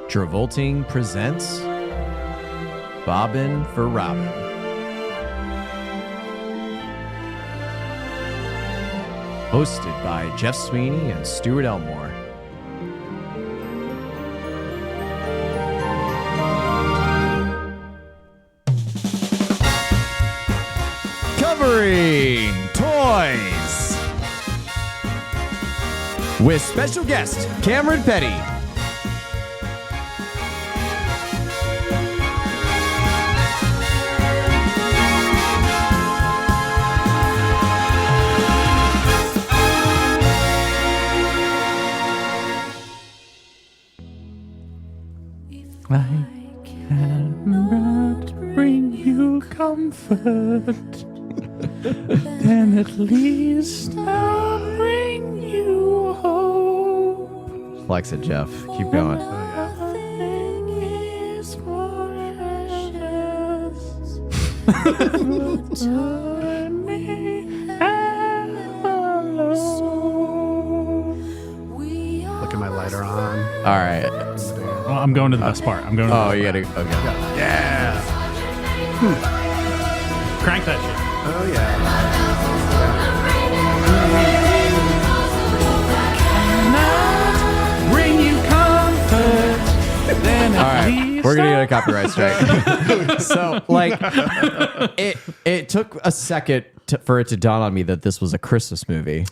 Travolting presents Bobbin for Robin. Hosted by Jeff Sweeney and Stuart Elmore. Covering toys with special guest Cameron Petty. I cannot bring you comfort, then at least I'll bring you hope. Flex it, Jeff. Keep going. Nothing is more precious. Turn me alone. Look at my lighter on. All right. Well, I'm going to the best part. I'm going to the Oh, best you part. gotta. Okay. Yeah. Crank that shit. Oh, yeah. Bring you comfort. Then All right, we're gonna get a copyright strike. So, like, it took a second for it to dawn on me that this was a Christmas movie.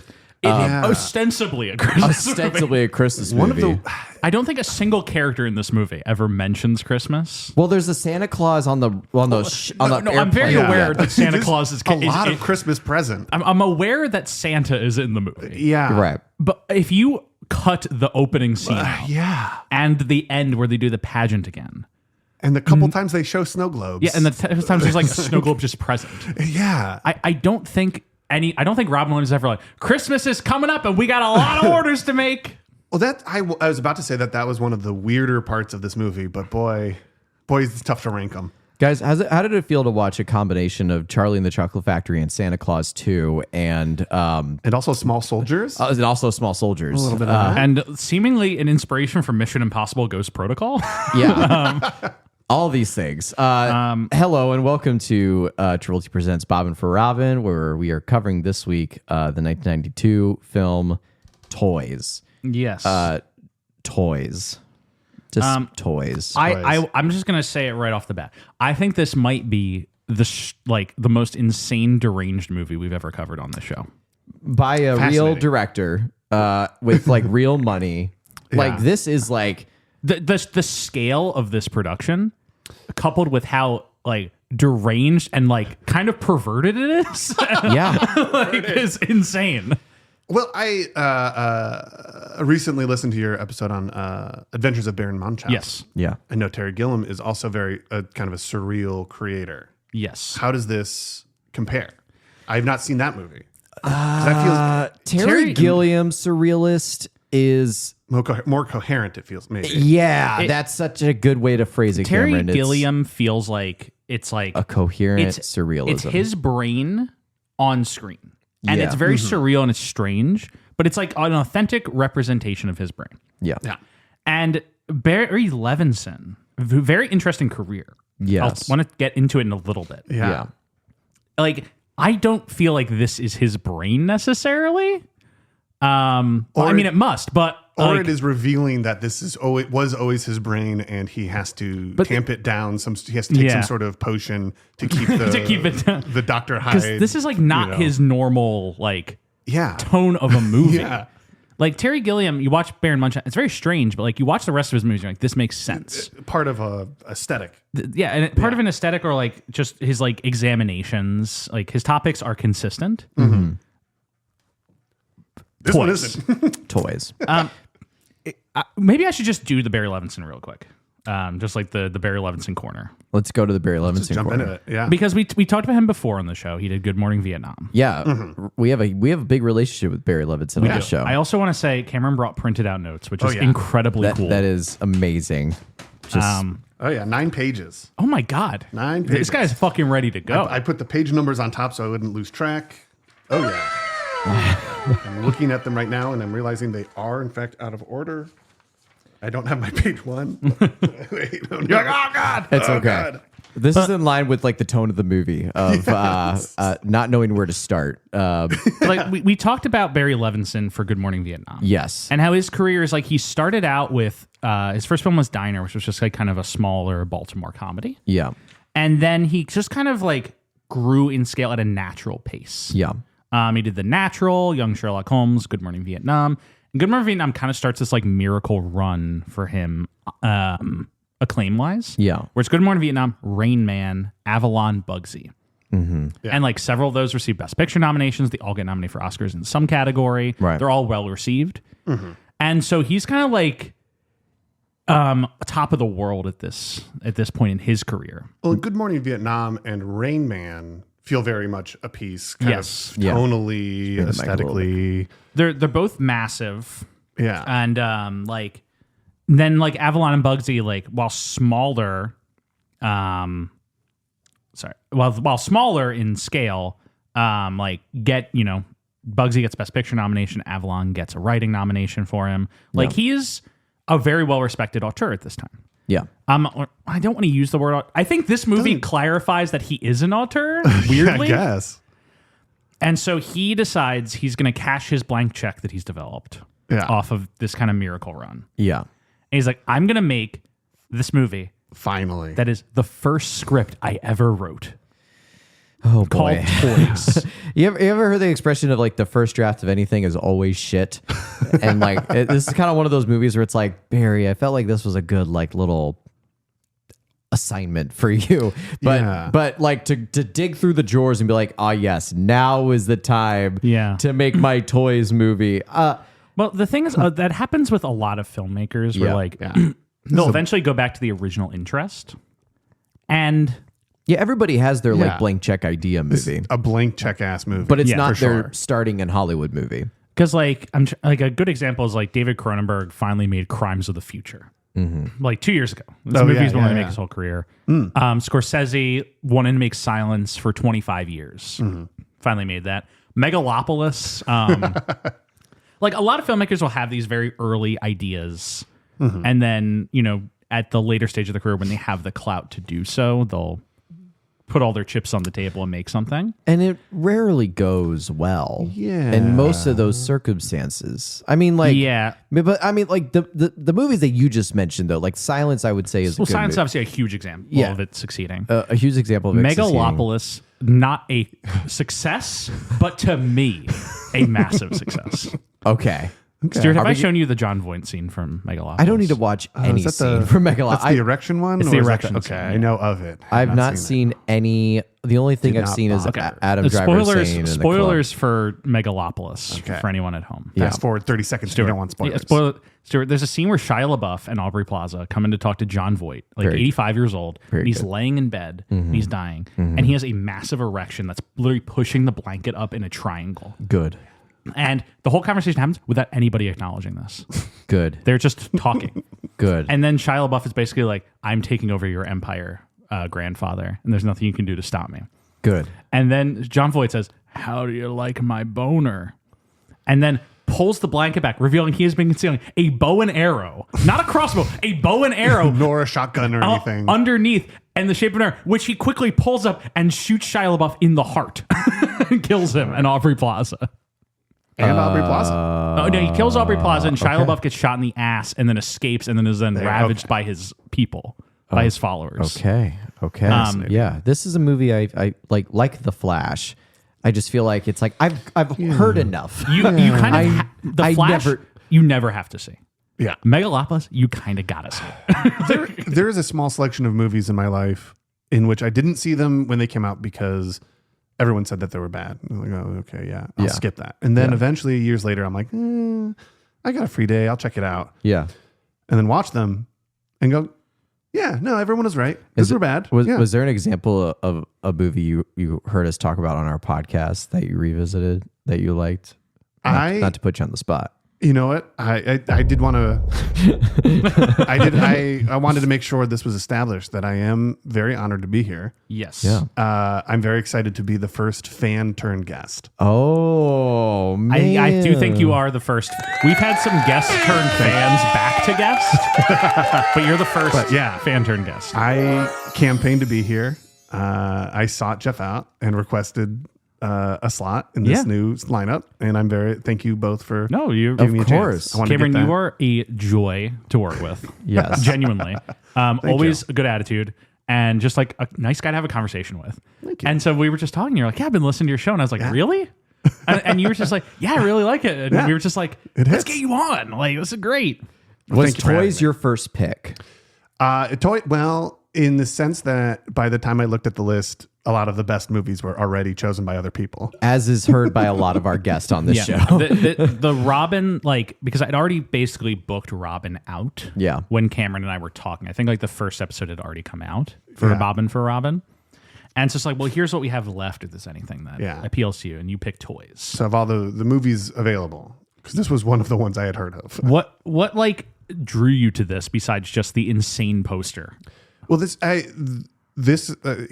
Ostensibly a Christmas Ostensibly a Christmas One movie. of the. I don't think a single character in this movie ever mentions Christmas. Well, there's a Santa Claus on the No, I'm very airplane. aware that Santa Claus is a lot of Christmas present. I'm aware that Santa is in the movie. Yeah. Right. But if you cut the opening scene out Yeah. and the end where they do the pageant again. And the couple times they show snow globes. Yeah, and the times there's like a snow globe just present. Yeah. I don't think Robin Williams is ever like, Christmas is coming up and we got a lot of orders to make. Well, I was about to say that was one of the weirder parts of this movie, but boy, it's tough to rank them. Guys, how did it feel to watch a combination of Charlie and the Chocolate Factory and Santa Claus 2 and also Small Soldiers. and also Small Soldiers? A little bit of that. And seemingly an inspiration from Mission Impossible Ghost Protocol. Yeah. All these things. Hello and welcome to Travolta Presents Bobbin for Robin, where we are covering this week the 1992 film Toys. Yes. Toys. Just toys. I'm just gonna say it right off the bat. I think this might be the most insane deranged movie we've ever covered on this show. By a real Fascinating. director with like real money. Like this is like The scale of this production, coupled with how like deranged and like kind of perverted it is, yeah. is insane. Well, I recently listened to your episode on Adventures of Baron Munchausen. Yes. Yeah. I know Terry Gilliam is also very kind of a surreal creator. Yes. How does this compare? I have not seen that movie. That feels Terry Gilliam, surrealist, is more coherent. It feels maybe. that's such a good way to phrase it. Terry Cameron. Gilliam feels like it's like a coherent it's surrealism. It's his brain on screen. And Yeah. it's very surreal and it's strange, but it's like an authentic representation of his brain. Yeah. And Barry Levinson, very interesting career. Yes. I want to get into it in a little bit. Yeah. Like, I don't feel like this is his brain necessarily. Well, I mean, it must, but Or like, it is revealing that this was always his brain, and he has to tamp it down. He has to take some sort of potion to keep the to keep it down. the Dr. Hyde. Because this is like not his normal like tone of a movie. Yeah. Like Terry Gilliam, you watch Baron Munchausen, it's very strange, but like you watch the rest of his movies, you're like, this makes sense. Part of a aesthetic. Yeah, and part of an aesthetic or like just his like examinations, like his topics are consistent. Mm-hmm. This one isn't. Toys. Maybe I should just do the Barry Levinson real quick. Just like the Barry Levinson corner. Let's go to the Barry Levinson Jump corner. into it. Yeah. Because we talked about him before on the show. He did Good Morning Vietnam. Yeah, we have a big relationship with Barry Levinson on the show. I also want to say Cameron brought printed out notes, which is yeah. incredibly cool. That is amazing. Just Oh yeah, 9 pages. Oh my God. 9 This pages. guy's fucking ready to go. I put the page numbers on top so I wouldn't lose track. Oh yeah. I'm looking at them right now, and I'm realizing they are, in fact, out of order. I don't have my page one. Wait, oh, no. You're like, oh, God. It's okay. God. This is in line with like the tone of the movie of not knowing where to start. Like we talked about Barry Levinson for Good Morning Vietnam. Yes. And how his career is like he started out with his first film was Diner, which was just like kind of a smaller Baltimore comedy. Yeah. And then he just kind of like grew in scale at a natural pace. Yeah. He did The Natural, Young Sherlock Holmes, Good Morning Vietnam. And Good Morning Vietnam kind of starts this like miracle run for him. Acclaim-wise. Yeah. Whereas Good Morning Vietnam, Rain Man, Avalon, Bugsy. Mm-hmm. Yeah. And like several of those received Best Picture nominations. They all get nominated for Oscars in some category. Right. They're all well received. Mm-hmm. And so he's kind of like top of the world at this point in his career. Well, Good Morning Vietnam and Rain Man feel very much a piece, kind of tonally, aesthetically. They're both massive. Yeah. And then like Avalon and Bugsy, like while smaller in scale, like get, Bugsy gets Best Picture nomination, Avalon gets a writing nomination for him. Like he is a very well-respected auteur at this time. Yeah. I don't want to use the word. I think this movie clarifies that he is an auteur, weirdly. I guess. And so he decides he's going to cash his blank check that he's developed off of this kind of miracle run. Yeah. And he's like, I'm going to make this movie. Finally. That is the first script I ever wrote. Oh, boy. Called Toys. You ever heard the expression of like the first draft of anything is always shit? And like, this is kind of one of those movies where it's like, Barry, I felt like this was a good like little assignment for you. But like to dig through the drawers and be like, yes, now is the time to make my Toys movie. Well, the thing is, that happens with a lot of filmmakers where they'll eventually go back to the original interest. And everybody has their like blank check idea movie. A blank check ass movie. But it's not their starting in Hollywood movie. Because like like a good example is like David Cronenberg finally made Crimes of the Future. Mm-hmm. Like 2 years ago. This movie's wanted to make his whole career. Scorsese wanted to make Silence for 25 years. Mm-hmm. Finally made that. Megalopolis. Like a lot of filmmakers will have these very early ideas, and then at the later stage of the career when they have the clout to do so, they'll put all their chips on the table and make something. And it rarely goes well. Yeah. In most of those circumstances. I mean, like, but I mean, like the movies that you just mentioned though, like Silence, I would say is a good Silence movie. obviously a huge example of it succeeding. A huge example of it Megalopolis, not a success, but to me, a massive success. Okay. Stuart, have I shown you the John Voight scene from Megalopolis? I don't need to watch any scene from Megalopolis. That's the erection one? It's the erection scene. I know of it. I've not seen any. The only thing I've seen is Adam Driver saying spoilers for Megalopolis for anyone at home. Fast forward 30 seconds. Stuart. You don't want spoilers. Stuart, there's a scene where Shia LaBeouf and Aubrey Plaza come in to talk to John Voight, like 85 years old. He's laying in bed. And he's dying. And he has a massive erection that's literally pushing the blanket up in a triangle. Good. And the whole conversation happens without anybody acknowledging this. Good. They're just talking. Good. And then Shia LaBeouf is basically like, I'm taking over your empire, grandfather, and there's nothing you can do to stop me. Good. And then John Voight says, how do you like my boner? And then pulls the blanket back, revealing he has been concealing a bow and arrow, not a crossbow, a bow and arrow. Nor a shotgun or anything. Underneath, and the shape of an arrow, which he quickly pulls up and shoots Shia LaBeouf in the heart. And kills him and Aubrey Plaza. And Aubrey Plaza. Oh, no, he kills Aubrey Plaza, and Shia LaBeouf gets shot in the ass and then escapes and then is ravaged by his people, by his followers. Okay. Yeah, this is a movie I like The Flash. I just feel like it's like I've heard enough. You kind of The Flash you never have to see. Yeah. Megalopolis, you kind of gotta see. There is a small selection of movies in my life in which I didn't see them when they came out because everyone said that they were bad. I'm like, oh, okay, I'll skip that. And then eventually, years later, I'm like, I got a free day. I'll check it out. Yeah. And then watch them and go, no, everyone was right. These were bad. Was there an example of a movie you heard us talk about on our podcast that you revisited that you liked? Not to put you on the spot. You know what? I did want to. I wanted to make sure this was established that I am very honored to be here. Yes. Yeah. I'm very excited to be the first fan turned guest. Oh man, I do think you are the first. We've had some guest turned fans back to guest, but you're the first fan turned guest. I campaigned to be here. I sought Jeff out and requested a slot in this new lineup, and I'm thank you both for giving me a chance. Cameron, you are a joy to work with. Yes. Genuinely. Always a good attitude and just like a nice guy to have a conversation with. Thank you. And so we were just talking, you're like, I've been listening to your show, and I was like, really? and you were just like, yeah, I really like it. And we were just like, let's get you on. Like, this is great. Was Toys your first pick? Well, in the sense that by the time I looked at the list, a lot of the best movies were already chosen by other people. As is heard by a lot of our guests on this show. The Robin, like, because I'd already basically booked Robin out when Cameron and I were talking. I think like the first episode had already come out for Bobbin for Robin. And it's just like, well, here's what we have left if there's anything that appeals to you. And you pick Toys. So of all the movies available, because this was one of the ones I had heard of. What like drew you to this besides just the insane poster? Well, this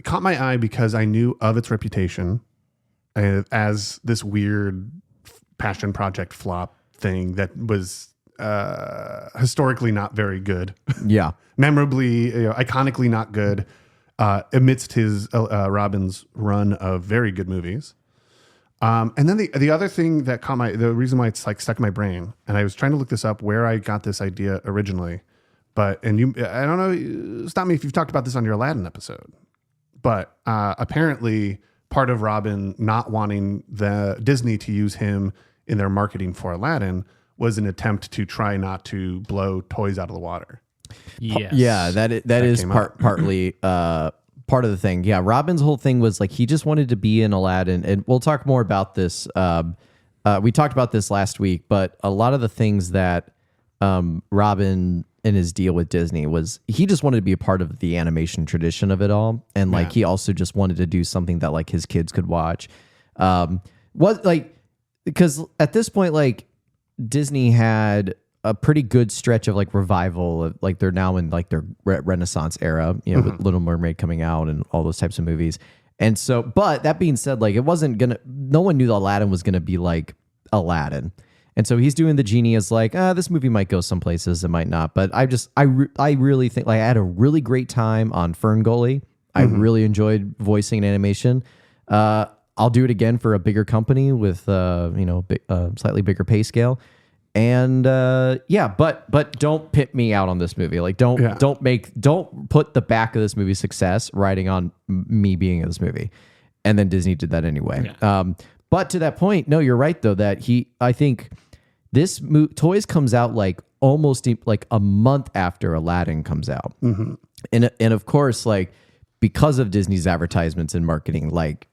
caught my eye because I knew of its reputation as this weird passion project flop thing that was historically not very good. Yeah. Memorably, iconically not good amidst his Robin's run of very good movies. And then the other thing that the reason why it's like stuck in my brain, and I was trying to look this up where I got this idea originally. I don't know, stop me if you've talked about this on your Aladdin episode, but apparently part of Robin not wanting the Disney to use him in their marketing for Aladdin was an attempt to try not to blow Toys out of the water. Yes. Yeah, that is partly part of the thing. Yeah, Robin's whole thing was like he just wanted to be in Aladdin, and we'll talk more about this. We talked about this last week, but a lot of the things that Robin in his deal with Disney was he just wanted to be a part of the animation tradition of it all. And like, he also just wanted to do something that like his kids could watch. Because at this point, like Disney had a pretty good stretch of like revival of, like they're now in like their Renaissance era, with Little Mermaid coming out and all those types of movies. And so, but that being said, like no one knew that Aladdin was going to be like Aladdin. And so he's doing the genie as like, this movie might go some places, it might not. But I really think like I had a really great time on Ferngully. I really enjoyed voicing and animation. I'll do it again for a bigger company with slightly bigger pay scale. And but don't pit me out on this movie. Like don't put the back of this movie's success riding on me being in this movie. And then Disney did that anyway. Yeah. But to that point, no, you're right though that I think this Toys comes out like almost like a month after Aladdin comes out, and of course, like because of Disney's advertisements and marketing, like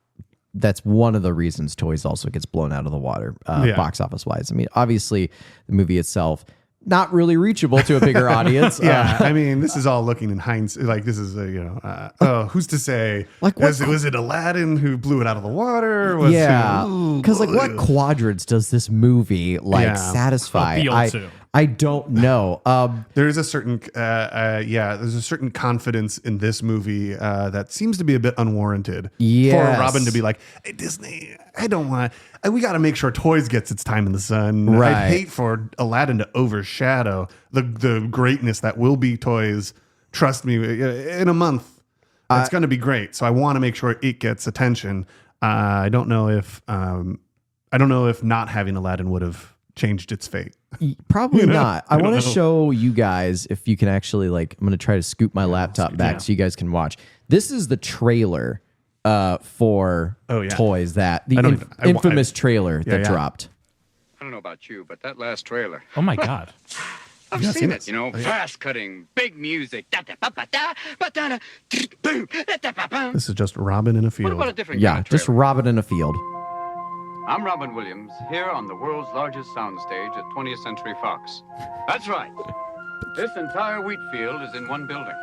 that's one of the reasons Toys also gets blown out of the water box office wise. I mean, obviously, the movie itself not really reachable to a bigger audience. I mean, this is all looking in hindsight. Like this is who's to say? Like, was it Aladdin who blew it out of the water? Because like, what quadrants does this movie satisfy? I don't know. There is a certain there's a certain confidence in this movie that seems to be a bit unwarranted for Robin to be like, hey, Disney, I don't want. We got to make sure Toys gets its time in the sun. Right. I'd hate for Aladdin to overshadow the greatness that will be Toys. Trust me, in a month, it's going to be great. So I want to make sure it gets attention. I don't know if not having Aladdin would have changed its fate. Probably not. I want to show you guys if you can actually like. I'm going to try to scoop my laptop back so you guys can watch. This is the trailer for Toys that the infamous trailer that dropped. I don't know about you, but that last trailer. Oh my God. I've seen it. Fast cutting, big music. This is just Robin in a field. What about a different just Robin in a field. I'm Robin Williams, here on the world's largest soundstage at 20th Century Fox. That's right. This entire wheat field is in one building.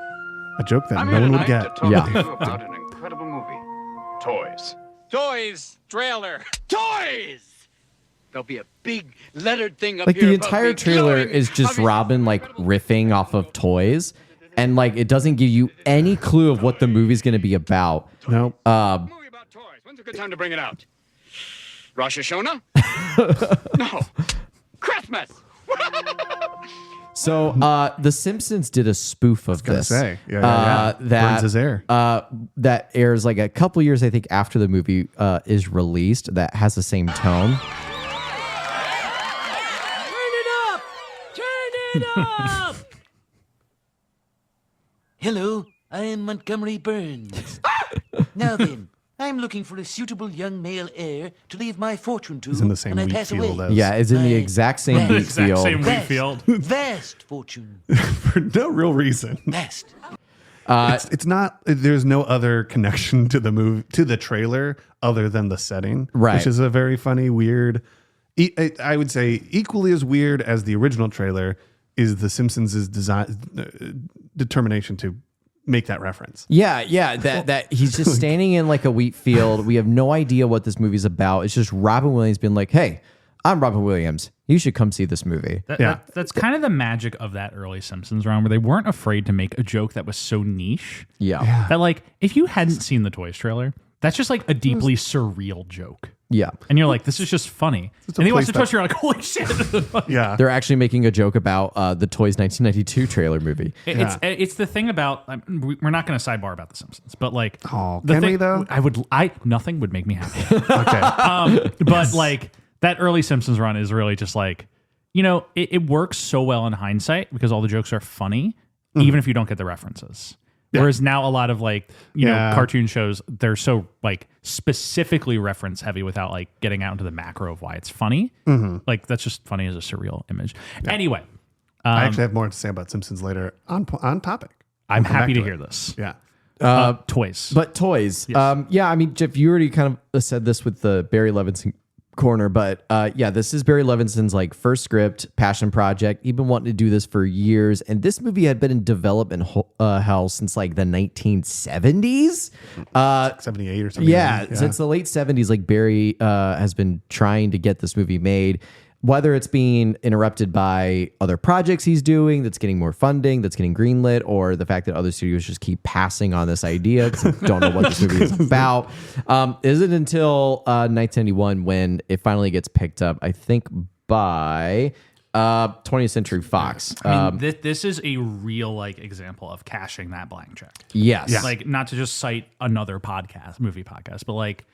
A joke that I'm no one would get. To talk to you about an incredible movie, Toys. Toys trailer. Toys! There'll be a big lettered thing up Like here. the above entire me, trailer glowing. is just Obviously- Robin like riffing off of toys, and like it doesn't give you any clue of what the movie's going to be about. Nope. Movie about toys. When's a good time to bring it out? Rosh Hashanah? No. Christmas. So The Simpsons did a spoof of this. Burns his hair. That airs like a couple years, I think, after the movie is released. That has the same tone. Turn it up! Hello, I am Montgomery Burns. Now then, I'm looking for a suitable young male heir to leave my fortune to He's in the same when I wheat pass field away. as Yeah, it's in the Right. exact same Right. wheat Exact field. same wheat Vast, field. vast fortune. for no real reason. Vast. It's not. There's no other connection to the movie, to the trailer, other than the setting, Right. Which is a very funny, weird. I would say equally as weird as the original trailer is the Simpsons' determination to make that reference. Yeah, that he's just standing in like a wheat field. We have no idea what this movie's about. It's just Robin Williams being like, "Hey, I'm Robin Williams. You should come see this movie." That's kind of the magic of that early Simpsons run, where they weren't afraid to make a joke that was so niche Yeah. that, like, if you hadn't seen the Toys trailer, that's just like a deeply surreal joke. Yeah. And you're like, this is just funny. And then you watch the Toys, you're like, holy shit. Yeah, They're actually making a joke about the Toys 1992 trailer movie. It's the thing about, we're not going to sidebar about The Simpsons, but like, Oh, the can thing, we, though? nothing would make me happy. okay. But like that early Simpsons run is really just like, you know, it works so well in hindsight because all the jokes are funny, even if you don't get the references. Yeah. Whereas now a lot of like, you Yeah. know, cartoon shows, they're so like specifically reference heavy without like getting out into the macro of why it's funny. Like that's just funny as a surreal image. Anyway, I actually have more to say about Simpsons later on topic. I'm We'll come happy back to it. hear this. Yeah. Toys. But toys. Yeah, I mean, Jeff, you already kind of said this with the Barry Levinson corner, but yeah, this is Barry Levinson's like first script, passion project. He'd been wanting to do this for years, and this movie had been in development hell since like the 1970s. 78 or something. Yeah, since the late 70s, like Barry has been trying to get this movie made. Whether it's being interrupted by other projects he's doing that's getting more funding, that's getting greenlit, or the fact that other studios just keep passing on this idea because they don't know what this movie is about. Isn't until 1991 when it finally gets picked up, I think, by 20th Century Fox. I mean, this is a real like example of cashing that blank check. Yes. Like not to just cite another movie podcast, but like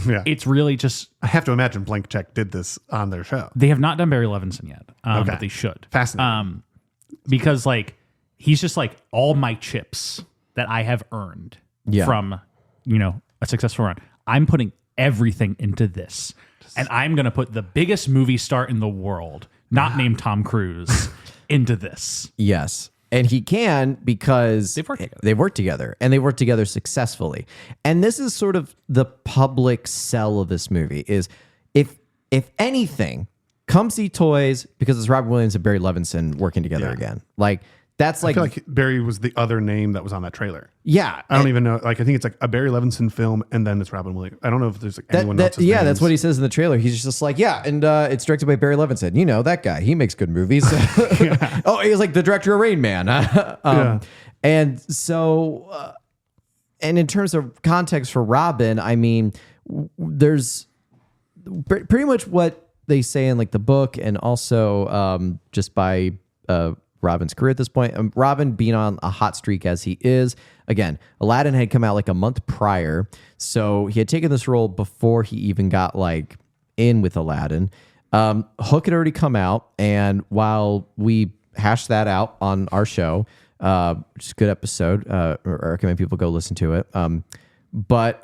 Yeah. it's really just I have to imagine Blank Check did this on their show. they have not done Barry Levinson yet, Okay. but they should. Fascinating. Because like he's just like all my chips that I have earned Yeah. from, you know, a successful run. I'm putting everything into this, and I'm going to put the biggest movie star in the world, not named Tom Cruise, into this. Yes. And he can because They've worked together. They've worked together, and they worked together successfully. And this is sort of the public sell of this movie is if anything, come see Toys because it's Robert Williams and Barry Levinson working together again. Like that's I like, feel like Barry was the other name that was on that trailer. yeah. I don't even know. Like, I think it's like a Barry Levinson film, and then it's Robin Williams. I don't know if there's like anyone else's yeah, names. that's what he says in the trailer. He's just like, yeah, and it's directed by Barry Levinson. You know that guy. He makes good movies. Oh, he's like the director of Rain Man. And so, and in terms of context for Robin, I mean, there's pretty much what they say in like the book, and also just by Robin's career at this point. Robin being on a hot streak as he is. Again, Aladdin had come out like a month prior, so he had taken this role before he even got like in with Aladdin. Hook had already come out, and while we hashed that out on our show, which is a good episode, I recommend people go listen to it. But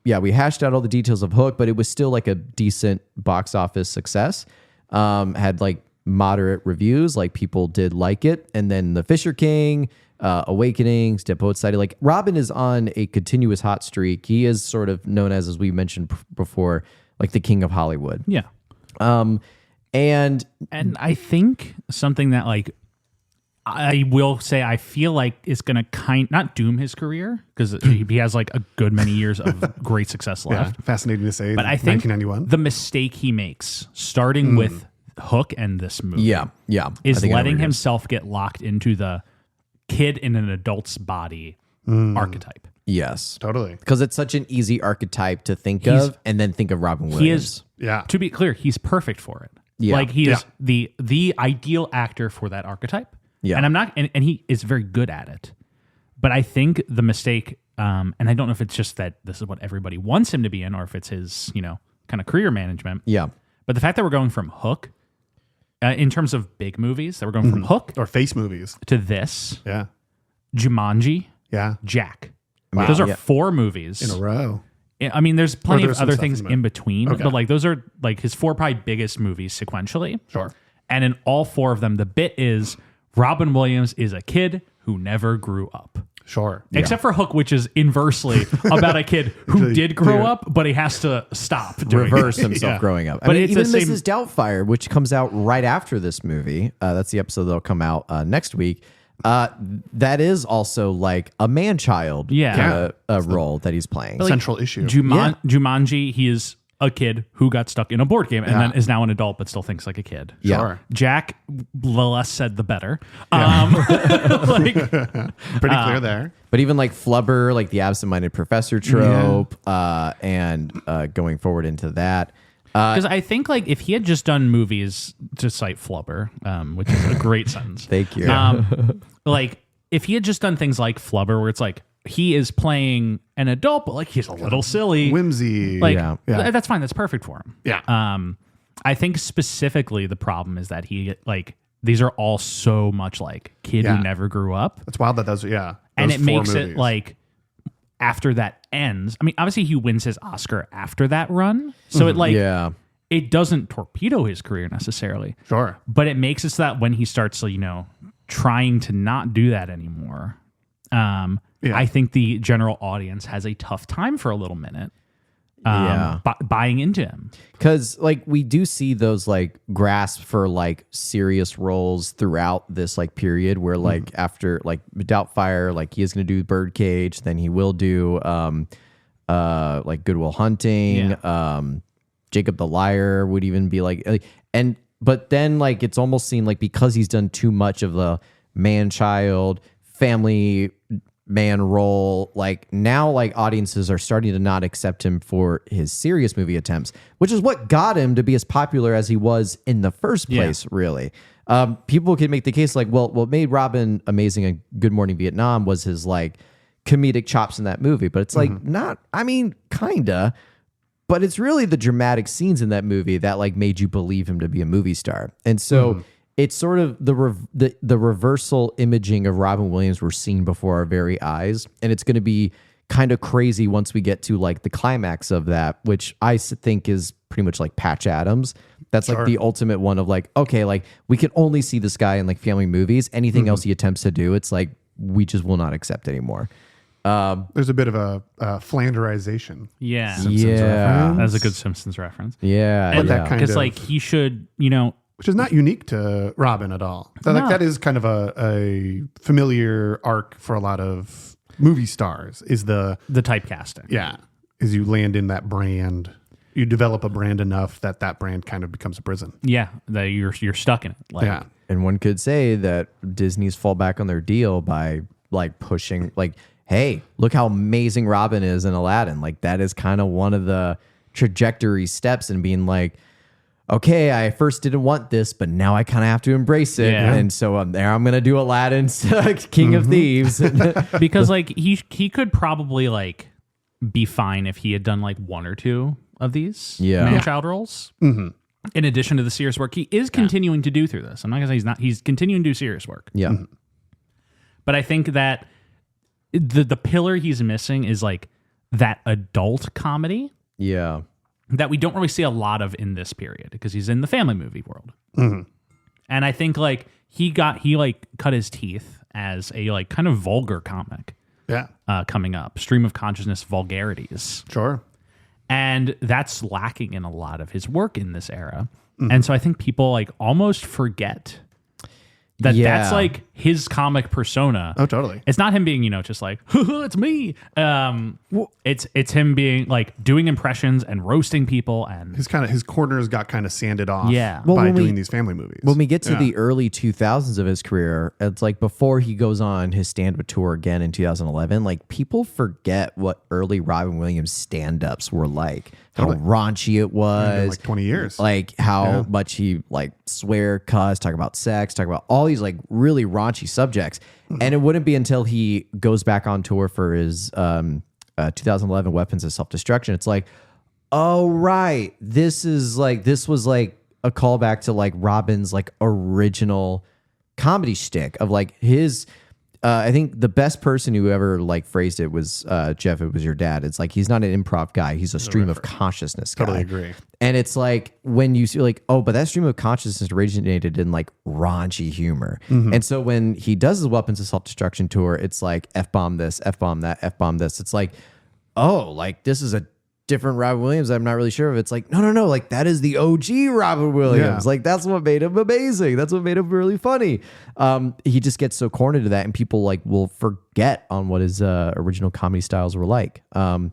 yeah, we hashed out all the details of Hook, but it was still like a decent box office success. Had like moderate reviews, like people did like it. And then The Fisher King, Awakenings, Dead Poets Society. Like Robin is on a continuous hot streak. He is sort of known as we mentioned before, like the king of Hollywood. Yeah. And I think something that like I will say I feel like it's going to not doom his career because he has like a good many years of great success left. Yeah, fascinating to say. But I think 1991. the mistake he makes, starting with Hook and this movie, is letting himself get locked into the kid in an adult's body archetype. Yes. Totally. Because it's such an easy archetype to think of and then think of Robin Williams. To be clear, he's perfect for it. Yeah. Like he is the ideal actor for that archetype. Yeah. And I'm not and he is very good at it. But I think the mistake, and I don't know if it's just that this is what everybody wants him to be in, or if it's his, kind of career management. Yeah. But the fact that we're going from Hook, in terms of big movies, that we're going from Hook or face movies to this, Jumanji, Jack. Wow. Those are 4 movies in a row. I mean, there's plenty of other things in in between, but like those are like his 4 probably biggest movies sequentially. Sure. And in all 4 of them, the bit is Robin Williams is a kid who never grew up. Sure. Except for Hook, which is inversely about a kid who did grow up, but he has to stop doing reverse himself growing up. But I mean, it's even the same- Mrs. Doubtfire, which comes out right after this movie. That's the episode that'll come out next week. That is also like a man-child role that he's playing. Like, Central issue. Jumanji, he is a kid who got stuck in a board game and then is now an adult but still thinks like a kid. Yeah. Sure. Jack, the less said the better. Pretty clear there. But even like Flubber, like the absent-minded professor trope, and going forward into that. Because I think like if he had just done movies, to cite Flubber, which is a great sentence. Thank you. Like if he had just done things like Flubber, where it's like he is playing an adult, but like he's a little silly, Whimsy. like that's fine. That's perfect for him. Yeah. I think specifically the problem is that he like these are all so much like kid who never grew up. It's wild that those and it makes it like after that ends. I mean, obviously he wins his Oscar after that run, so it like it doesn't torpedo his career necessarily. Sure. But it makes it so that when he starts, trying to not do that anymore, I think the general audience has a tough time for a little minute. Buying into him, because like we do see those like grasp for like serious roles throughout this like period where like after like Doubtfire, like he is going to do Birdcage, then he will do like Good Will Hunting, Jacob the Liar would even be like, but then like it's almost seemed like because he's done too much of the man-child family man role, like now like audiences are starting to not accept him for his serious movie attempts, which is what got him to be as popular as he was in the first place. Really, people can make the case like, well, what made Robin amazing in Good Morning Vietnam was his like comedic chops in that movie, but it's like not, I mean, kinda, but it's really the dramatic scenes in that movie that like made you believe him to be a movie star. And so it's sort of the reversal imaging of Robin Williams we're seeing before our very eyes. And it's going to be kind of crazy once we get to like the climax of that, which I think is pretty much like Patch Adams. That's like the ultimate one of like, okay, like we can only see this guy in like family movies. Anything else he attempts to do, it's like, we just will not accept anymore. There's a bit of a Flanderization. Yeah. Simpsons reference. That's a good Simpsons reference. Yeah. Because like he should, which is not unique to Robin at all. Like that is kind of a familiar arc for a lot of movie stars. Is the typecasting? Is you land in that brand, you develop a brand enough that brand kind of becomes a prison. Yeah, that you're stuck in it. Like, and one could say that Disney's fall back on their deal by like pushing like, hey, look how amazing Robin is in Aladdin. Like that is kind of one of the trajectory steps in being like, okay, I first didn't want this, but now I kind of have to embrace it. Yeah. And so I'm going to do Aladdin's King of Thieves. Because like he could probably like be fine if he had done like 1 or 2 of these man-child roles. In addition to the serious work he is continuing to do through this. I'm not going to say he's continuing to do serious work. Yeah. But I think that the pillar he's missing is like that adult comedy. Yeah. That we don't really see a lot of in this period because he's in the family movie world. And I think like he like cut his teeth as a like kind of vulgar comic. Coming up, stream of consciousness vulgarities. Sure. And that's lacking in a lot of his work in this era. And so I think people like almost forget That's like his comic persona. Oh, totally. It's not him being, just like, it's me. It's him being like doing impressions and roasting people, and his corners got kind of sanded off Well, by doing these family movies. When we get to the early 2000s of his career, it's like before he goes on his stand-up tour again in 2011, like people forget what early Robin Williams stand-ups were like. How raunchy it was. Like 20 years. Like how much he like swear, cuss, talk about sex, talk about all these like really raunchy subjects. And it wouldn't be until he goes back on tour for his 2011 Weapons of Self-Destruction. It's like, oh, right. This was like a callback to like Robin's like original comedy shtick of like his... I think the best person who ever like phrased it was Jeff. It was your dad. It's like he's not an improv guy. He's a stream of consciousness guy. Totally agree. And it's like when you see like, oh, but that stream of consciousness originated in like raunchy humor. And so when he does his Weapons of Self-Destruction tour, it's like F-bomb this, F-bomb that, F-bomb this. It's like, oh, like this is a different Robin Williams. I'm not really sure if it's like, no. Like that is the OG Robin Williams. Yeah. Like that's what made him amazing. That's what made him really funny. He just gets so cornered to that and people like will forget on what his original comedy styles were like. And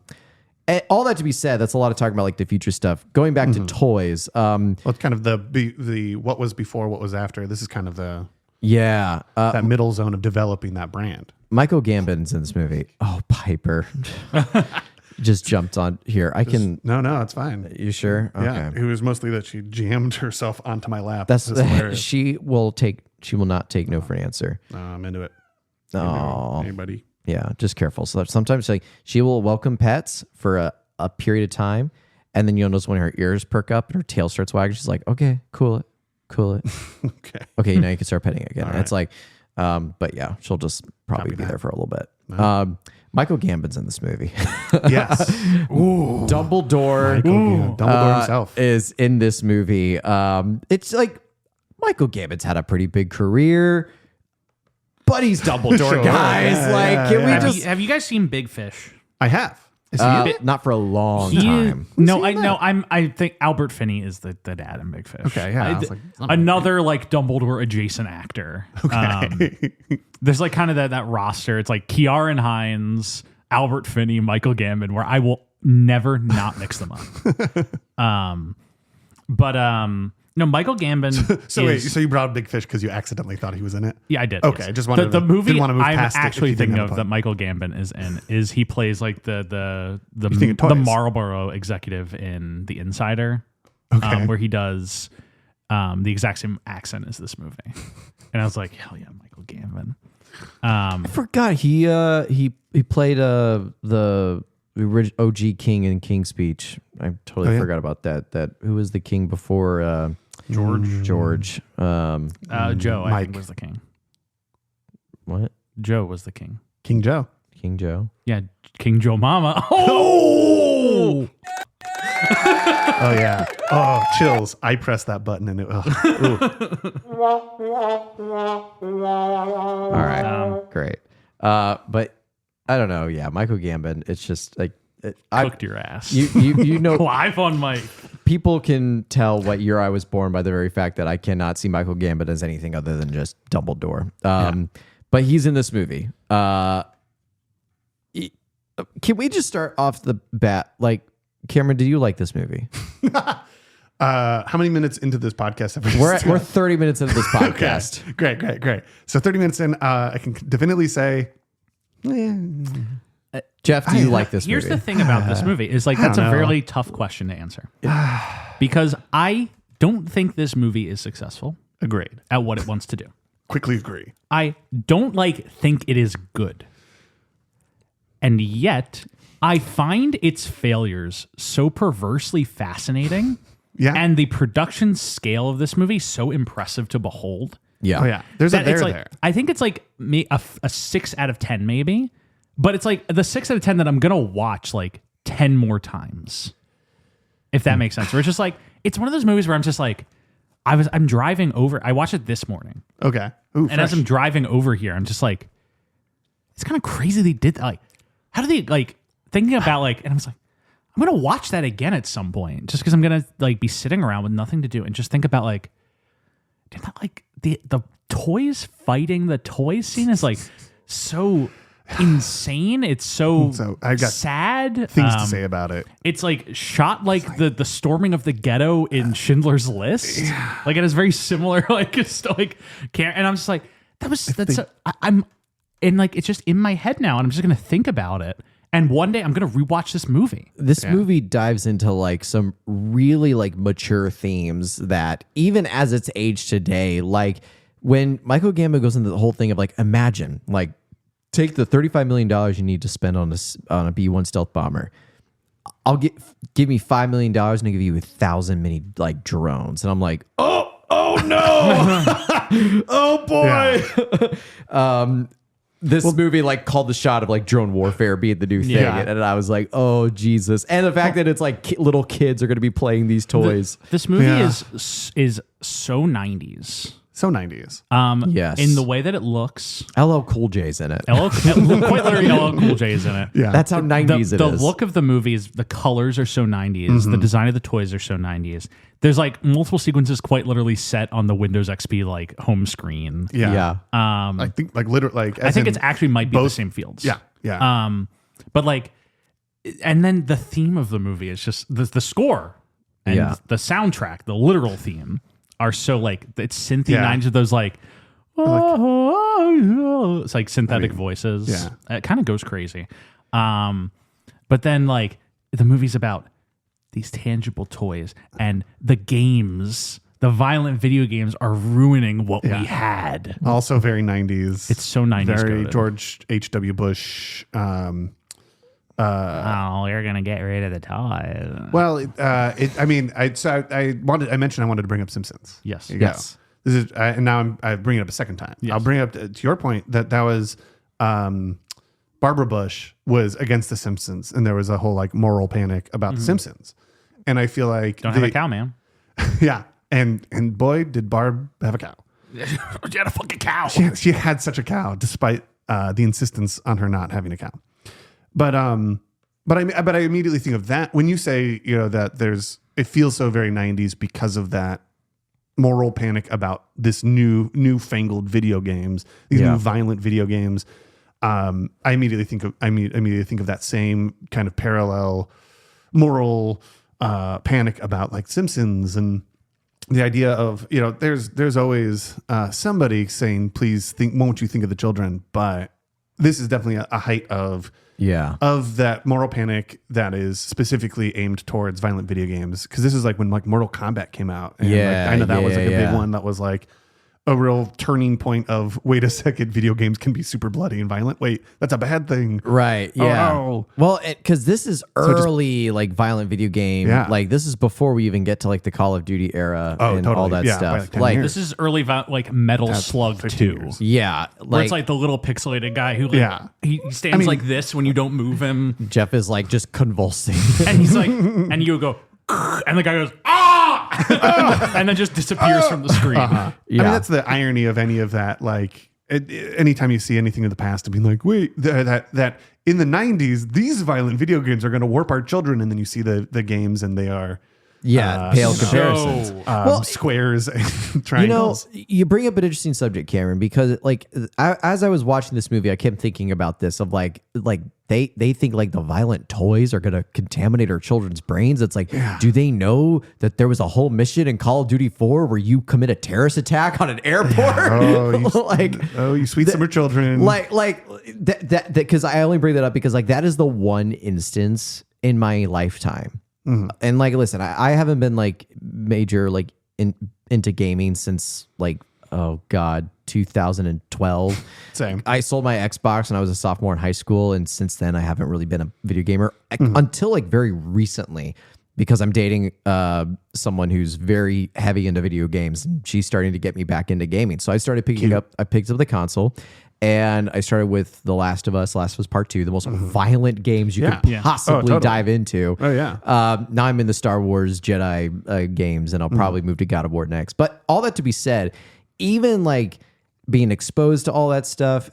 all that to be said, that's a lot of talking about like the future stuff. Going back to toys. Well, it's kind of the what was before, what was after. This is kind of the that middle zone of developing that brand. Michael Gambon's in this movie. Oh, Piper. Just jumped on here. I can. No, it's fine. You sure? Okay. Yeah. It was mostly that she jammed herself onto my lap. That's hilarious. She will not take no for an answer. I'm into it. Oh, Anybody? Yeah, just careful. So sometimes like she will welcome pets for a period of time, and then you'll notice when her ears perk up and her tail starts wagging, she's like, "Okay, cool it." Okay, now you can start petting again. And it's like, but yeah, she'll just probably be there for a little bit. Michael Gambon's in this movie. Yes. Ooh. Dumbledore. Dumbledore himself is in this movie. It's like Michael Gambon's had a pretty big career, but he's Dumbledore, Sure. guys. Can we just? Have you guys seen Big Fish? I have. Is he in it? Not for a long time. I think Albert Finney is the dad in Big Fish. Okay, yeah. I was like, Another like Dumbledore adjacent actor. Okay. There's like kind of that roster. It's like Ciaran Hinds, Albert Finney, Michael Gambon, where I will never not mix them up. No, Michael Gambon. So you brought up Big Fish because you accidentally thought he was in it? Yeah, I did. Okay, yes. Just wanted the movie didn't want to move I'm past actually it thinking of that Michael Gambon is in is he plays like the Marlboro executive in The Insider, where he does the exact same accent as this movie, and I was like, hell yeah, Michael Gambon. I forgot he played the OG king in King's Speech. I totally forgot about that. That who was the king before George? Joe, Mike. I think, was the king. What? Joe was the king. King Joe. King Joe. Yeah, King Joe Mama. Oh! Oh yeah. Oh, chills. I pressed that button and it. All right. Great. But I don't know. Yeah, Michael Gambon. It's just like cooked your ass. You know, live on mic. People can tell what year I was born by the very fact that I cannot see Michael Gambon as anything other than just Dumbledore. But he's in this movie. Can we just start off the bat? Like, Cameron, did you like this movie? How many minutes into this podcast have we? We're 30 minutes into this podcast. Okay. Great. So 30 minutes in, I can definitely say. Jeff, do you like this movie? Here's the thing about this movie is like that's a really tough question to answer because I don't think this movie is successful. Agreed. At what it wants to do. Quickly agree. I don't think it is good. And yet I find its failures so perversely fascinating. Yeah. And the production scale of this movie so impressive to behold. Yeah. Oh yeah. There's a there like, there. I think it's like a 6 out of 10 maybe. But it's like the 6 out of 10 that I'm going to watch like 10 more times. If that makes sense. Where it's just like, it's one of those movies where I'm just like, I'm driving over. I watched it this morning. Okay. Ooh, and as I'm driving over here, I'm just like, it's kind of crazy they did that. Like, how do they like thinking about like, and I was like, I'm going to watch that again at some point just because I'm going to like be sitting around with nothing to do and just think about like, like the toys fighting the toys scene is like so insane. It's so I got sad. Things to say about it. It's like shot like the storming of the ghetto in Schindler's List. Yeah. Like it is very similar. Like it's like and I'm just like I'm and like it's just in my head now, and I'm just gonna think about it. And one day I'm gonna rewatch this movie. This movie dives into like some really like mature themes that even as it's aged today, like when Michael Gambon goes into the whole thing of like, imagine like take the $35 million you need to spend on a B-1 stealth bomber. Give me $5 million and I'll give you 1,000 mini like drones. And I'm like, oh no, oh boy. Yeah. This movie like called the shot of like drone warfare being the new thing, and I was like, "Oh Jesus!" And the fact that it's like little kids are going to be playing these toys. This movie is so 90s. So 90s. Yes. In the way that it looks. LL Cool J's in it. Quite literally LL Cool J is in it. Yeah. That's how 90s it is. The look of the movie is, the colors are so 90s. The design of the toys are so 90s. There's like multiple sequences quite literally set on the Windows XP like home screen. Yeah. I think like literally like I think it's actually might be the same fields. Yeah. Yeah. But like, and then the theme of the movie is just the score and the soundtrack, the literal theme are so like it's synthy 90s of those like it's like synthetic voices. Yeah. It kind of goes crazy. But then like the movie's about these tangible toys and the games, the violent video games are ruining what we had. Also very 90s. It's so 90s. Very coded. George H.W. Bush. We're gonna get rid of the toys. Well, I mentioned I wanted to bring up Simpsons. Yes. There you go. Yes. This is, and now I bring it up a second time. Yes. I'll bring it up to your point that was Barbara Bush was against the Simpsons, and there was a whole like moral panic about the Simpsons. And I feel like Don't have a cow, man. Yeah, and boy, did Barb have a cow. She had a fucking cow. She had such a cow, despite the insistence on her not having a cow. But I immediately think of that when you say, you know, that it feels so very 90s because of that moral panic about this newfangled video games, these new violent video games. I immediately think of that same kind of parallel moral panic about like Simpsons and the idea of, you know, there's always somebody saying, please won't you think of the children? But this is definitely a height of that moral panic that is specifically aimed towards violent video games. Because this is like when like Mortal Kombat came out. And I know that was like a big one that was like a real turning point of, wait a second, video games can be super bloody and violent. Wait, that's a bad thing. Right. Yeah. Oh, no. Well, because this is early like violent video game. Yeah. Like this is before we even get to like the Call of Duty era and all that stuff. Like This is early like Metal Slug 2. Years. Yeah. Where it's like the little pixelated guy who he stands like this when you don't move him. Jeff is like just convulsing. And he's like, and you go, and the guy goes, ah! and then just disappears from the screen. I mean, that's the irony of any of that. Like, anytime you see anything in the past, to be like, wait, that in the 90s, these violent video games are going to warp our children. And then you see the games and they are pale comparisons. Squares and triangles. You know, you bring up an interesting subject, Cameron, because like as I was watching this movie, I kept thinking about this of like they think like the violent toys are going to contaminate our children's brains. It's like, do they know that there was a whole mission in Call of Duty 4 where you commit a terrorist attack on an airport? You sweet summer children. That because I only bring that up because like that is the one instance in my lifetime. And like, listen, I haven't been like major like into gaming since like, oh God, 2012. Same. I sold my Xbox when I was a sophomore in high school, and since then I haven't really been a video gamer until like very recently, because I'm dating someone who's very heavy into video games, and she's starting to get me back into gaming. So I started I picked up the console. And I started with The Last of Us Part 2, the most violent games you could possibly dive into. Oh, yeah. Now I'm in the Star Wars Jedi games, and I'll probably move to God of War next. But all that to be said, even like being exposed to all that stuff,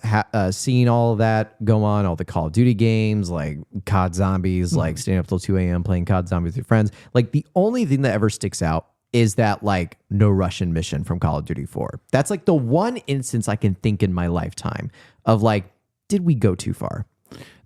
seeing all of that go on, all the Call of Duty games, like COD Zombies, like staying up till 2 a.m. playing COD Zombies with your friends, like the only thing that ever sticks out is that like no Russian mission from Call of Duty 4. That's like the one instance I can think in my lifetime of like, did we go too far?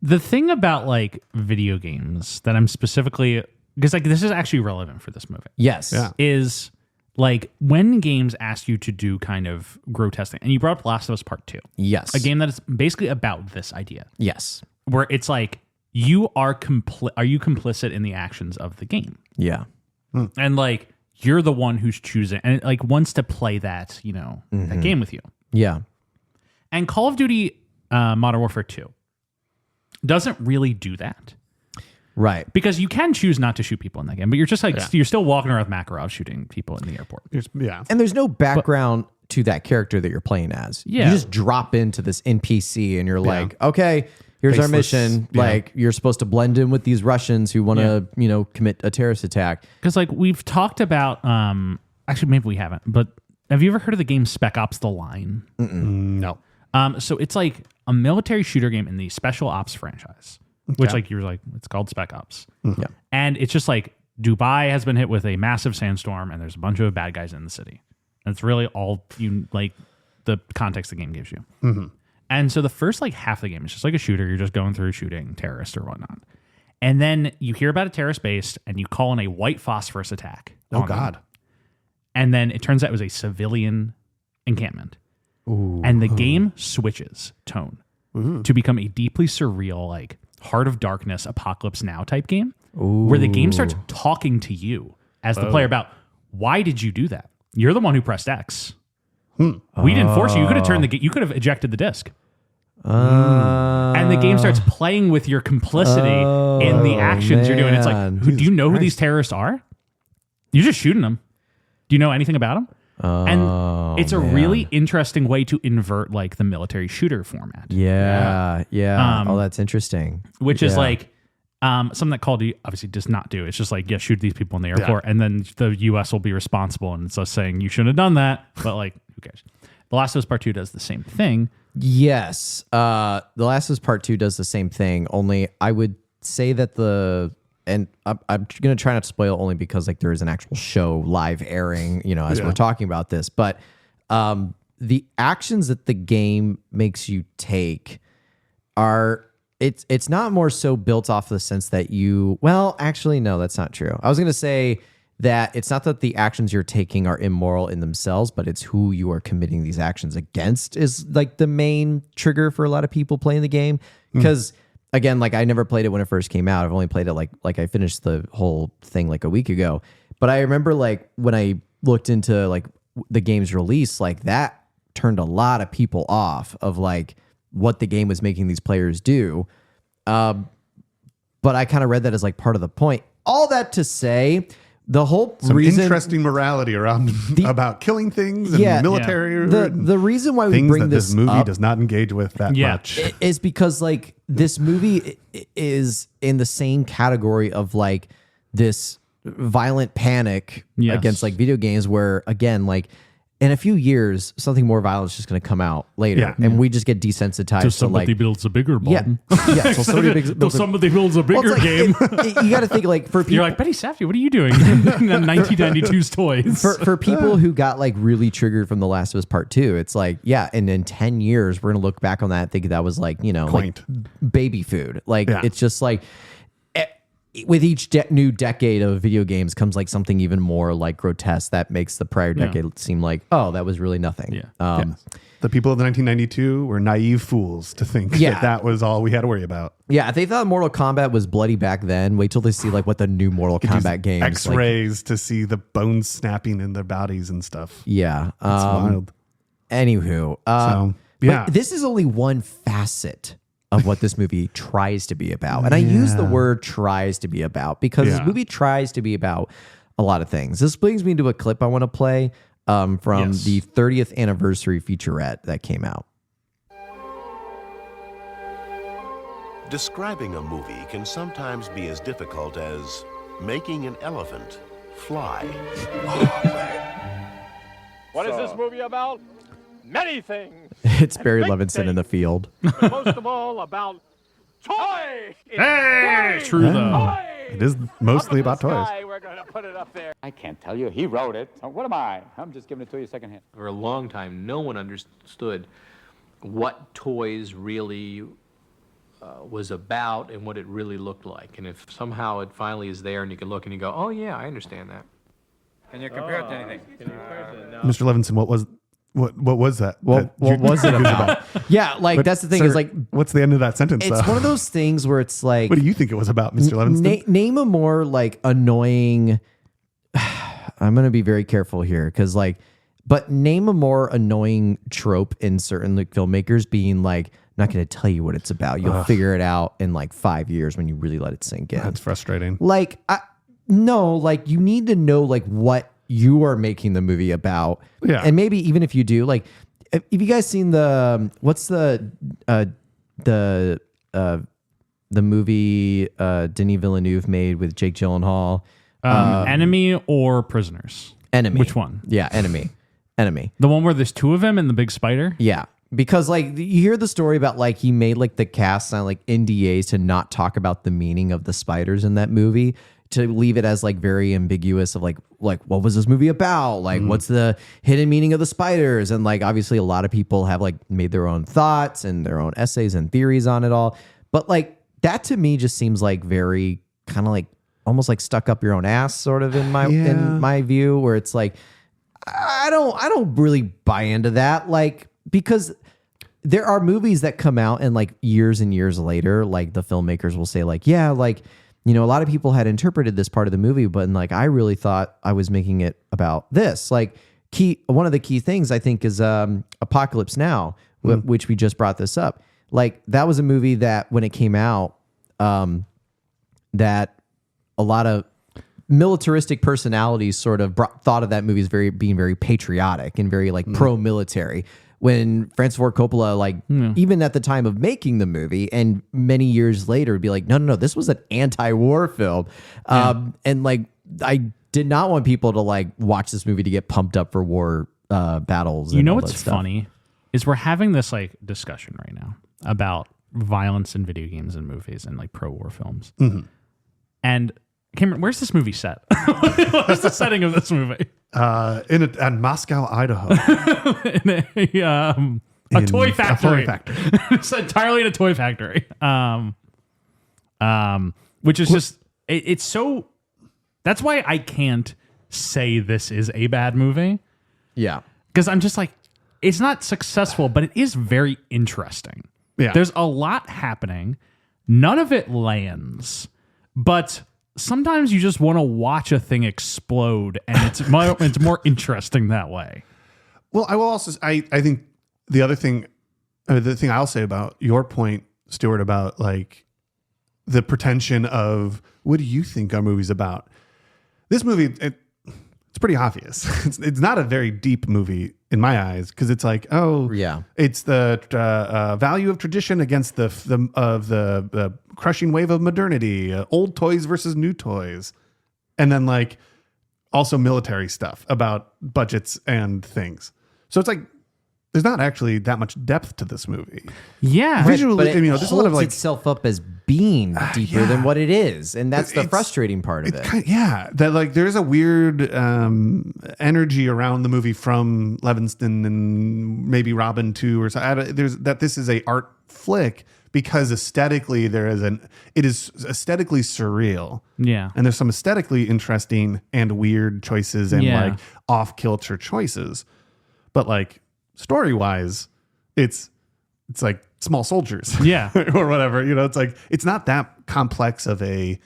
The thing about like video games that I'm specifically, because like this is actually relevant for this movie. Yes. Yeah. Is like when games ask you to do kind of grotesque thing, and you brought up Last of Us Part 2. Yes. A game that is basically about this idea. Yes. Where it's like, you are you complicit in the actions of the game? Yeah. And like, you're the one who's choosing and like wants to play that, you know, that game with you. Yeah. And Call of Duty Modern Warfare 2 doesn't really do that. Right. Because you can choose not to shoot people in that game, but you're just like, you're still walking around with Makarov shooting people in the airport. Yeah. And there's no background to that character that you're playing as. Yeah. You just drop into this NPC and you're like, okay, here's our mission. Like, you're supposed to blend in with these Russians who want to, you know, commit a terrorist attack. Because like we've talked about, actually maybe we haven't, but have you ever heard of the game Spec Ops: The Line? No. So it's like a military shooter game in the Special Ops franchise, which like you're like, it's called Spec Ops. Yeah. And it's just like Dubai has been hit with a massive sandstorm and there's a bunch of bad guys in the city. And it's really all you like the context the game gives you. And so the first like half of the game is just like a shooter. You're just going through shooting terrorists or whatnot. And then you hear about a terrorist base and you call in a white phosphorus attack. Oh, God. And then it turns out it was a civilian encampment. And the game switches tone to become a deeply surreal, like Heart of Darkness, Apocalypse Now type game, where the game starts talking to you as the player about why did you do that? You're the one who pressed X. We didn't force you. You could have turned you could have ejected the disc. And the game starts playing with your complicity in the actions you're doing. It's like, do you know who these terrorists are? You're just shooting them. Do you know anything about them? And it's a really interesting way to invert like the military shooter format. Yeah. That's interesting. Which is like something that Call of Duty obviously does not do. It's just like, shoot these people in the airport, and then the U.S. will be responsible. And it's us saying you shouldn't have done that. But like, who cares? The Last of Us Part 2 does the same thing. Yes. The Last of Us Part 2 does the same thing, only I would say that and I'm going to try not to spoil only because like there is an actual show live airing, you know, as we're talking about this, but the actions that the game makes you take are, it's not more so built off the sense that actually, no, that's not true. I was going to say that it's not that the actions you're taking are immoral in themselves, but it's who you are committing these actions against is like the main trigger for a lot of people playing the game. Because again, like I never played it when it first came out. I've only played it like I finished the whole thing like a week ago. But I remember like when I looked into like the game's release, like that turned a lot of people off of like what the game was making these players do. But I kind of read that as like part of the point. All that to say, the whole reason, interesting morality around about killing things and military. The reason why we things bring that this movie does not engage with that much is because like this movie is in the same category of like this violent panic against like video games, where again, like in a few years, something more violent is just going to come out later, and we just get desensitized. So somebody builds a bigger bomb. So somebody builds a bigger game. You got to think like for people, you're like, Betty Safdie, what are you doing? 1992's toys. For people who got like really triggered from The Last of Us Part 2, it's like, and in 10 years, we're going to look back on that and think that was like, you know, like baby food. Like it's just like, with each new decade of video games comes like something even more like grotesque that makes the prior decade seem like, oh, that was really nothing. The people of the 1992 were naive fools to think that was all we had to worry about. Yeah, they thought Mortal Kombat was bloody back then. Wait till they see like what the new Mortal Kombat games X-rays to see the bones snapping in their bodies and stuff. Yeah, it's wild. Anywho, but this is only one facet of what this movie tries to be about. And I use the word tries to be about because this movie tries to be about a lot of things. This brings me to a clip I want to play from the 30th anniversary featurette that came out. Describing a movie can sometimes be as difficult as making an elephant fly. What is this movie about? Many things. It's Barry Levinson in the field. But most of all about toy. Hey, true though. It is mostly about toys. We're going to put it up there. I can't tell you. He wrote it. What am I? I'm just giving it to you secondhand. For a long time, no one understood what toys really was about and what it really looked like. And if somehow it finally is there and you can look and you go, oh yeah, I understand that. Can you compare it to anything? Mr. Levinson, what was that? What was it about? Yeah, like But, that's the thing sir, is like what's the end of that sentence? it's though? one of those things where it's like What do you think it was about, Mr. Levinson? name a more like annoying. I'm gonna be very careful here because but name a more annoying trope in certain like filmmakers being like, I'm not gonna tell you what it's about. You'll figure it out in like 5 years when you really let it sink in. That's frustrating. Like no, like you need to know like what you are making the movie about. Yeah. And maybe even if you do, like if you guys seen what's the movie Denis Villeneuve made with Jake Gyllenhaal? Enemy or Prisoners? Enemy. Which one? Yeah, Enemy. The one where there's two of them and the big spider? Yeah. Because like you hear the story about like he made like the cast sign like NDAs to not talk about the meaning of the spiders in that movie, to leave it as like very ambiguous of like what was this movie about? Like what's the hidden meaning of the spiders? And like obviously a lot of people have like made their own thoughts and their own essays and theories on it all. But like that to me just seems like very kind of like almost like stuck up your own ass sort of in my view, where it's like I don't really buy into that, like, because there are movies that come out and like years and years later, like the filmmakers will say like, yeah, like, you know, a lot of people had interpreted this part of the movie, but like I really thought I was making it about this. Like one of the key things I think is Apocalypse Now, which we just brought this up. Like that was a movie that when it came out, that a lot of militaristic personalities sort of thought of that movie as being very patriotic and very like pro-military. When Francis Ford Coppola, like even at the time of making the movie and many years later, would be like, no, this was an anti-war film. And like, I did not want people to like watch this movie to get pumped up for war battles. You know what's funny is we're having this like discussion right now about violence in video games and movies and like pro-war films. And Cameron, where's this movie set? What's the setting of this movie? In Moscow, Idaho. in a toy factory. It's entirely in a toy factory. Which is just it's so. That's why I can't say this is a bad movie. Yeah, because I'm just like, it's not successful, but it is very interesting. Yeah, there's a lot happening. None of it lands, but sometimes you just want to watch a thing explode, and it's more interesting that way. Well, I will also. I think the thing I'll say about your point, Stuart, about like the pretension of what do you think our movie's about? This movie, it's pretty obvious. It's not a very deep movie in my eyes, because it's like, oh yeah, it's the value of tradition against the crushing wave of modernity, old toys versus new toys, and then like also military stuff about budgets and things. So it's like there's not actually that much depth to this movie. Yeah, visually, but there's a lot of like itself up as being deeper than what it is, and that's the frustrating part of it. That like there's a weird energy around the movie from Levinson and maybe Robin too, or so. There's that this is a art flick because aesthetically it is aesthetically surreal. Yeah, and there's some aesthetically interesting and weird choices and like off kilter choices, but like story wise, it's like Small Soldiers, or whatever. You know, it's like it's not that complex of a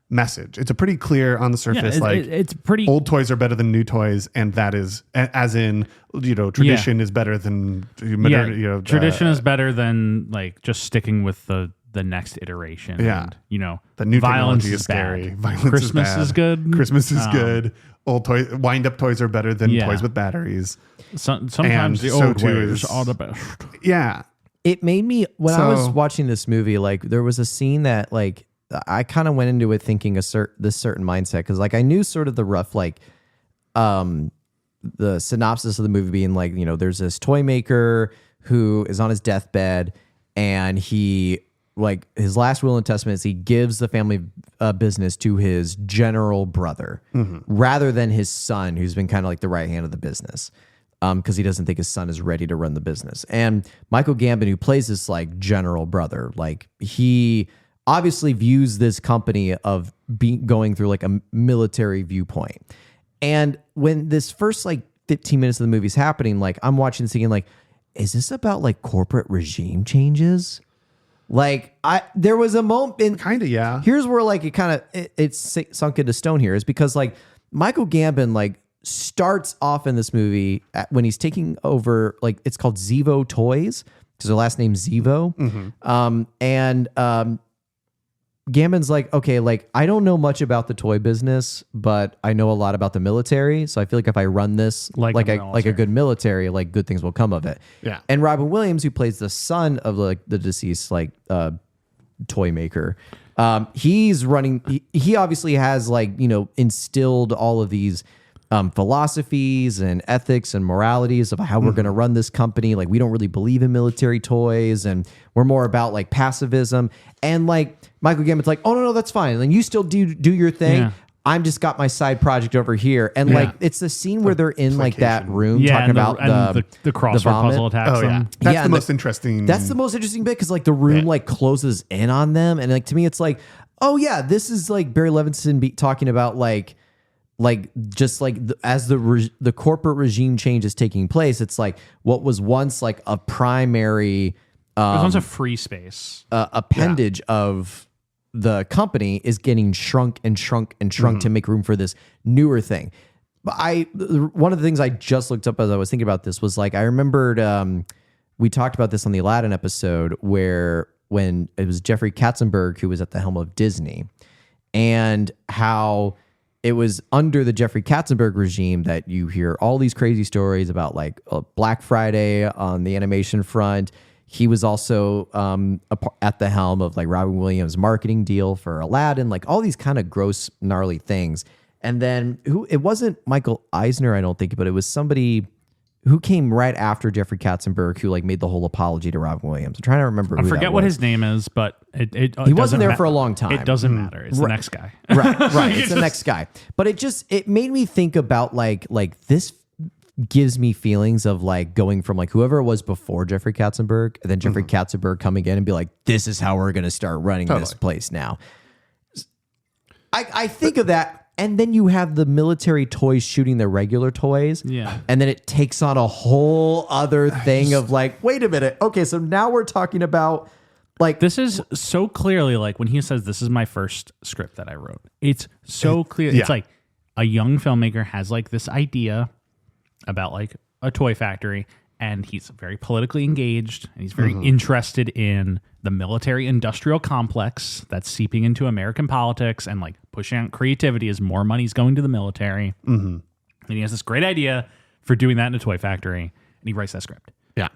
message. It's a pretty clear on the surface. It's pretty. Old toys are better than new toys, and that is as in tradition is better than modern. Tradition is better than like just sticking with the next iteration. Yeah, and, the new violence technology is scary. Violence Christmas is good. Christmas is good. Old toys, wind-up toys are better than toys with batteries. Sometimes the old ways are the best. Yeah. It made me, when I was watching this movie, like there was a scene that like I kind of went into it thinking this certain mindset, because like I knew sort of the rough like the synopsis of the movie being like, there's this toy maker who is on his deathbed, and he like his last will and testament is he gives the family business to his general brother rather than his son, who's been kind of like the right hand of the business. Because he doesn't think his son is ready to run the business. And Michael Gambon, who plays this like general brother, like he obviously views this company of going through like a military viewpoint. And when this first like 15 minutes of the movie is happening, like I'm watching this thinking like, is this about like corporate regime changes? Like there was a moment, kind of, yeah. Here's where like it's sunk into stone here is because like Michael Gambon like starts off in this movie when he's taking over, like it's called Zevo Toys because their last name's Zevo. Gambon's like, okay, like I don't know much about the toy business, but I know a lot about the military. So I feel like if I run this like a good military, like good things will come of it. Yeah. And Robin Williams, who plays the son of like the deceased like toy maker, he's running. He obviously has like instilled all of these philosophies and ethics and moralities of how we're going to run this company. Like we don't really believe in military toys and we're more about like pacifism. And like Michael Gambon's like, oh no, that's fine. And you still do your thing. Yeah. I'm just got my side project over here. And like, it's the scene where they're in like that room talking about the crossword puzzle attacks them. That's the most interesting. That's the most interesting bit. Cause like the room like closes in on them. And like, to me, it's like, oh yeah, this is like Barry Levinson talking about just like as the corporate regime change is taking place, it's like what was once like a primary, it was once a free space appendage of the company is getting shrunk and shrunk and shrunk to make room for this newer thing. But one of the things I just looked up as I was thinking about this was like I remembered we talked about this on the Aladdin episode when it was Jeffrey Katzenberg who was at the helm of Disney, and how it was under the Jeffrey Katzenberg regime that you hear all these crazy stories about like Black Friday on the animation front. He was also at the helm of like Robin Williams' marketing deal for Aladdin, like all these kind of gross, gnarly things. And then it wasn't Michael Eisner, I don't think, but it was somebody who came right after Jeffrey Katzenberg who like made the whole apology to Robin Williams. I'm trying to remember. I forget what his name is, but he wasn't there for a long time. It doesn't matter. It's the next guy. Right. It's the next guy. But it made me think about like this gives me feelings of like going from like whoever it was before Jeffrey Katzenberg and then Jeffrey Katzenberg coming in and be like, this is how we're going to start running this place now. I think of that. And then you have the military toys shooting their regular toys. Yeah. And then it takes on a whole other thing of like, wait a minute. Okay, so now we're talking about like... This is so clearly like when he says, this is my first script that I wrote. It's so clear. Yeah. It's like a young filmmaker has like this idea about like a toy factory. And he's very politically engaged. And he's very interested in the military industrial complex that's seeping into American politics and like pushing out creativity as more money's going to the military. And he has this great idea for doing that in a toy factory. And he writes that script. Yeah.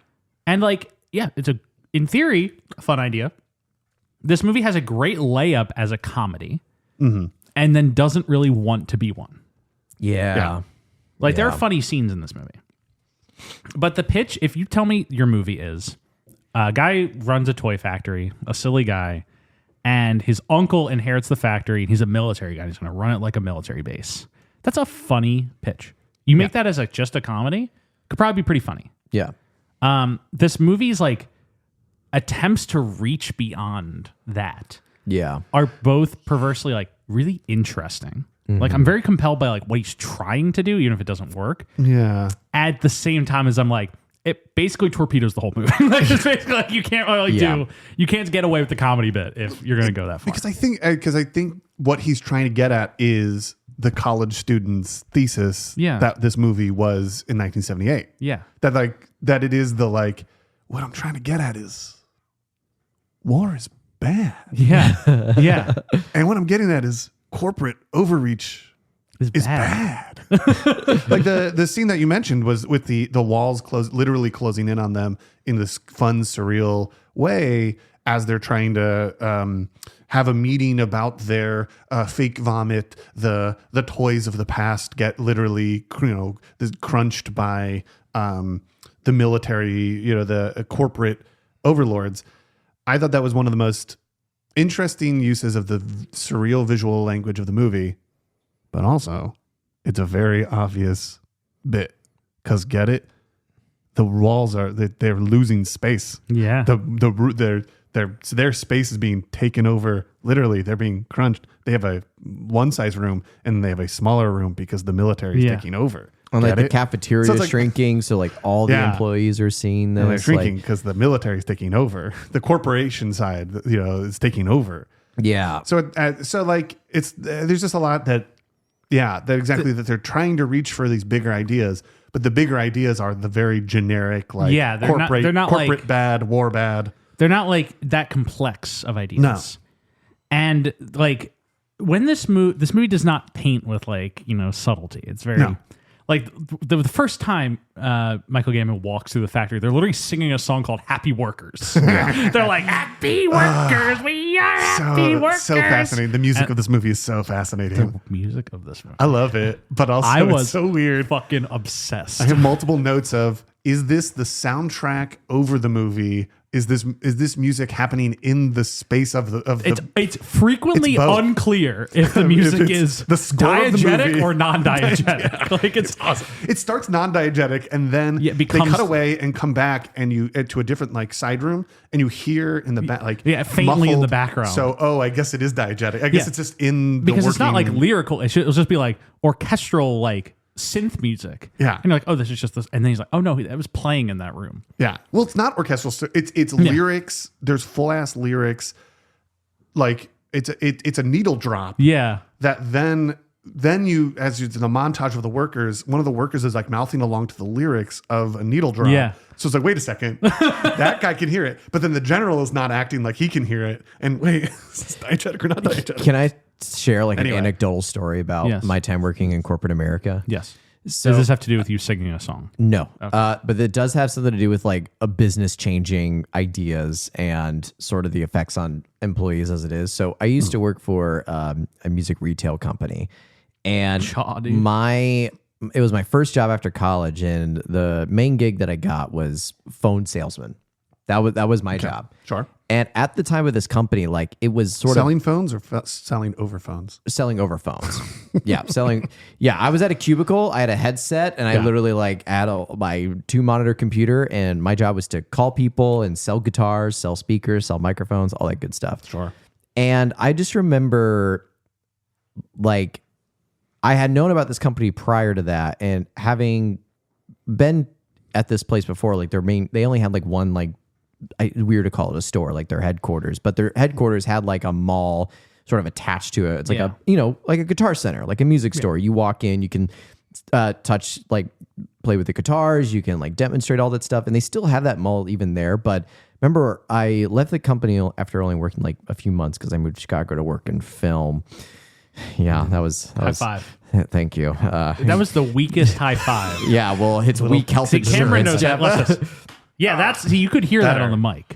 And like, yeah, it's in theory, a fun idea. This movie has a great layup as a comedy and then doesn't really want to be one. Yeah. Like there are funny scenes in this movie. But the pitch, if you tell me your movie is a guy runs a toy factory, a silly guy, and his uncle inherits the factory, and he's a military guy, he's going to run it like a military base. That's a funny pitch. You make that as just a comedy, could probably be pretty funny. Yeah. This movie's like attempts to reach beyond that. Yeah. Are both perversely like really interesting. Like I'm very compelled by like what he's trying to do, even if it doesn't work. Yeah. At the same time as I'm like, it basically torpedoes the whole movie. Like it's basically like you can't really you can't get away with the comedy bit if you're going to go that far. Because I think what he's trying to get at is the college student's thesis that this movie was in 1978. Yeah. That it is the like what I'm trying to get at is war is bad. Yeah. Yeah. And what I'm getting at is corporate overreach is bad. Like the scene that you mentioned was with the walls literally closing in on them in this fun, surreal way as they're trying to have a meeting about their fake vomit. The toys of the past get literally crunched by the military, the corporate overlords. I thought that was one of the most interesting uses of the surreal visual language of the movie, but also it's a very obvious bit because get it? The walls they're losing space. Yeah. Their space is being taken over. Literally, they're being crunched. They have a one size room and they have a smaller room because the military is taking over. And like the cafeteria is shrinking, so like all the employees are seeing this. And they're shrinking because the military is taking over. The corporation side, is taking over. Yeah. So like there's just a lot that they're trying to reach for these bigger ideas, but the bigger ideas are the very generic they're not corporate like, bad, war bad. They're not like that complex of ideas. No. And like when this movie does not paint with like, subtlety. It's very like the first time Michael Gambon walks through the factory, they're literally singing a song called Happy Workers. They're like, happy workers, we are happy workers. So fascinating. The music of this movie is so fascinating. The music of this movie. I love it, but also it's so weird. Fucking obsessed. I have multiple notes of, is this the soundtrack over the movie? Is this music happening in the space of the? It's frequently unclear if the music is the diegetic or non-diegetic. Like it's awesome. It starts non-diegetic and then they cut away and come back and you to a different like side room and you hear in the back faintly muffled, in the background. So I guess it is diegetic. I guess it's just in the because it's not like lyrical. It'll just be like orchestral like synth music. Yeah. And you're like, oh, this is just this. And then he's like, oh no, that was playing in that room. Yeah. Well, it's not orchestral. It's lyrics. There's full ass lyrics. Like it's a needle drop. Yeah. That then you, as you, the montage of the workers, one of the workers is like mouthing along to the lyrics of a needle drop. Yeah. So it's like, wait a second, that guy can hear it. But then the general is not acting like he can hear it. And wait, is this diegetic or not diegetic? Can I share like an anecdotal story about my time working in corporate America? Yes. So, does this have to do with you singing a song? No. Okay. But it does have something to do with like a business changing ideas and sort of the effects on employees as it is. So I used to work for a music retail company, and it was my first job after college, and the main gig that I got was phone salesman. That was my job. Sure. And at the time of this company, like it was selling phones or selling over phones? Selling over phones. Yeah, selling. Yeah, I was at a cubicle. I had a headset, and I literally like had my 2-monitor computer, and my job was to call people and sell guitars, sell speakers, sell microphones, all that good stuff. Sure. And I just remember, like, I had known about this company prior to that, and having been at this place before, like they only had like one like. Weird to call it a store, like their headquarters, but their headquarters had like a mall sort of attached to it. It's like like a guitar center, like a music store. You walk in, you can touch, like play with the guitars, you can like demonstrate all that stuff. And they still have that mall even there. But remember, I left the company after only working like a few months because I moved to Chicago to work in film. Yeah, that was high five. Thank you. That was the weakest high five. Yeah, well, it's weak health insurance. Cameron knows that. Yeah, you could hear that on the mic.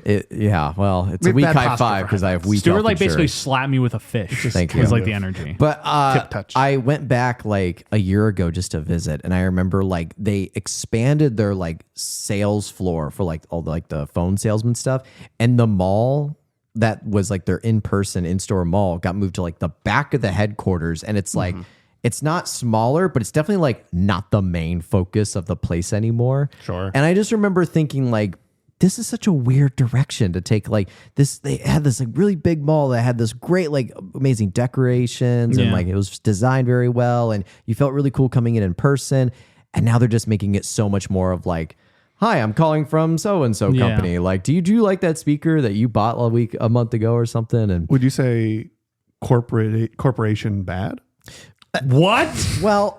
Well, it's a weak high five because I have weak Stuart health like basically insurance. slapped me with a fish. Thank you. It was like the energy. But Tip touch. I went back like a year ago just to visit, and I remember like they expanded their like sales floor for like all the, like the phone salesman stuff, and the mall that was like their in-store mall got moved to like the back of the headquarters, and it's like. It's not smaller, but it's definitely like not the main focus of the place anymore. Sure. And I just remember thinking like, this is such a weird direction to take. Like this, they had this like really big mall that had this great, like amazing decorations and like it was designed very well. And you felt really cool coming in person. And now they're just making it so much more of like, hi, I'm calling from so-and-so company. Like, do you like that speaker that you bought a month ago or something? And would you say corporation bad? What? Well,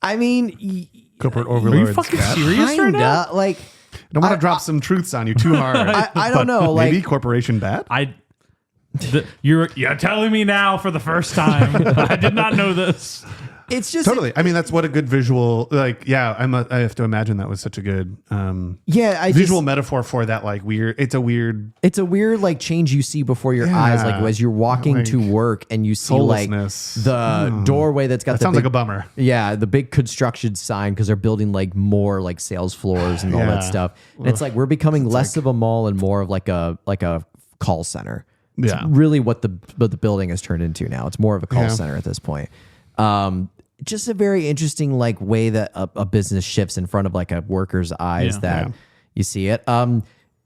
I mean, corporate overlords. Are you fucking serious right now? Like, I don't want to drop some truths on you too hard. I don't know. Maybe like, corporation bad? You're telling me now for the first time. I did not know this. It's just totally. I mean, that's what a good visual. Like, yeah, I have to imagine that was such a good visual metaphor for that. Like weird. It's a weird like change you see before your eyes, like as you're walking to work and you see like the doorway that's got that the sounds big, like a bummer. Yeah, the big construction sign because they're building like more like sales floors and all that stuff. And it's like we're becoming less of a mall and more of like a call center. It's really what the building has turned into now. It's more of a call center at this point. Just a very interesting like way that a business shifts in front of like a worker's eyes that you see it.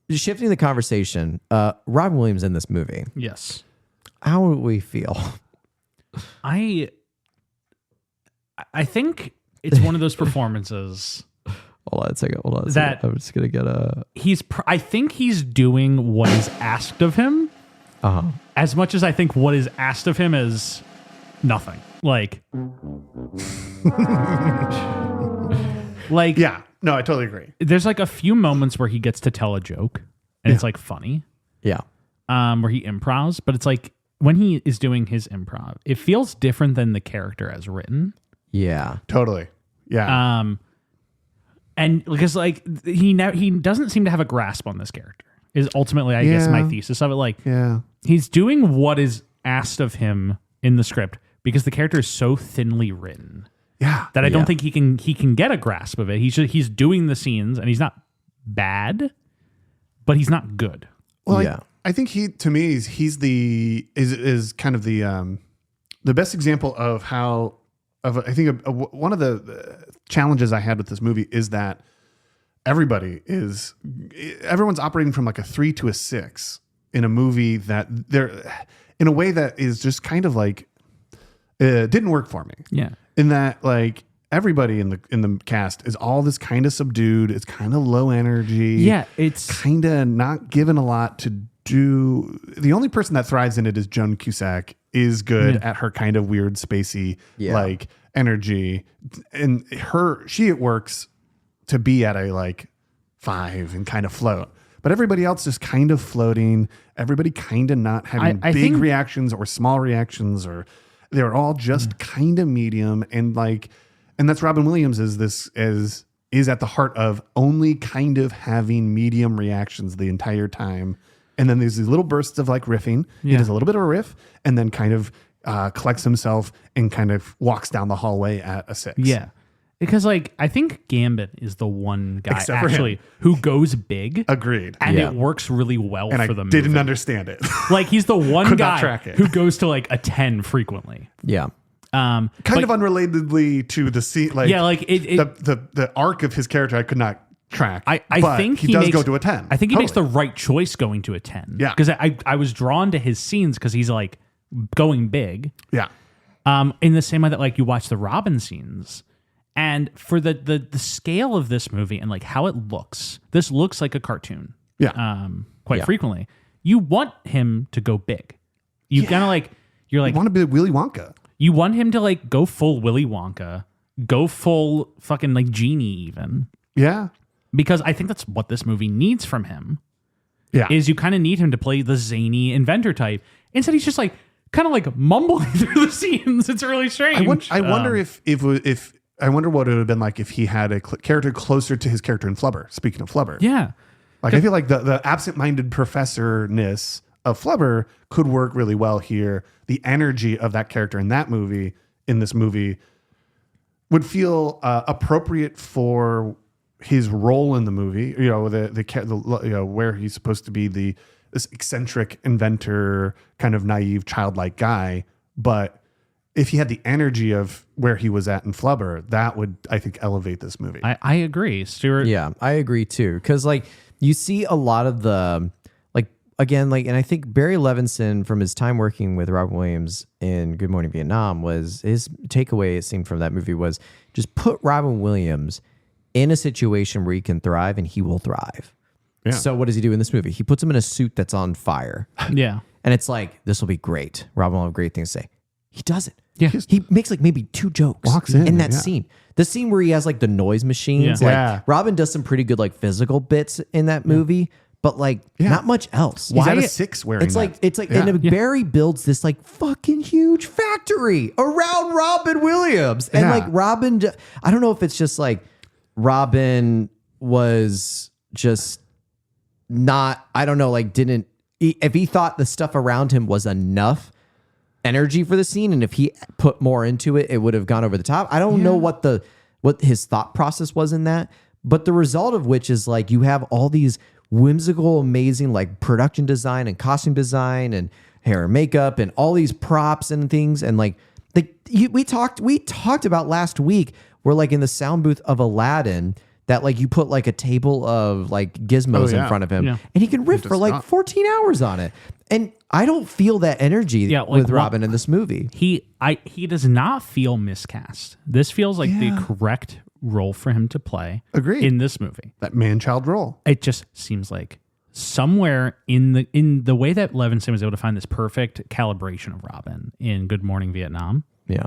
Shifting the conversation, Robin Williams in this movie. Yes. How would we feel? I think it's one of those performances. Hold on a second. That I'm just gonna get a. I think he's doing what is asked of him. As much as I think what is asked of him is nothing. Like, yeah. No, I totally agree. There's like a few moments where he gets to tell a joke, and it's like funny. Yeah. Where he improvs, but it's like when he is doing his improv, it feels different than the character as written. Yeah. Totally. Yeah. And because like he doesn't seem to have a grasp on this character is ultimately, I guess, my thesis of it. Like, he's doing what is asked of him in the script because the character is so thinly written. Yeah. That I don't think he can get a grasp of it. He's doing the scenes and he's not bad, but he's not good. Well, I think to me he's is kind of the best example of how I think one of the challenges I had with this movie is that everyone's operating from like a 3 to a 6 in a movie that they're in a way that is just kind of like didn't work for me. Yeah. In that like everybody in the cast is all this kind of subdued. It's kind of low energy. Yeah. It's kind of not given a lot to do. The only person that thrives in it is Joan Cusack is good at her kind of weird spacey like energy, and it works to be at a like 5 and kind of float. But everybody else is kind of floating. Everybody kind of not having big reactions or small reactions, or they're all just kind of medium. And that's Robin Williams is at the heart of only kind of having medium reactions the entire time. And then there's these little bursts of like riffing. He does a little bit of a riff and then kind of collects himself and kind of walks down the hallway at a 6. Yeah. Because like I think Gambit is the one guy actually who goes big. Agreed. And it works really well and for the movie. movie. Didn't understand it. Like he's the one guy who goes to like a 10 frequently. Yeah. Kind of unrelatedly to the scene. Like, the arc of his character I could not track. I think he does go to a 10. I think he makes the right choice going to a 10. Yeah. Because I was drawn to his scenes because he's like going big. Yeah. In the same way that like you watch the Robin scenes. And for the scale of this movie and like how it looks, this looks like a cartoon. Yeah. Quite frequently. You want him to go big. You kind of like, you're like, you want to be Willy Wonka. You want him to like go full Willy Wonka, go full fucking like Genie even. Yeah. Because I think that's what this movie needs from him. Yeah. Is you kind of need him to play the zany inventor type. Instead, he's just like kind of like mumbling through the scenes. It's really strange. I wonder if I wonder what it would have been like if he had a character closer to his character in Flubber. Speaking of Flubber. Yeah. Like I feel like the absent-minded professor-ness of Flubber could work really well here. The energy of that character in this movie, would feel appropriate for his role in the movie. You know, the where he's supposed to be this eccentric inventor, kind of naive, childlike guy. But if he had the energy of where he was at in Flubber, that would, I think, elevate this movie. I agree, Stuart. Yeah, I agree too. Because like you see a lot of the and I think Barry Levinson, from his time working with Robin Williams in Good Morning Vietnam, was his takeaway, it seemed, from that movie was just put Robin Williams in a situation where he can thrive and he will thrive. Yeah. So what does he do in this movie? He puts him in a suit that's on fire. Yeah. And it's like, this will be great. Robin will have great things to say. He does it. Yeah. He makes like maybe 2 jokes walks in that scene. The scene where he has like the noise machines. Yeah. Like Robin does some pretty good like physical bits in that movie. but like not much else. He's at a 6 wearing it's like and Barry builds this like fucking huge factory around Robin Williams. And like Robin, I don't know if it's just like Robin was just not, I don't know, like if he thought the stuff around him was enough energy for the scene, and if he put more into it, it would have gone over the top. I don't know what his thought process was in that, but the result of which is like you have all these whimsical, amazing like production design and costume design and hair and makeup and all these props and things. And like we talked about last week where like in the sound booth of Aladdin that like you put like a table of like gizmos in front of him and he can riff for like 14 hours on it. And I don't feel that energy with Robin in this movie. He does not feel miscast. This feels like the correct role for him to play. Agreed. In this movie. That man-child role. It just seems like somewhere in the way that Levinson was able to find this perfect calibration of Robin in Good Morning Vietnam. Yeah.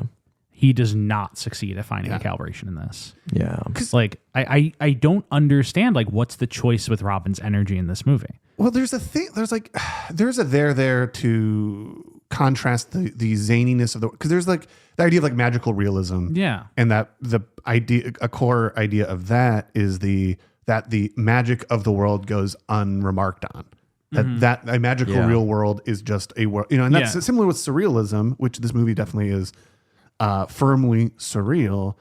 He does not succeed at finding a calibration in this. Yeah. Because like I don't understand like what's the choice with Robin's energy in this movie. Well, there's a thing. There's a there to contrast the zaniness of because there's like the idea of like magical realism. Yeah. And that a core idea of that is that the magic of the world goes unremarked on. That a magical real world is just a world, and that's similar with surrealism, which this movie definitely is firmly surreal.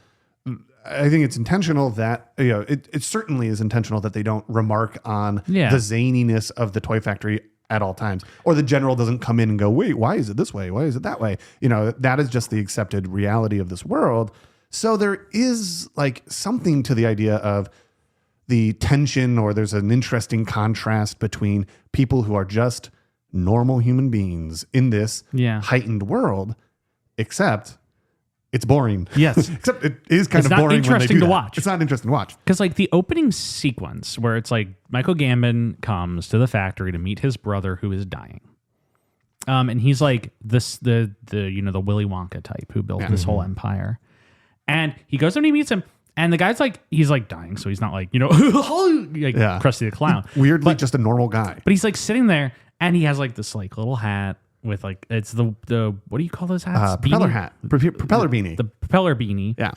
I think it's intentional that it certainly is intentional that they don't remark on the zaniness of the toy factory at all times, or the general doesn't come in and go, wait, why is it this way? Why is it that way? That is just the accepted reality of this world. So there is like something to the idea of the tension, or there's an interesting contrast between people who are just normal human beings in this heightened world, except it's boring. Yes. Except it is kind of boring. It's not interesting to watch. It's not interesting to watch. Because like the opening sequence where it's like Michael Gambon comes to the factory to meet his brother who is dying. And he's like the Willy Wonka type who built this whole empire. And he goes and he meets him. And the guy's like, he's like dying. So he's not like, Krusty the Clown. Weirdly, just a normal guy. But he's like sitting there and he has like this like little hat with like, it's the what do you call those hats? Propeller hat. Propeller beanie. The propeller beanie. Yeah.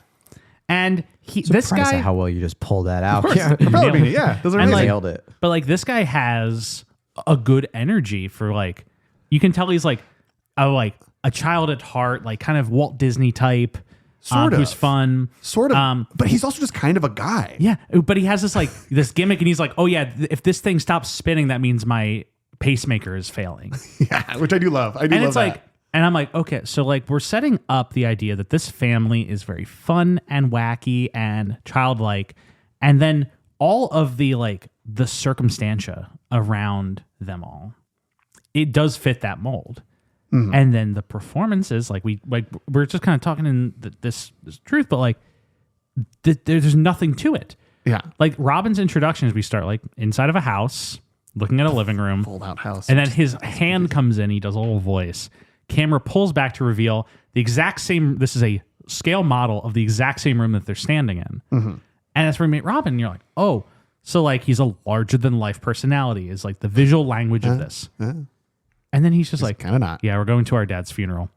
And this guy, at how well you just pulled that out. Propeller beanie. Yeah. Those are and amazing. Nailed it. But like this guy has a good energy for like, you can tell he's like a child at heart, like kind of Walt Disney type. Sort of. Who's fun. Sort of. But he's also just kind of a guy. Yeah. But he has this like this gimmick and he's like, oh yeah, if this thing stops spinning, that means my pacemaker is failing. Yeah, which I do love. I do love that. And I'm like, okay, so like we're setting up the idea that this family is very fun and wacky and childlike. And then all of the like the circumstantia around them all, it does fit that mold. Mm-hmm. And then the performances, we're just kind of talking in this truth, but like there's nothing to it. Yeah. Like Robin's introduction is we start like inside of a house, looking at a living room. Fold out house. And then his hand comes in, he does a little voice. Camera pulls back to reveal the exact same, this is a scale model of the exact same room that they're standing in. Mm-hmm. And that's where we meet Robin, and you're like, oh, so like he's a larger than life personality is like the visual language of this. And then he's just like, kind of not. Yeah, we're going to our dad's funeral.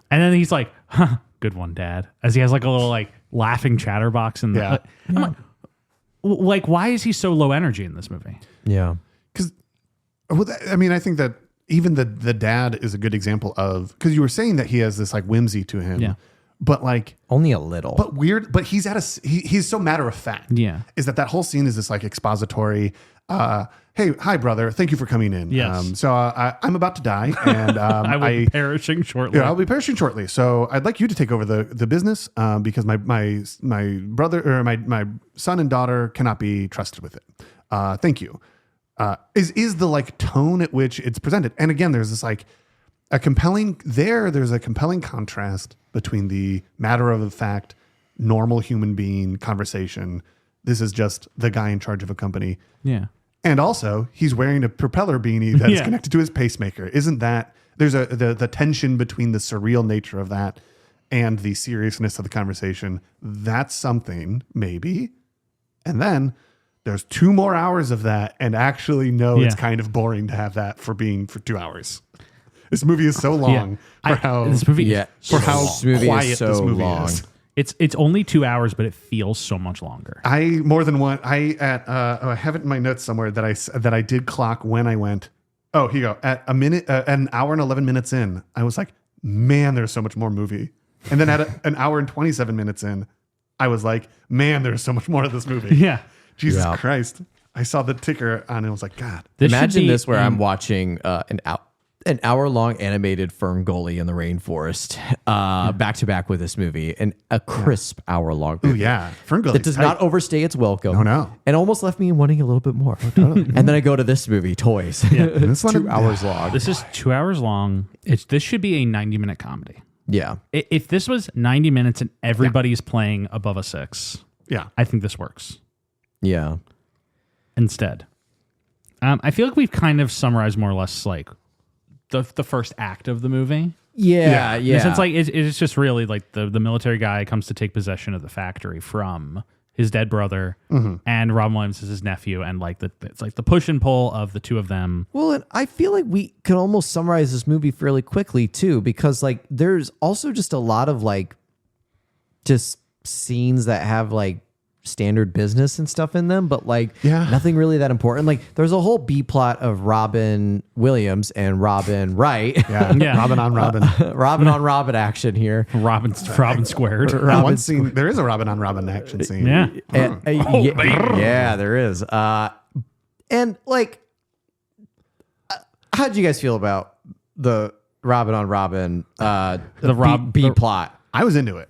And then he's like, huh, good one, Dad. As he has like a little like laughing chatterbox. And I'm like, why is he so low energy in this movie? Yeah. Because, I think that even the dad is a good example of, because you were saying that he has this like whimsy to him. Yeah. But like only a little. But weird. But he's he's so matter of fact. Yeah. Is that whole scene is this like expository, hey, hi, brother. Thank you for coming in. Yes. So I'm about to die, and I will be perishing shortly. Yeah, I'll be perishing shortly. So I'd like you to take over the business because my brother or my son and daughter cannot be trusted with it. Thank you. Is the like tone at which it's presented, and again, there's this like there's a compelling contrast between the matter of the fact, normal human being conversation. This is just the guy in charge of a company. Yeah. And also, he's wearing a propeller beanie that is connected to his pacemaker. Isn't that there's the tension between the surreal nature of that and the seriousness of the conversation? That's something maybe. And then there's 2 more hours of that, and actually, no, it's kind of boring to have that for 2 hours. This movie is so long for how this movie quiet this movie is. It's only 2 hours, but it feels so much longer. I have it in my notes somewhere that I did clock when I went. Oh, here you go. At an hour and 11 minutes in, I was like, man, there's so much more movie. And then at an hour and 27 minutes in, I was like, man, there's so much more of this movie. Yeah. Jesus Christ. I saw the ticker on it and I was like, God. Imagine this where I'm watching an hour-long animated fern gully in the rainforest back to back with this movie, and a crisp hour-long movie. Oh, yeah. Fern gully. That does not overstay its welcome. Oh, no. And almost left me wanting a little bit more. And then I go to this movie, Toys. Yeah. It's 2 hours long. This is 2 hours long. This should be a 90-minute comedy. Yeah. If this was 90 minutes and everybody's playing above a 6, I think this works. Yeah. Instead. I feel like we've kind of summarized more or less like the first act of the movie. Yeah. Since like it's just really like the military guy comes to take possession of the factory from his dead brother, and Robin Williams is his nephew, and like it's like the push and pull of the two of them. Well, and I feel like we can almost summarize this movie fairly quickly too, because like there's also just a lot of like just scenes that have like standard business and stuff in them, but like nothing really that important. Like there's a whole B plot of Robin Williams and Robin Wright. Robin on Robin. Robin on Robin action here. Robin squared. One scene, there is a Robin on Robin action scene. Yeah. Yeah, there is. And like, how did you guys feel about the Robin on Robin, B plot? I was into it.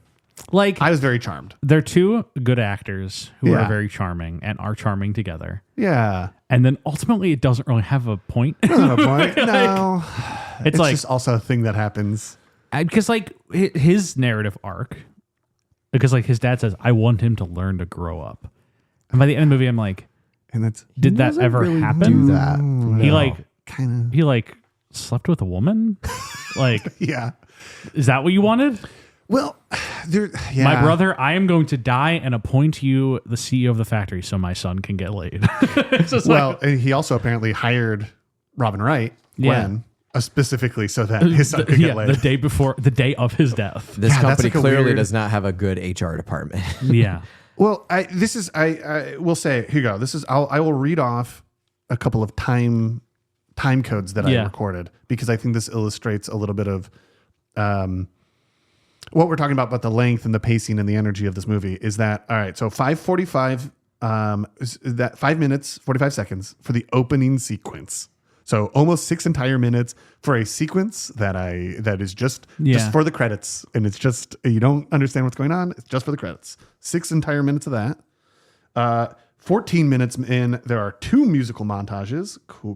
Like, I was very charmed. They're two good actors who are very charming and are charming together. Yeah. And then ultimately it doesn't really have a point. It doesn't have a point. No. It's like, just also a thing that happens. Because like his narrative arc, because like his dad says, I want him to learn to grow up. And by the end of the movie, I'm like, did that ever happen? Do that. He like kind of. He like slept with a woman? Like, yeah. Is that what you wanted? Well, my brother, I am going to die and appoint you the CEO of the factory so my son can get laid. He also apparently hired Robin Wright, Gwen, specifically so that his son could get laid. The day of his death. This company like clearly does not have a good HR department. Yeah. Well, I will say, here you go. I will read off a couple of time codes that I recorded, because I think this illustrates a little bit of what we're talking about the length and the pacing and the energy of this movie. Is that all right? So 5:45, that 5 minutes 45 seconds for the opening sequence. So almost 6 entire minutes for a sequence that is just for the credits, and it's just, you don't understand what's going on. It's just for the credits. 6 entire minutes of that. 14 minutes in, there are 2 musical montages. Cool.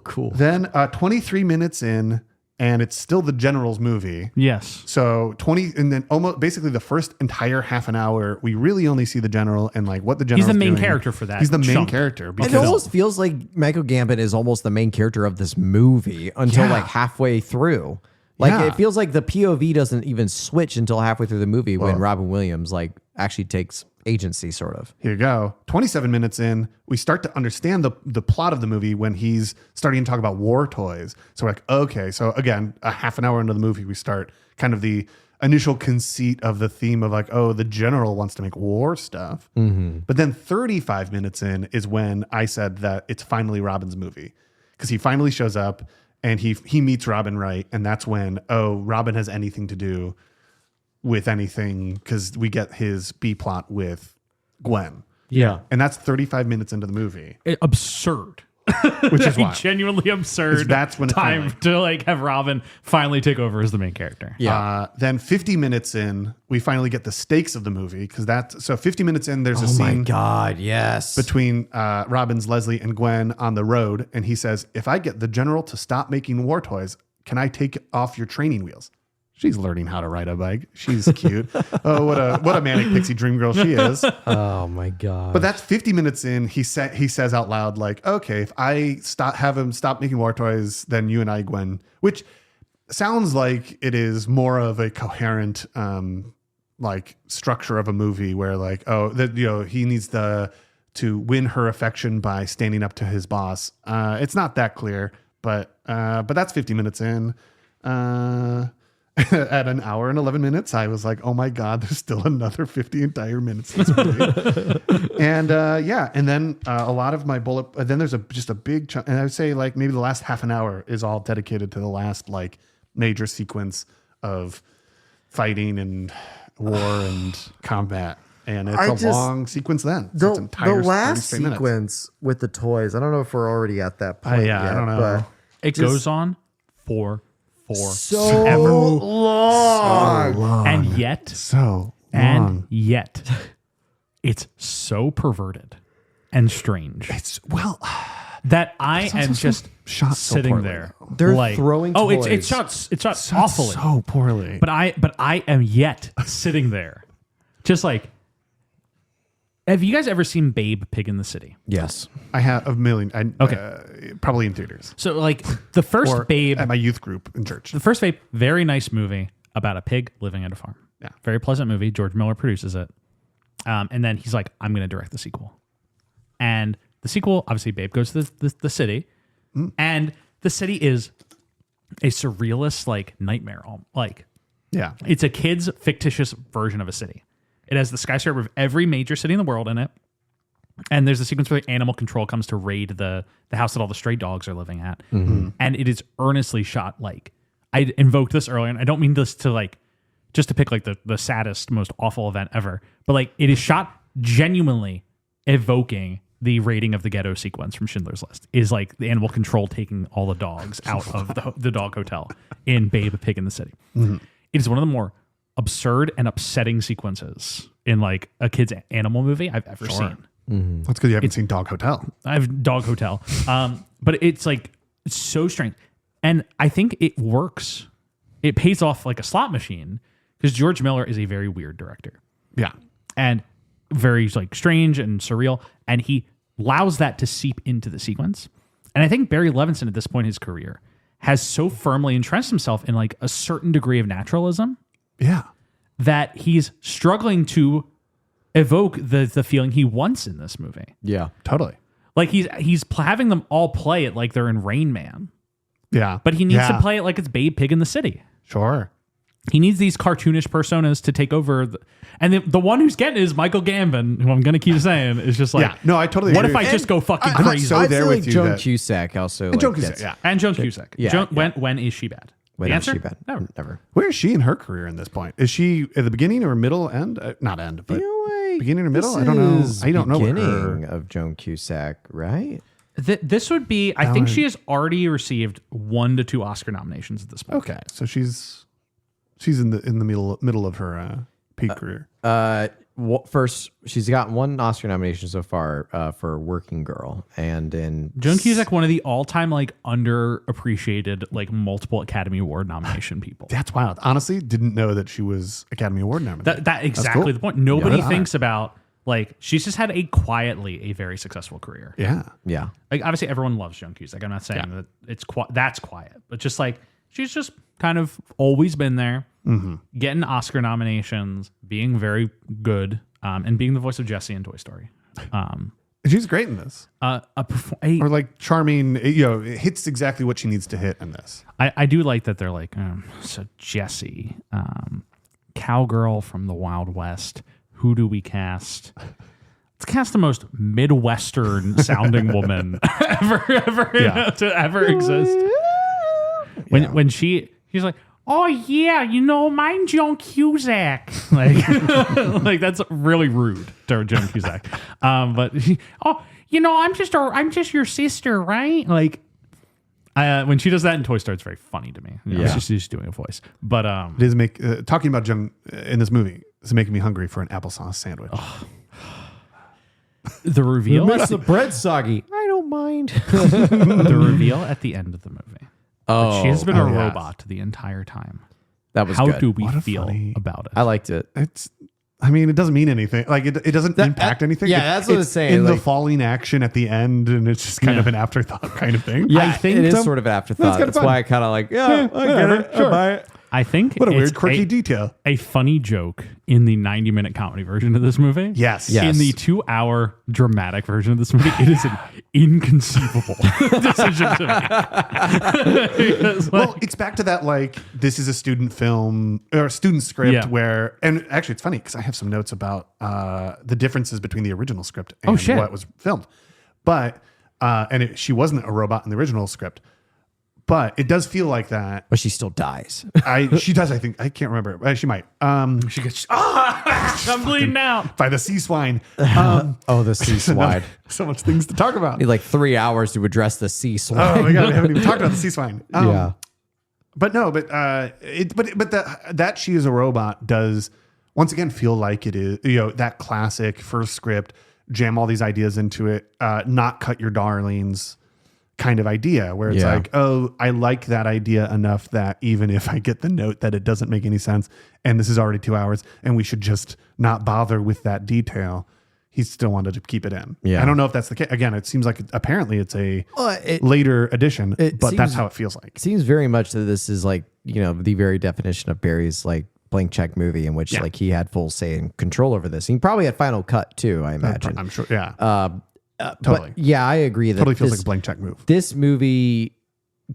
Cool. Then 23 minutes in, and it's still the general's movie. Yes. So 20, and then almost basically the first entire half an hour, we really only see the general and like what the general. He's the main character for that. He's the main character. It almost feels like Michael Gambon is almost the main character of this movie until like halfway through. Like it feels like the POV doesn't even switch until halfway through the movie when Robin Williams like actually takes agency, sort of. Here you go. 27 minutes in, we start to understand the plot of the movie when he's starting to talk about war toys. So we're like, okay. So again, a half an hour into the movie, we start kind of the initial conceit of the theme of like, oh, the general wants to make war stuff. Mm-hmm. But then 35 minutes in is when I said that it's finally Robin's movie, because he finally shows up and he meets Robin Wright. And that's when, Robin has anything to do with anything, because we get his B plot with Gwen. Yeah. And that's 35 minutes into the movie. Absurd. Which is why. Genuinely absurd. That's when time to like have Robin finally take over as the main character. Yeah. Then 50 minutes in, we finally get the stakes of the movie, because so 50 minutes in, there's a scene. Oh my God, yes. Between Robin's Leslie and Gwen on the road, and he says, if I get the general to stop making war toys, can I take off your training wheels? She's learning how to ride a bike. She's cute. Oh, what a manic pixie dream girl she is. Oh my God. But that's 50 minutes in. He says out loud, like, okay, if I have him stop making war toys, then you and I, Gwen, which sounds like it is more of a coherent like structure of a movie where like, oh, that, you know, he needs to win her affection by standing up to his boss. It's not that clear, but that's 50 minutes in. At an hour and 11 minutes, I was like, oh my God, there's still another 50 entire minutes in this movie. And and then a lot of my then there's just a big chunk, and I would say like maybe the last half an hour is all dedicated to the last like major sequence of fighting and war and combat. And it's a long sequence then. So the last sequence with the toys, I don't know if we're already at that point yet, I don't know. but it goes on for so ever. long. And yet, it's so perverted and strange. It's that I am just shot sitting so there. They're like, throwing oh, toys. it's shot awfully, so poorly. But I am yet sitting there, just like. Have you guys ever seen Babe, Pig in the City? Yes. I have a million. Probably in theaters. So like the first or Babe at my youth group in church. The first Babe, very nice movie about a pig living at a farm. Yeah. Very pleasant movie. George Miller produces it. And then he's like, I'm going to direct the sequel. And the sequel, obviously Babe goes to the city. And the city is a surrealist like nightmare. Like, yeah, it's a kid's fictitious version of a city. It has the skyscraper of every major city in the world in it. And there's a sequence where animal control comes to raid the house that all the stray dogs are living at. And it is earnestly shot like, I invoked this earlier, and I don't mean this to like, just to pick like the saddest, most awful event ever, but like it is shot genuinely evoking the raiding of the ghetto sequence from Schindler's List. Is like the animal control taking all the dogs out of the dog hotel in Babe, a Pig in the City. It is one of the more absurd and upsetting sequences in like a kid's animal movie I've ever seen. That's because you haven't seen Dog Hotel. I've Dog Hotel. But it's like, it's so strange. And I think it works. It pays off like a slot machine because George Miller is a very weird director. Yeah. And very like strange and surreal. And he allows that to seep into the sequence. And I think Barry Levinson at this point in his career has so firmly entrenched himself in like a certain degree of naturalism. Yeah. That he's struggling to evoke the feeling he wants in this movie. Yeah, totally. Like he's having them all play it like they're in Rain Man. Yeah. But he needs to play it like it's Babe, Pig in the City. Sure. He needs these cartoonish personas to take over. And the one who's getting it is Michael Gambon, who I'm going to keep saying is just like, yeah, no, I totally what agree. if I just go fucking I'm crazy? so there with you. Joan Cusack also. And Joan Cusack, yeah. And Joan Cusack. Yeah. When is she bad? When the is answer? she bad? Never. Where is she in her career in this point? Is she at the beginning or middle end? Not end, but beginning or middle? I don't know. I don't know. Beginning of Joan Cusack, right? This would be, I think she has already received 1 to 2 Oscar nominations at this point. Okay. So she's in the middle of her peak career. First, she's gotten 1 Oscar nomination so far for Working Girl, and in Joan Cusack, one of the all-time like underappreciated like multiple Academy Award nomination people. That's wild. Honestly, didn't know that she was Academy Award nominated. That exactly cool. the point. Nobody Yeah. thinks about like she's just had a very successful career. Yeah. Yeah. Like obviously everyone loves Joan Cusack. I'm not saying that it's that's quiet, but just like she's just kind of always been there, getting Oscar nominations, being very good, and being the voice of Jessie in Toy Story. She's great in this. Or like charming, it hits exactly what she needs to hit in this. I do like that they're like, so Jessie, cowgirl from the Wild West. Who do we cast? Let's cast the most Midwestern sounding woman ever to ever exist. When she's like, oh yeah, mine's Joan Cusack. Like that's really rude to Joan Cusack. But I'm just your sister, right? Like when she does that in Toy Story, it's very funny to me. She's just doing a voice. But it is talking about Joan in this movie is making me hungry for an applesauce sandwich. Oh. The reveal makes the bread soggy. I don't mind. The reveal at the end of the movie. Oh, she has been a robot the entire time. That was How good. do we feel about it? I liked it. It doesn't mean anything. Like it doesn't impact anything. Yeah, that's what it's saying. In the like, falling action at the end, and it's just kind of an afterthought kind of thing. Yeah, I think it is sort of an afterthought. That's why I kind of like, I get it. Sure. I buy it. I think What a weird, quirky detail. A funny joke in the 90-minute comedy version of this movie. Yes. In the 2-hour dramatic version of this movie, it is an inconceivable decision to make. Well, it's back to that, like, this is a student film or a student script where, and actually it's funny because I have some notes about the differences between the original script and what was filmed. But, she wasn't a robot in the original script. But it does feel like that. But she still dies. She does, I think. I can't remember. She might. She gets, I'm bleeding out. By the sea swine. The sea swine. So much things to talk about. Need like 3 hours to address the sea swine. Oh my God, we haven't even talked about the sea swine. Yeah. But no, that she is a robot does once again feel like it is, that classic first script, jam all these ideas into it, not cut your darlings kind of idea where it's like, oh, I like that idea enough that even if I get the note that it doesn't make any sense and this is already 2 hours and we should just not bother with that detail, he still wanted to keep it in. Yeah. I don't know if that's the case. Again, it seems like apparently it's a later addition, but that's how it feels like. It seems very much that this is like, the very definition of Barry's like blank check movie in which like he had full say and control over this. He probably had final cut too, I imagine. I'm sure. Yeah. Totally. But yeah, I agree that totally feels like a blank check move. This movie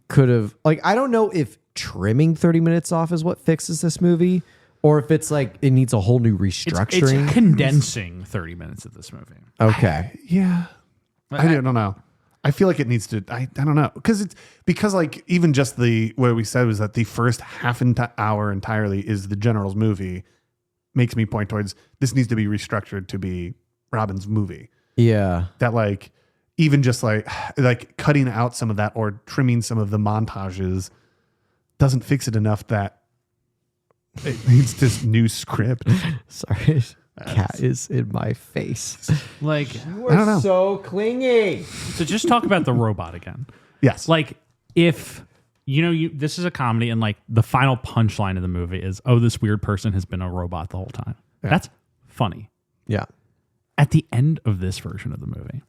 could have, like, I don't know if trimming 30 minutes off is what fixes this movie, or if it's like it needs a whole new restructuring. It's condensing 30 minutes of this movie. Okay. I don't know. I feel like it needs to. I don't know because like even just what we said was that the first half hour entirely is the General's movie, makes me point towards this needs to be restructured to be Robin's movie. Yeah. That like even just like cutting out some of that or trimming some of the montages doesn't fix it enough that it needs this new script. Sorry. Cat is in my face. Like, you are so clingy. So just talk about the robot again. Yes. Like if this is a comedy and like the final punchline of the movie is, oh, this weird person has been a robot the whole time. Yeah. That's funny. Yeah. At the end of this version of the movie,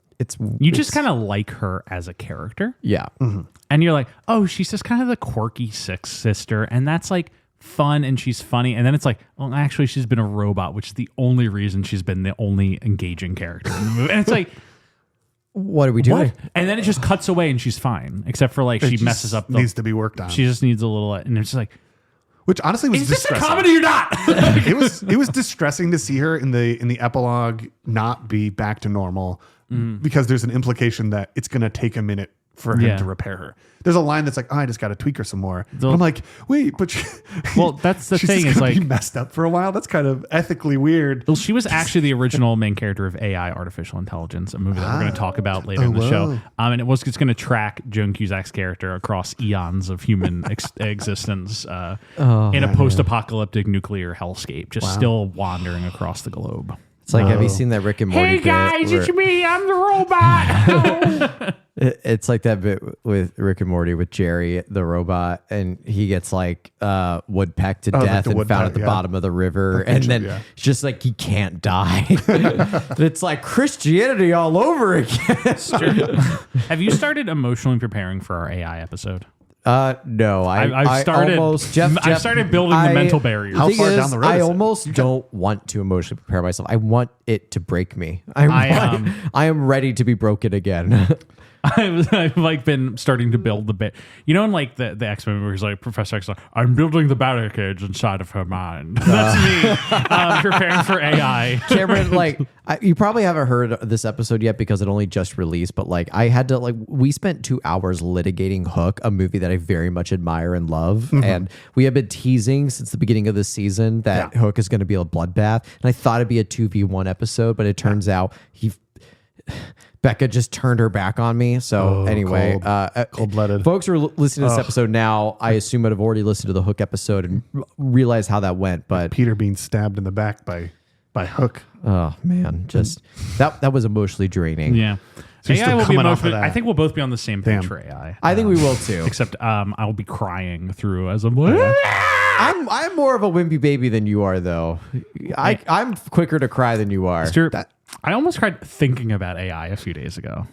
you just kind of like her as a character. Yeah. Mm-hmm. And you're like, oh, she's just kind of the quirky sixth sister. And that's like fun and she's funny. And then it's like, well, actually, she's been a robot, which is the only reason she's been the only engaging character in the movie. And it's like, what are we doing? What? And then it just cuts away and she's fine, except for like she messes up. Needs to be worked on. She just needs a little, and it's just like, which honestly was distressing. Is this a comedy or not? it was distressing to see her in the epilogue not be back to normal because there's an implication that it's going to take a minute for him to repair her. There's a line that's like, oh, I just got to tweak her some more. But I'm like, wait, but that's the thing. Is like be messed up for a while. That's kind of ethically weird. Well, she was actually the original main character of AI, Artificial Intelligence, a movie that we're going to talk about later in the show. And it's going to track Joan Cusack's character across eons of human existence in a post-apocalyptic nuclear hellscape, just still wandering across the globe. It's like, have you seen that Rick and Morty bit? Hey guys, it's me. I'm the robot. It's like that bit with Rick and Morty with Jerry, the robot, and he gets like woodpecked to death and found at the bottom of the river. And then it's just like he can't die. It's like Christianity all over again. Have you started emotionally preparing for our AI episode? No, I've started. I've started building the mental barriers. How far down the road? I almost don't want to emotionally prepare myself. I want it to break me. I am ready to be broken again. I've like been starting to build the bit. In like the X-Men movies, like Professor X, like, I'm building the barricades inside of her mind. That's me preparing for AI. Cameron, like you probably haven't heard this episode yet because it only just released. But like I had to we spent 2 hours litigating Hook, a movie that I very much admire and love, and we have been teasing since the beginning of the season that Hook is going to be a bloodbath, and I thought it'd be a 2v1 episode, but it turns out Becca just turned her back on me. So anyway, cold-blooded. Folks who are listening to this episode now, I assume would have already listened to the Hook episode and realized how that went. But Peter being stabbed in the back by Hook. Oh man, just that was emotionally draining. Yeah. So AI will be emotionally. I think we'll both be on the same page for AI. I think we will too. Except I will be crying through as I'm. I'm more of a wimpy baby than you are, though. I'm quicker to cry than you are. Stuart, I almost cried thinking about AI a few days ago.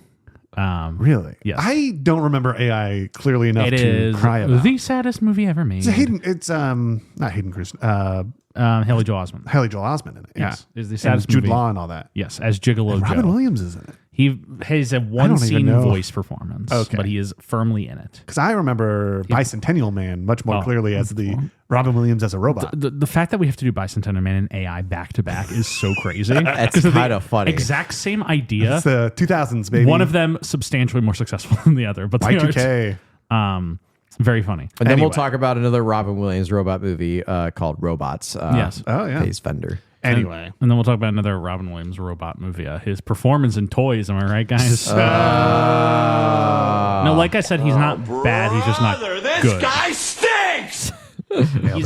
Really? Yes. I don't remember AI clearly enough to cry about. The saddest movie ever made. It's not Hayden Christensen. Haley Joel Osment. Haley Joel Osment in it. Yes. Yeah, is the and saddest Jude movie. Law and all that. Yes, as Gigolo And Joe. Robin Williams is in it. He has a one scene voice performance, but he is firmly in it. Because I remember Bicentennial Man much more clearly as the Robin Williams as a robot. The fact that we have to do Bicentennial Man and AI back to back is so crazy. That's kind of funny. Exact same idea. It's the 2000s, baby. One of them substantially more successful than the other, but they Y2K. are very funny. And then we'll talk about another Robin Williams robot movie called Robots. Yes. Oh, yeah. Pace Fender. Anyway. And then we'll talk about another Robin Williams robot movie. His performance in Toys, am I right, guys? No, like I said, he's not bad. He's just not good. This guy stinks!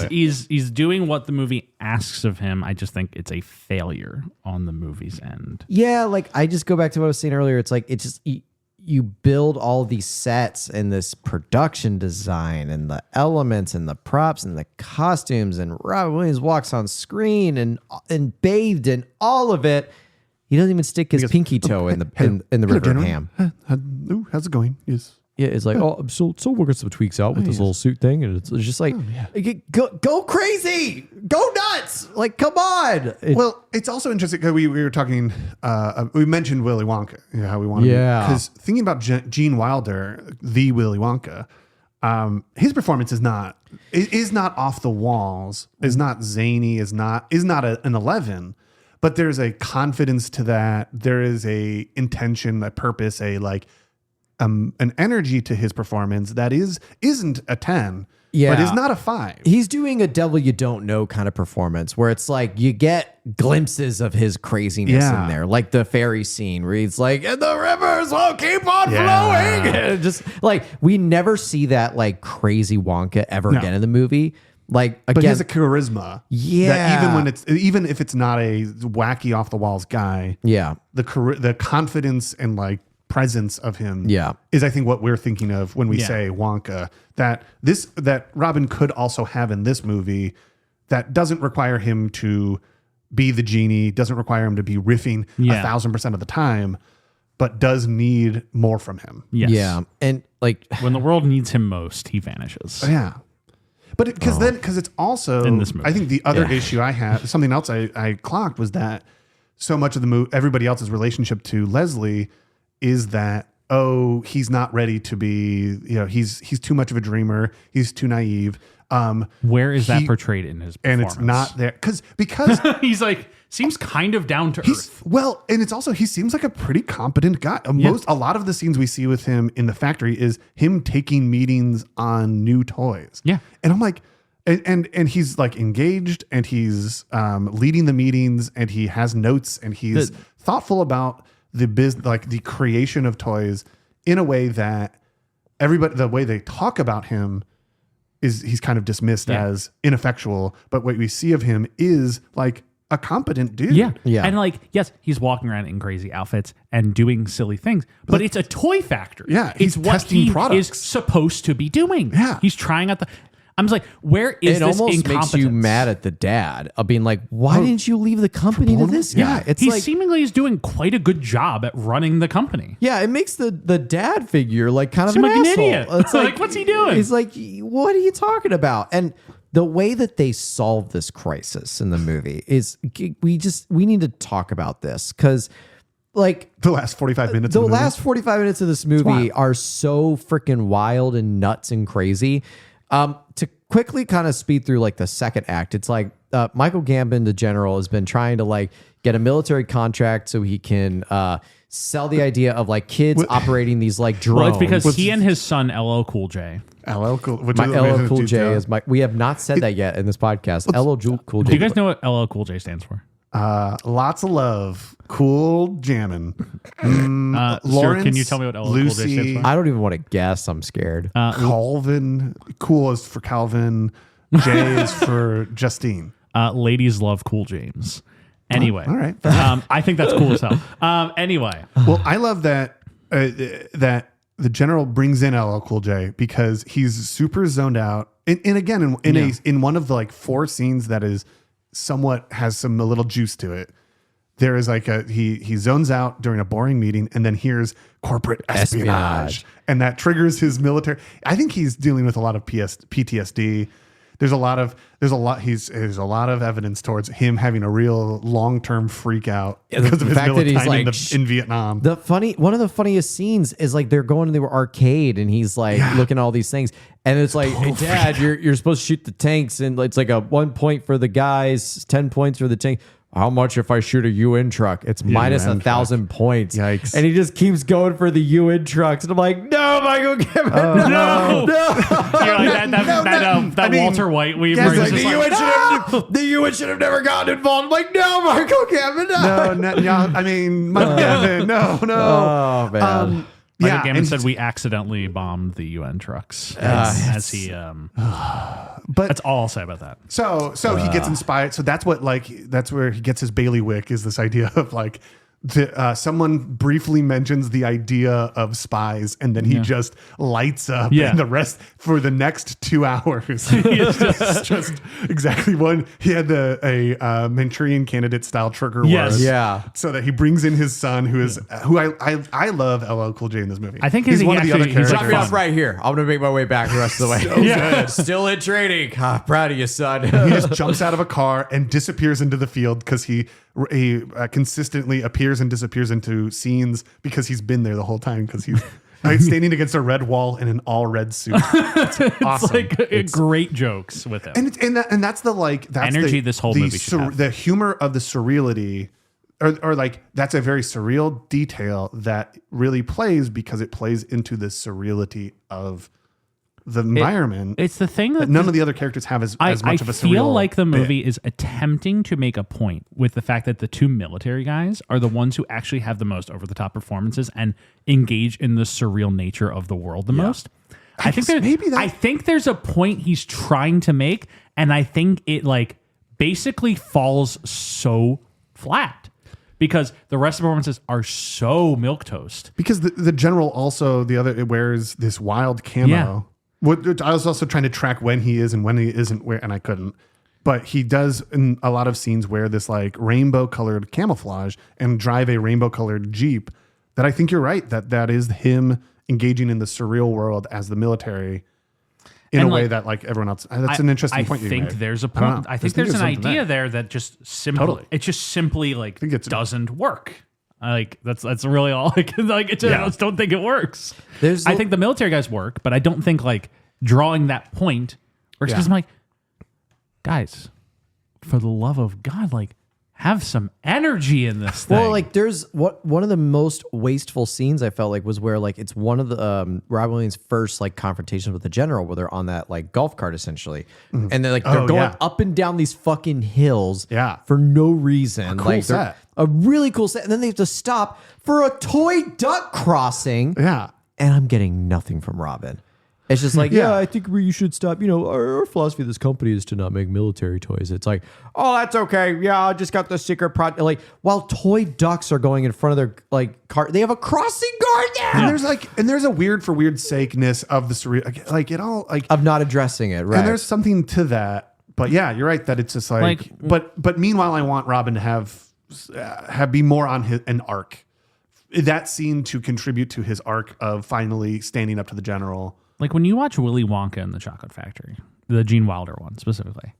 He's doing what the movie asks of him. I just think it's a failure on the movie's end. Yeah, like I just go back to what I was saying earlier. It's like it's just you build all these sets and this production design and the elements and the props and the costumes, and Robin Williams walks on screen and bathed in all of it. He doesn't even stick his pinky toe in the river of ham. How's it going? Yes. Yeah, it's like, I'm still working some tweaks out with this little suit thing, and it's just like, go crazy, go nuts, like come on. Well, it's also interesting because we were talking. We mentioned Willy Wonka, how we want to. Because thinking about Gene Wilder, the Willy Wonka, his performance is not off the walls, is not zany, is not an 11. But there's a confidence to that. There is a intention, a purpose, an energy to his performance that isn't a 10, but is not a 5. He's doing a devil you don't know kind of performance where it's like you get glimpses of his craziness in there, like the fairy scene where he's like, and the rivers will keep on flowing. And just like we never see that like crazy Wonka ever again in the movie. Like again, but he has a charisma. Yeah. That even if it's not a wacky off the walls guy. Yeah. The confidence and like presence of him is I think what we're thinking of when we say Wonka, that Robin could also have in this movie that doesn't require him to be the genie, doesn't require him to be riffing 1,000% of the time, but does need more from him. Yes. Yeah. And like when the world needs him most, he vanishes. Yeah. But because it's also in this movie. I think the other issue I had, something else I clocked was that so much of the movie, everybody else's relationship to Leslie is that, he's not ready to be, he's too much of a dreamer. He's too naive. Where is that portrayed in his performance? And it's not there because he's like, seems kind of down to earth. Well, and it's also, he seems like a pretty competent guy. A lot of the scenes we see with him in the factory is him taking meetings on new toys. Yeah. And I'm like, and he's like engaged and he's leading the meetings and he has notes and he's thoughtful about the creation of toys in a way that the way they talk about him is he's kind of dismissed as ineffectual. But what we see of him is like a competent dude. Yeah. And like, yes, he's walking around in crazy outfits and doing silly things, but it's a toy factory. Yeah. It's what testing he products. is supposed to be doing. Yeah. He's trying out I'm just like, where is it this almost incompetence? makes you mad at the dad of being like, why didn't you leave the company to this guy? It's he like, seemingly is doing quite a good job at running the company. yeah, it makes the dad figure like kind of Seem an like an asshole. idiot. It's Like, what's he doing? He's like, what are you talking about? And the way that they solve this crisis in the movie is we need to talk about this because like the last 45 minutes the of the movie. last 45 minutes of this movie are so freaking wild and nuts and crazy. To quickly kind of speed through like the second act, it's like Michael Gambon, the general, has been trying to like get a military contract so he can sell the idea of like kids operating these like drones. Well, it's because he and his son LL Cool J. LL Cool, LL Cool J is my. We have not said that yet in this podcast. LL Cool J. Do you guys know what LL Cool J stands for? Lots of love, cool jamming. Lawrence, can you tell me what LL Cool J stands for? I don't even want to guess. I'm scared. Calvin, cool is for Calvin. J is for Justine. Ladies love Cool James. Anyway, all right. I think that's cool as hell. Anyway, well, I love that that the general brings in LL Cool J because he's super zoned out. And again, in one of the like 4 scenes that is somewhat has a little juice to it. there is like he zones out during a boring meeting and then hears corporate espionage. And that triggers his military. I think he's dealing with a lot of PTSD. There's a lot of evidence towards him having a real long-term freak out because of his military time in Vietnam. One of the funniest scenes is like they're going to the arcade and he's like looking at all these things and it's like, hey Dad, you're supposed to shoot the tanks and it's like a 1 point for the guys, 10 points for the tank. How much if I shoot a UN truck? It's minus 1,000 points. Yikes. And he just keeps going for the UN trucks. And I'm like, no, Michael Gibbons. No. You're like that Walter White. The UN should have never gotten involved. I'm like, no, Michael Gibbons. No. I mean, Michael Gibbons, no. Oh, man. Michael Gambon said we accidentally bombed the UN trucks as he. But that's all I'll say about that. So he gets inspired. So that's where he gets his bailiwick is this idea of like someone briefly mentions the idea of spies and then he just lights up and the rest for the next 2 hours. It's just exactly one. He had a Manchurian Candidate style trigger word. Yeah. So that he brings in his son who I love LL Cool J in this movie. I think he's one of the other characters. Drop me off right here. I'm going to make my way back the rest of the way. Still in training. Proud of you, son. He just jumps out of a car and disappears into the field because he consistently appears and disappears into scenes because he's been there the whole time because he's standing against a red wall in an all red suit. It's awesome. It's great jokes with him. And that's the that's energy this whole movie should have. The humor of the surreality or like that's a very surreal detail that really plays because it plays into the surreality of the environment. It's the thing that none of the other characters have as much of a surreal. I feel like the movie is attempting to make a point with the fact that the two military guys are the ones who actually have the most over-the-top performances and engage in the surreal nature of the world the most. I think there's a point he's trying to make, and I think it like basically falls so flat. Because the rest of the performances are so milquetoast. Because the general also it wears this wild camo. Yeah. I was also trying to track when he is and when he isn't and I couldn't. But he does in a lot of scenes wear this like rainbow colored camouflage and drive a rainbow colored Jeep that I think you're right that is him engaging in the surreal world as the military in a way that like everyone else. That's an interesting point you made. I think there's a point. I think there's an idea there that just simply it just simply like doesn't work. Like that's really all I can I just don't think it works. I think the military guys work, but I don't think like drawing that point works because I'm like, guys, for the love of God, like have some energy in this thing. Well, like there's one of the most wasteful scenes I felt like was where like it's one of the Rob Williams' first like confrontations with the general where they're on that like golf cart essentially. Mm-hmm. And they're going up and down these fucking hills for no reason. Cool set. A really cool set. And then they have to stop for a toy duck crossing. Yeah. And I'm getting nothing from Robin. It's just like, I think you should stop. You know, our philosophy of this company is to not make military toys. It's like, oh, that's okay. Yeah, I just got the secret project. Like, while toy ducks are going in front of their like car, they have a crossing guard there. And there's a weird for weird sakeness of the surreal, like it all like of not addressing it, right? And there's something to that. But yeah, you're right that it's just like but meanwhile, I want Robin to have be more on an arc. That scene to contribute to his arc of finally standing up to the general. Like when you watch Willy Wonka and the Chocolate Factory, the Gene Wilder one specifically.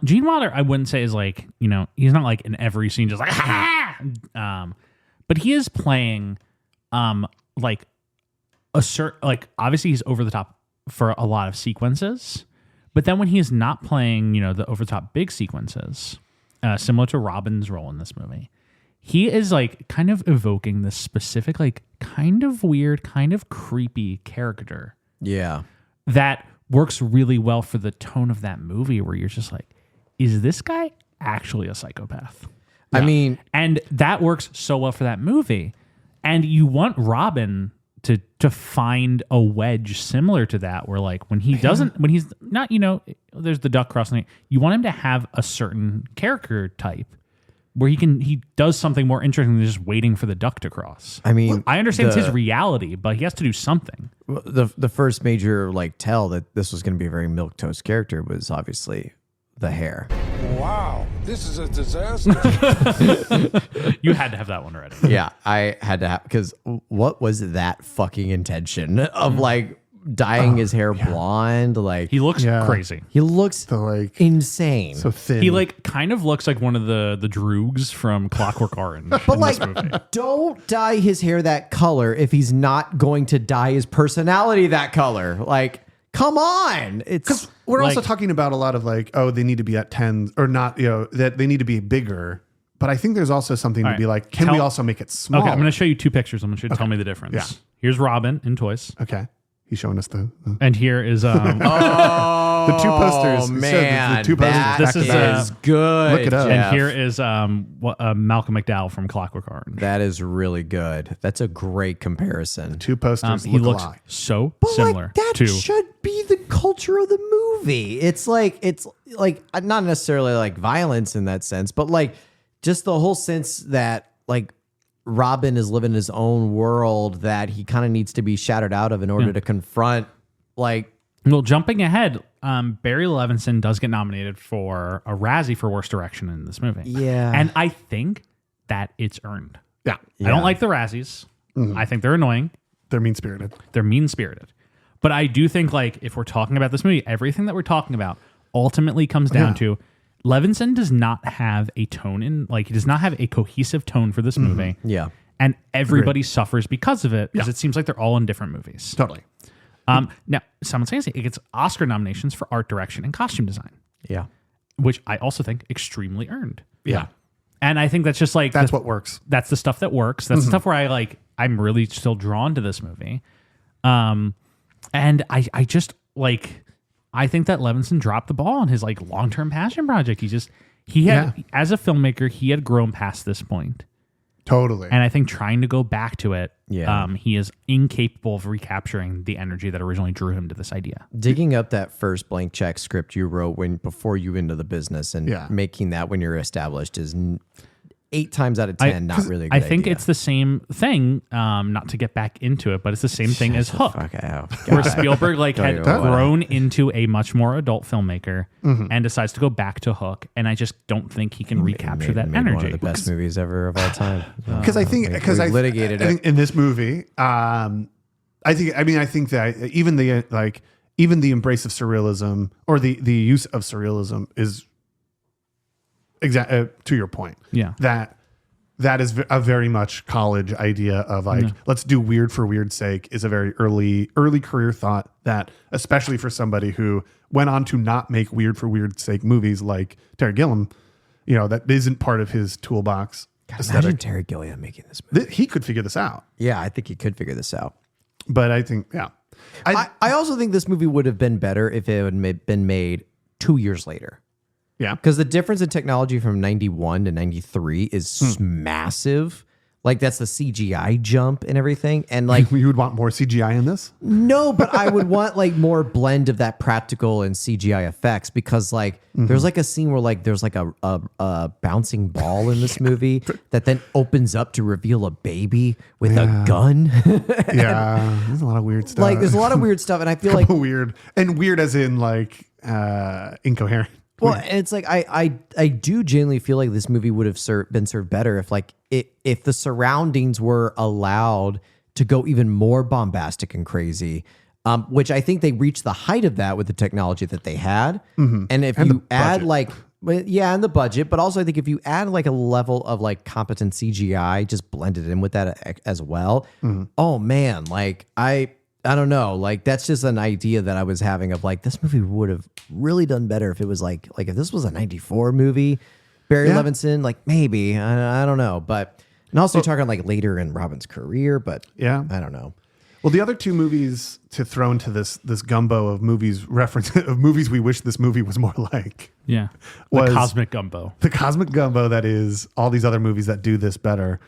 Gene Wilder, I wouldn't say is like, you know, he's not like in every scene just like, ha! But he is playing like a certain, like obviously he's over the top for a lot of sequences. But then when he is not playing, you know, the over the top big sequences, similar to Robin's role in this movie, he is like kind of evoking this specific, like kind of weird, kind of creepy character. Yeah. That works really well for the tone of that movie where you're just like, is this guy actually a psychopath? Yeah. I mean, and that works so well for that movie. And you want Robin to find a wedge similar to that where like when he doesn't, when he's not, you know, there's the duck crossing, you want him to have a certain character type where he does something more interesting than just waiting for the duck to cross. I mean, I understand it's his reality, but he has to do something. The first major like tell that this was going to be a very milquetoast character was obviously the hair. Wow, This is a disaster. You had to have that one already. Yeah, I had to have, because what was that fucking intention of like dyeing his hair blonde? Like He looks crazy. he looks So like insane. so thin. He like kind of looks like one of the Droogs from Clockwork Orange. But in like, this movie. don't dye his hair that color if he's not going to dye his personality that color. Like, come on. It's we're also like- talking about a lot of like, oh, they need to be at 10 or not, that they need to be bigger. But I think there's also something to right. be like, can we also make it small? Okay, I'm going to show you two pictures. I'm going to tell me the difference. Yeah. Here's Robin in Toys. Okay. He's showing us the And here is the two posters. Oh It says man, the two posters that back to back. is good. Look it up. and Jeff. here is Malcolm McDowell from Clockwork Orange. That is really good. That's a great comparison. Two posters He look looks alike. so But similar like, that to should be the culture of the movie. It's like not necessarily like violence in that sense, but like just the whole sense that like Robin is living his own world that he kind of needs to be shouted out of in order to confront like. Well, jumping ahead, Barry Levinson does get nominated for a Razzie for Worst Direction in this movie. Yeah. And I think that it's earned. Yeah. I don't like the Razzies. I think they're annoying. They're mean spirited. They're mean-spirited. But I do think, like, if we're talking about this movie, everything that we're talking about ultimately comes down to Levinson does not have a tone he does not have a cohesive tone for this movie. Yeah. And everybody suffers because of it, because it seems like they're all in different movies. Totally. Now, simultaneously, it gets Oscar nominations for art direction and costume design, Yeah. which I also think extremely earned. Yeah. And I think that's just like That's what works. That's the stuff that works. That's the stuff where I'm really still drawn to this movie. And I just like, I think that Levinson dropped the ball on his like long-term passion project. He had as a filmmaker, he had grown past this point. Totally. And I think trying to go back to it, Yeah. he is incapable of recapturing the energy that originally drew him to this idea. Digging up that first blank check script you wrote before you into the business and making that when you're established is 8 times out of 10 not really a good I think idea. it's the same thing, not to get back into it, but it's the same thing as Hook. Where Spielberg had grown into a much more adult filmmaker and decides to go back to Hook, and I just don't think he can recapture that energy. One of the best movies ever of all time. Because I think we litigated I think in this movie, I think that even the embrace of surrealism or the use of surrealism is to your point. Yeah. That is a very much college idea of let's do weird for weird's sake is a very early career thought that, especially for somebody who went on to not make weird for weird's sake movies like Terry Gilliam, that isn't part of his toolbox. God, imagine Terry Gilliam making this movie. He could figure this out. Yeah, I think he could figure this out. But I think, I also think this movie would have been better if it had been made 2 years later. Yeah. Because the difference in technology from 91 to 93 is massive. Like, that's the CGI jump and everything. And like, you would want more CGI in this? No, but I would want like more blend of that practical and CGI effects, because like there's like a scene where like there's like a bouncing ball in this movie that then opens up to reveal a baby with a gun. There's a lot of weird stuff. Like, there's a lot of weird stuff, and I feel like weird as in like incoherent. Well, and it's like I do genuinely feel like this movie would have been served better if like if the surroundings were allowed to go even more bombastic and crazy, which I think they reached the height of that with the technology that they had. And if you add and the budget, but also I think if you add like a level of like competent CGI, just blended in with that as well. Oh man, like I don't know. Like, that's just an idea that I was having of like, this movie would have really done better if it was like if this was a 94 movie, Barry Levinson, like maybe, I don't know. But, and also talking like later in Robin's career, but I don't know. Well, the other two movies to throw into this gumbo of movies of movies we wish this movie was more like. Yeah. The cosmic gumbo. The cosmic gumbo that is all these other movies that do this better,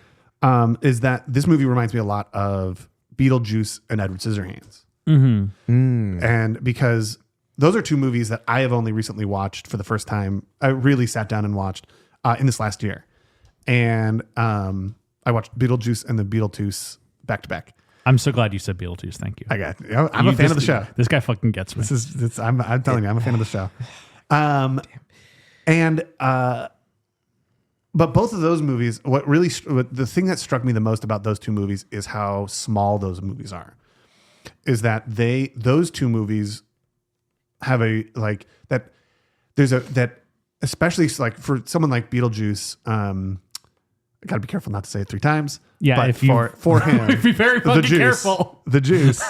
is that this movie reminds me a lot of Beetlejuice and Edward Scissorhands. And because those are two movies that I have only recently watched for the first time. I really sat down and watched in this last year. And I watched Beetlejuice and the Beetlejuice back to back. I'm so glad you said Beetlejuice. Thank you. I'm a fan of the show. This guy fucking gets me. I'm telling you, I'm a fan of the show. And But both of those movies, the thing that struck me the most about those two movies is how small those movies are. Is that those two movies have especially like for someone like Beetlejuice, I gotta be careful not to say it 3 times. Yeah, but for him, be very fucking careful. The Juice,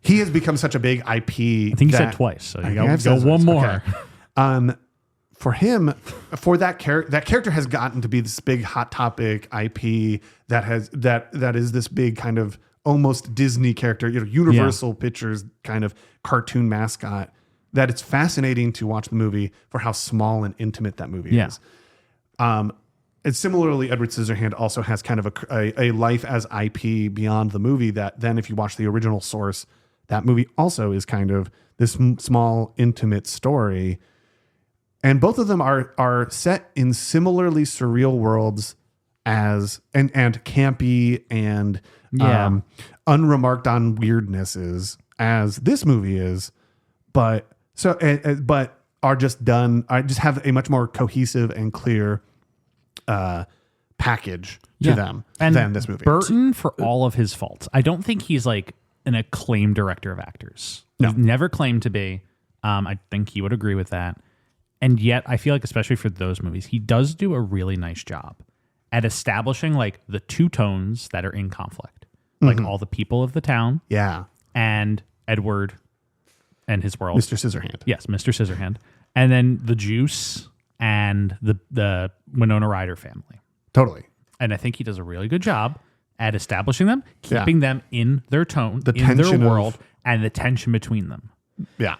he has become such a big IP. I think you said twice, so you got to go one more. Okay. For him, for that character has gotten to be this big hot topic IP that is this big kind of almost Disney character, Universal Pictures kind of cartoon mascot. That it's fascinating to watch the movie for how small and intimate that movie is. And similarly, Edward Scissorhand also has kind of a life as IP beyond the movie that then if you watch the original source, that movie also is kind of this small, intimate story. And both of them are set in similarly surreal worlds and campy and unremarked on weirdnesses as this movie is, but are just done. I just have a much more cohesive and clear package to them than this movie. Burton, for all of his faults, I don't think he's like an acclaimed director of actors. No. He's never claimed to be. I think he would agree with that. And yet, I feel like, especially for those movies, he does do a really nice job at establishing like the two tones that are in conflict, like all the people of the town, and Edward and his world, Mr. Scissorhand. Yes, Mr. Scissorhand, and then the Juice and the Winona Ryder family. Totally. And I think he does a really good job at establishing them, keeping them in their tone, the in their world, and the tension between them. Yeah.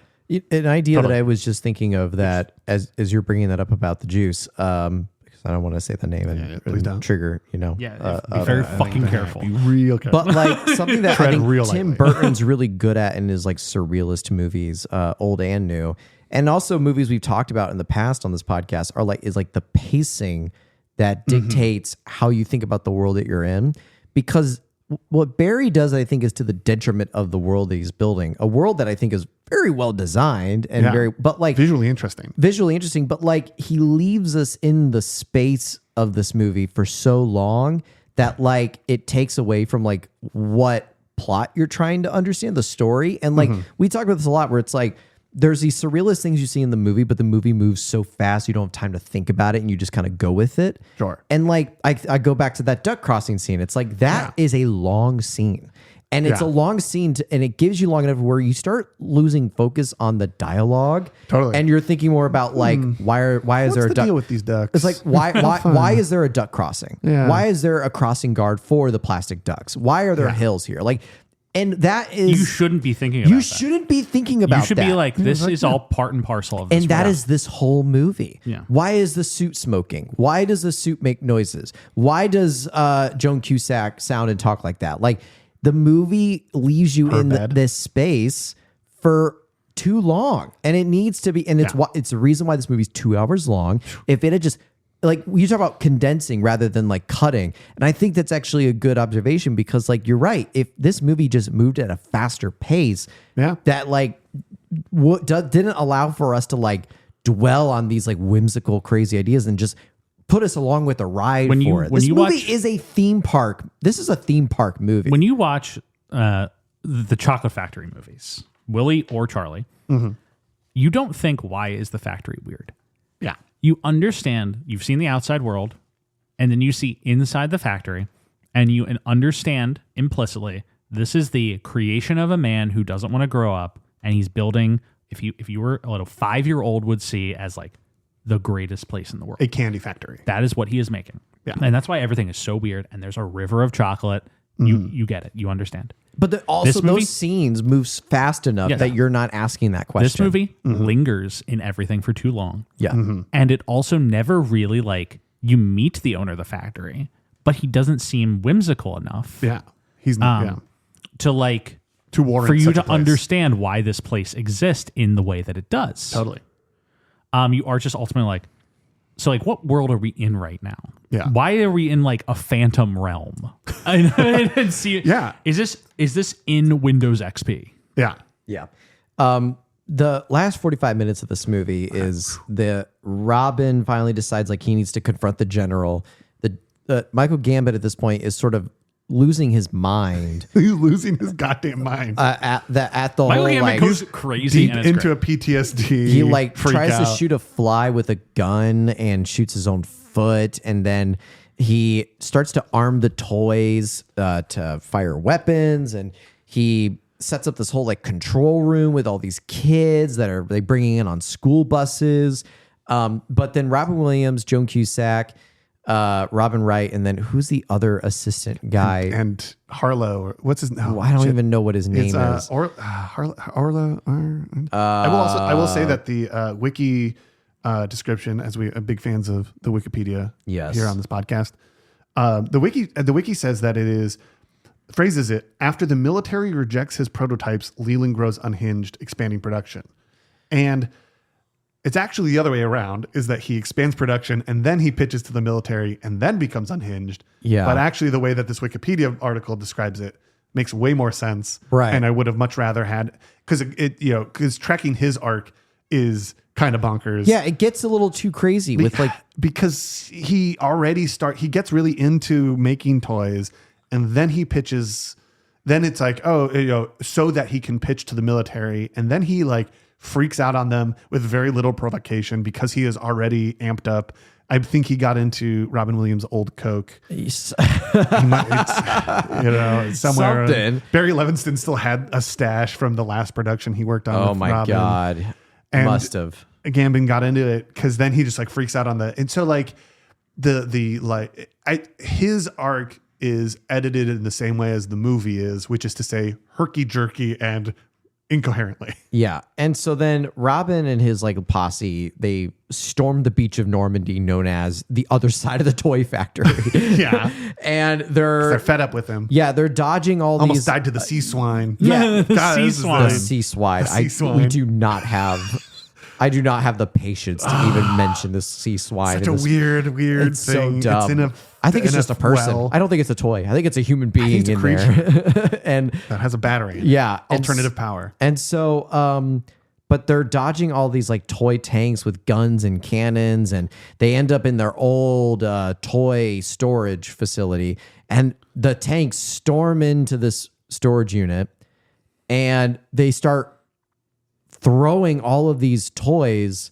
An idea that I was just thinking of that as you're bringing that up about the Juice, because I don't want to say the name and trigger, be very fucking careful. Be real careful. But like something that I think Tim Burton's really good at in his like surrealist movies, old and new, and also movies we've talked about in the past on this podcast is the pacing that dictates how you think about the world that you're in. Because what Barry does, I think, is to the detriment of the world that he's building. A world that I think is very well designed and visually interesting. But like he leaves us in the space of this movie for so long that like it takes away from like what plot you're trying to understand, the story. And like we talk about this a lot, where it's like there's these surrealist things you see in the movie, but the movie moves so fast you don't have time to think about it and you just kind of go with it. Sure. And like I go back to that duck crossing scene. It's like that is a long scene. And it's a long scene, and it gives you long enough where you start losing focus on the dialogue. Totally. And you're thinking more about like why is there a duck? Deal with these ducks? It's like why is there a duck crossing? Yeah. Why is there a crossing guard for the plastic ducks? Why are there hills here? Like, and that is you shouldn't be thinking about. You shouldn't be thinking about. You should be like, this is all part and parcel of this. And that is this whole movie. Yeah. Why is the suit smoking? Why does the suit make noises? Why does Joan Cusack sound and talk like that? Like the movie leaves you in this space for too long, and it needs to be. And it's the reason why this movie's 2 hours long. If it had just like you talk about condensing rather than like cutting, and I think that's actually a good observation because like you're right. If this movie just moved at a faster pace, that like didn't allow for us to like dwell on these like whimsical, crazy ideas and just put us along with the ride for it. This movie is a theme park. This is a theme park movie. When you watch the Chocolate Factory movies, Willy or Charlie, you don't think, why is the factory weird? Yeah. You understand, you've seen the outside world, and then you see inside the factory, and you understand implicitly, this is the creation of a man who doesn't want to grow up, and he's building, if you were a little 5-year-old would see as like the greatest place in the world. A candy factory. That is what he is making. Yeah. And that's why everything is so weird, and there's a river of chocolate. You get it. You understand. But also those scenes move fast enough that you're not asking that question. This movie lingers in everything for too long. Yeah. And it also never really like, you meet the owner of the factory, but he doesn't seem whimsical enough. Yeah. He's not, to like, to warrant for you such to a place. Understand why this place exists in the way that it does. Totally. You are just ultimately like, so like, what world are we in right now? Yeah. Why are we in like a phantom realm? And see, yeah. Is this in Windows XP? Yeah. Yeah. the last 45 minutes of this movie is the Robin finally decides like he needs to confront the general. The Michael Gambit at this point is sort of losing his mind. He's losing his goddamn mind. At the Michael whole Gambit like goes crazy deep and it's into great. a PTSD. he like freak tries to out. shoot a fly with a gun and shoots his own foot, and then he starts to arm the toys to fire weapons, and he sets up this whole like control room with all these kids that are like bringing in on school buses. But then Robin Williams, Joan Cusack, Robin Wright, and then who's the other assistant guy? And Harlow, or what's his name? I don't even know what his name is. Harlow. I will say that the wiki description, as we are big fans of the Wikipedia here on this podcast, the wiki says that it is, phrases it, after the military rejects his prototypes, Leland grows unhinged, expanding production. And it's actually the other way around, is that he expands production and then he pitches to the military and then becomes unhinged. Yeah. But actually the way that this Wikipedia article describes it makes way more sense. Right. And I would have much rather had, because tracking his arc is kind of bonkers. Yeah, it gets a little too crazy with like, because he gets really into making toys, and then he pitches, then it's like, so that he can pitch to the military, and then he like freaks out on them with very little provocation because he is already amped up. I think he got into Robin Williams' old coke. Somewhere. Something. Barry Levinson still had a stash from the last production he worked on. oh with my Robin. God. And Must have. Gambin got into it because then he just like freaks out on and so like his arc is edited in the same way as the movie is, which is to say herky jerky and incoherently. Yeah. And so then Robin and his like posse, they stormed the beach of Normandy, known as the other side of the toy factory. Yeah. And they're fed up with him. Yeah, they're dodging all Almost these. died to the sea swine. Yeah, God, sea this is swine. the sea swine. The sea swine. We do not have. I do not have the patience to even mention this sea swine. Such in a this. weird It's so thing. dumb. It's in a. I think it's in just a person. well I don't think it's a toy. I think it's a human being it's a in creature. there. And that has a battery. yeah, Alternative power. And so, but they're dodging all these like toy tanks with guns and cannons, and they end up in their old toy storage facility. And the tanks storm into this storage unit, and they start throwing all of these toys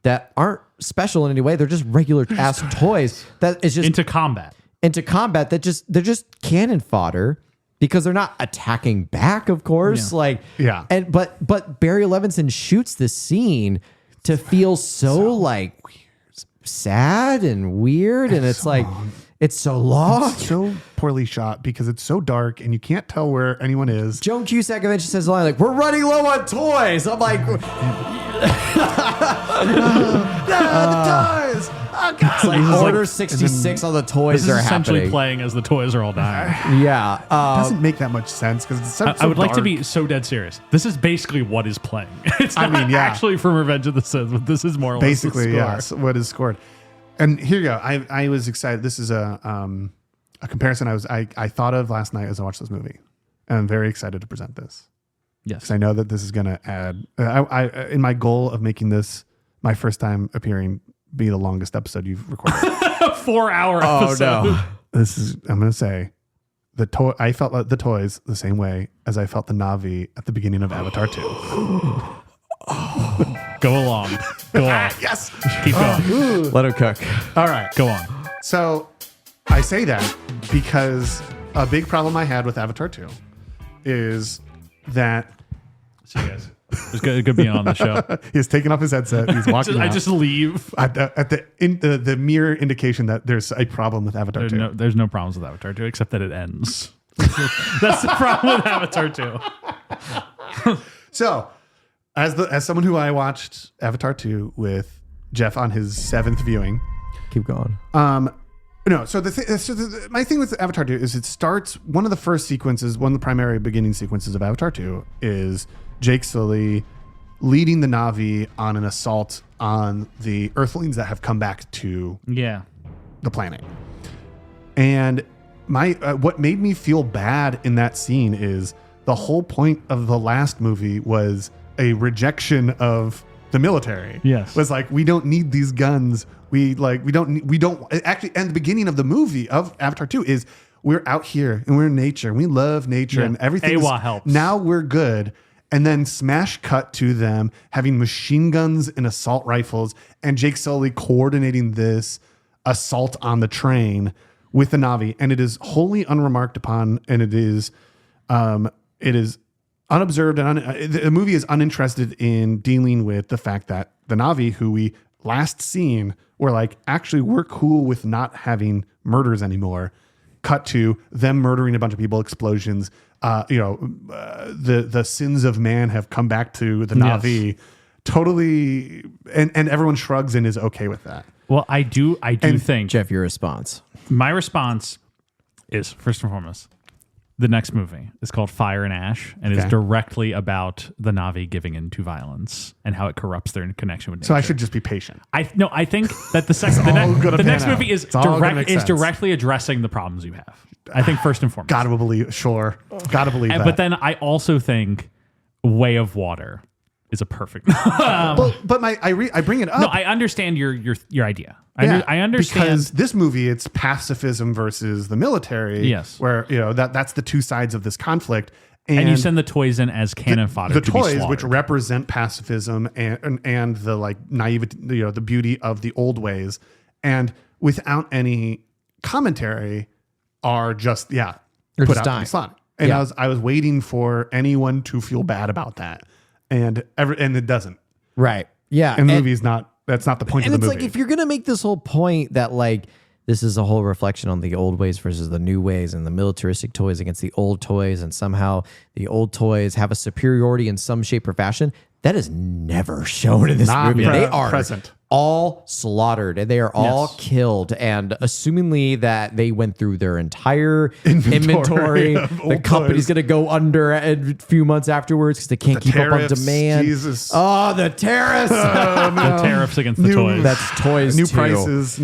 that aren't special in any way. They're just regular ass toys that is just into combat. That they're just cannon fodder because they're not attacking back, of course. Yeah. Like, Yeah. And but Barry Levinson shoots this scene to feel so like sad and weird, and it's like it's so long. It's so poorly shot because it's so dark and you can't tell where anyone is. Joan Cusack eventually says the line like, "We're running low on toys." I'm like, the toys. Oh, God. It's like order 66 on the toys This is are essentially happening. playing as the toys are all dying. Yeah. It doesn't make that much sense because it's so I would like to dark. be so dead serious. This is basically what is playing. It's not mean, yeah. actually from Revenge of the Sith, but this is more or less basically the score. yes. What is scored? And here you go. I was excited. This is a comparison I thought of last night as I watched this movie, and I'm very excited to present this. Yes, because I know that this is going to add. I in my goal of making this my first time appearing be the longest episode you've recorded. 4-hour episode. Oh no. This is. I'm going to say the toy. I felt like the toys the same way as I felt the Na'vi at the beginning of Avatar 2. Go along. Go on. Yes. Keep going. Let her cook. All right. Go on. So I say that because a big problem I had with Avatar 2 is that. See you guys. It's good to be on the show. He's taking off his headset. He's walking I out. just leave. At the mere indication that there's a problem with Avatar 2. There's no problems with Avatar 2 except that it ends. That's the problem with Avatar 2. So, as someone who I watched Avatar 2 with Jeff on his 7th viewing. Keep going. No, so my thing with Avatar 2 is it starts, one of the first sequences, one of the primary beginning sequences of Avatar 2 is Jake Sully leading the Na'vi on an assault on the Earthlings that have come back to the planet. And what made me feel bad in that scene is the whole point of the last movie was a rejection of the military. Yes. Was like, we don't need these guns. We don't actually. And the beginning of the movie of Avatar 2 is we're out here and we're in nature. And we love nature and everything. AWA helps. Now we're good. And then smash cut to them having machine guns and assault rifles, and Jake Sully coordinating this assault on the train with the Na'vi, and it is wholly unremarked upon, and it is unobserved, and the movie is uninterested in dealing with the fact that the Na'vi, who we last seen, were like, actually, we're cool with not having murders anymore. Cut to them murdering a bunch of people, explosions. The sins of man have come back to the Na'vi. Yes. Totally, and everyone shrugs and is okay with that. Well, I do think, Jeff, your response. My response is, first and foremost, the next movie is called Fire and Ash, and is directly about the Na'vi giving in to violence and how it corrupts their connection with nature. So I should just be patient. I think that the next movie is directly addressing the problems you have. I think first and foremost. Gotta believe that. But then I also think Way of Water is a perfect. I bring it up. No, I understand your idea. I understand, because this movie, it's pacifism versus the military. Yes, where that's the two sides of this conflict. And you send the toys in as cannon fodder. The toys, which represent pacifism and the like naivety, the beauty of the old ways, and without any commentary, are just put out to be slaughtered. And I was waiting for anyone to feel bad about that, and it doesn't. Right. Yeah. And the movie's not. That's not the point of the movie. And it's like, if you're gonna make this whole point that like this is a whole reflection on the old ways versus the new ways, and the militaristic toys against the old toys, and somehow the old toys have a superiority in some shape or fashion, that is never shown in this movie. They are present. All slaughtered, and they are all killed, and assumingly that they went through their entire inventory. The company's going to go under a few months afterwards because they can't keep up on demand. Jesus. Oh, the tariffs! The tariffs against the toys. That's Toys new 2. Prices.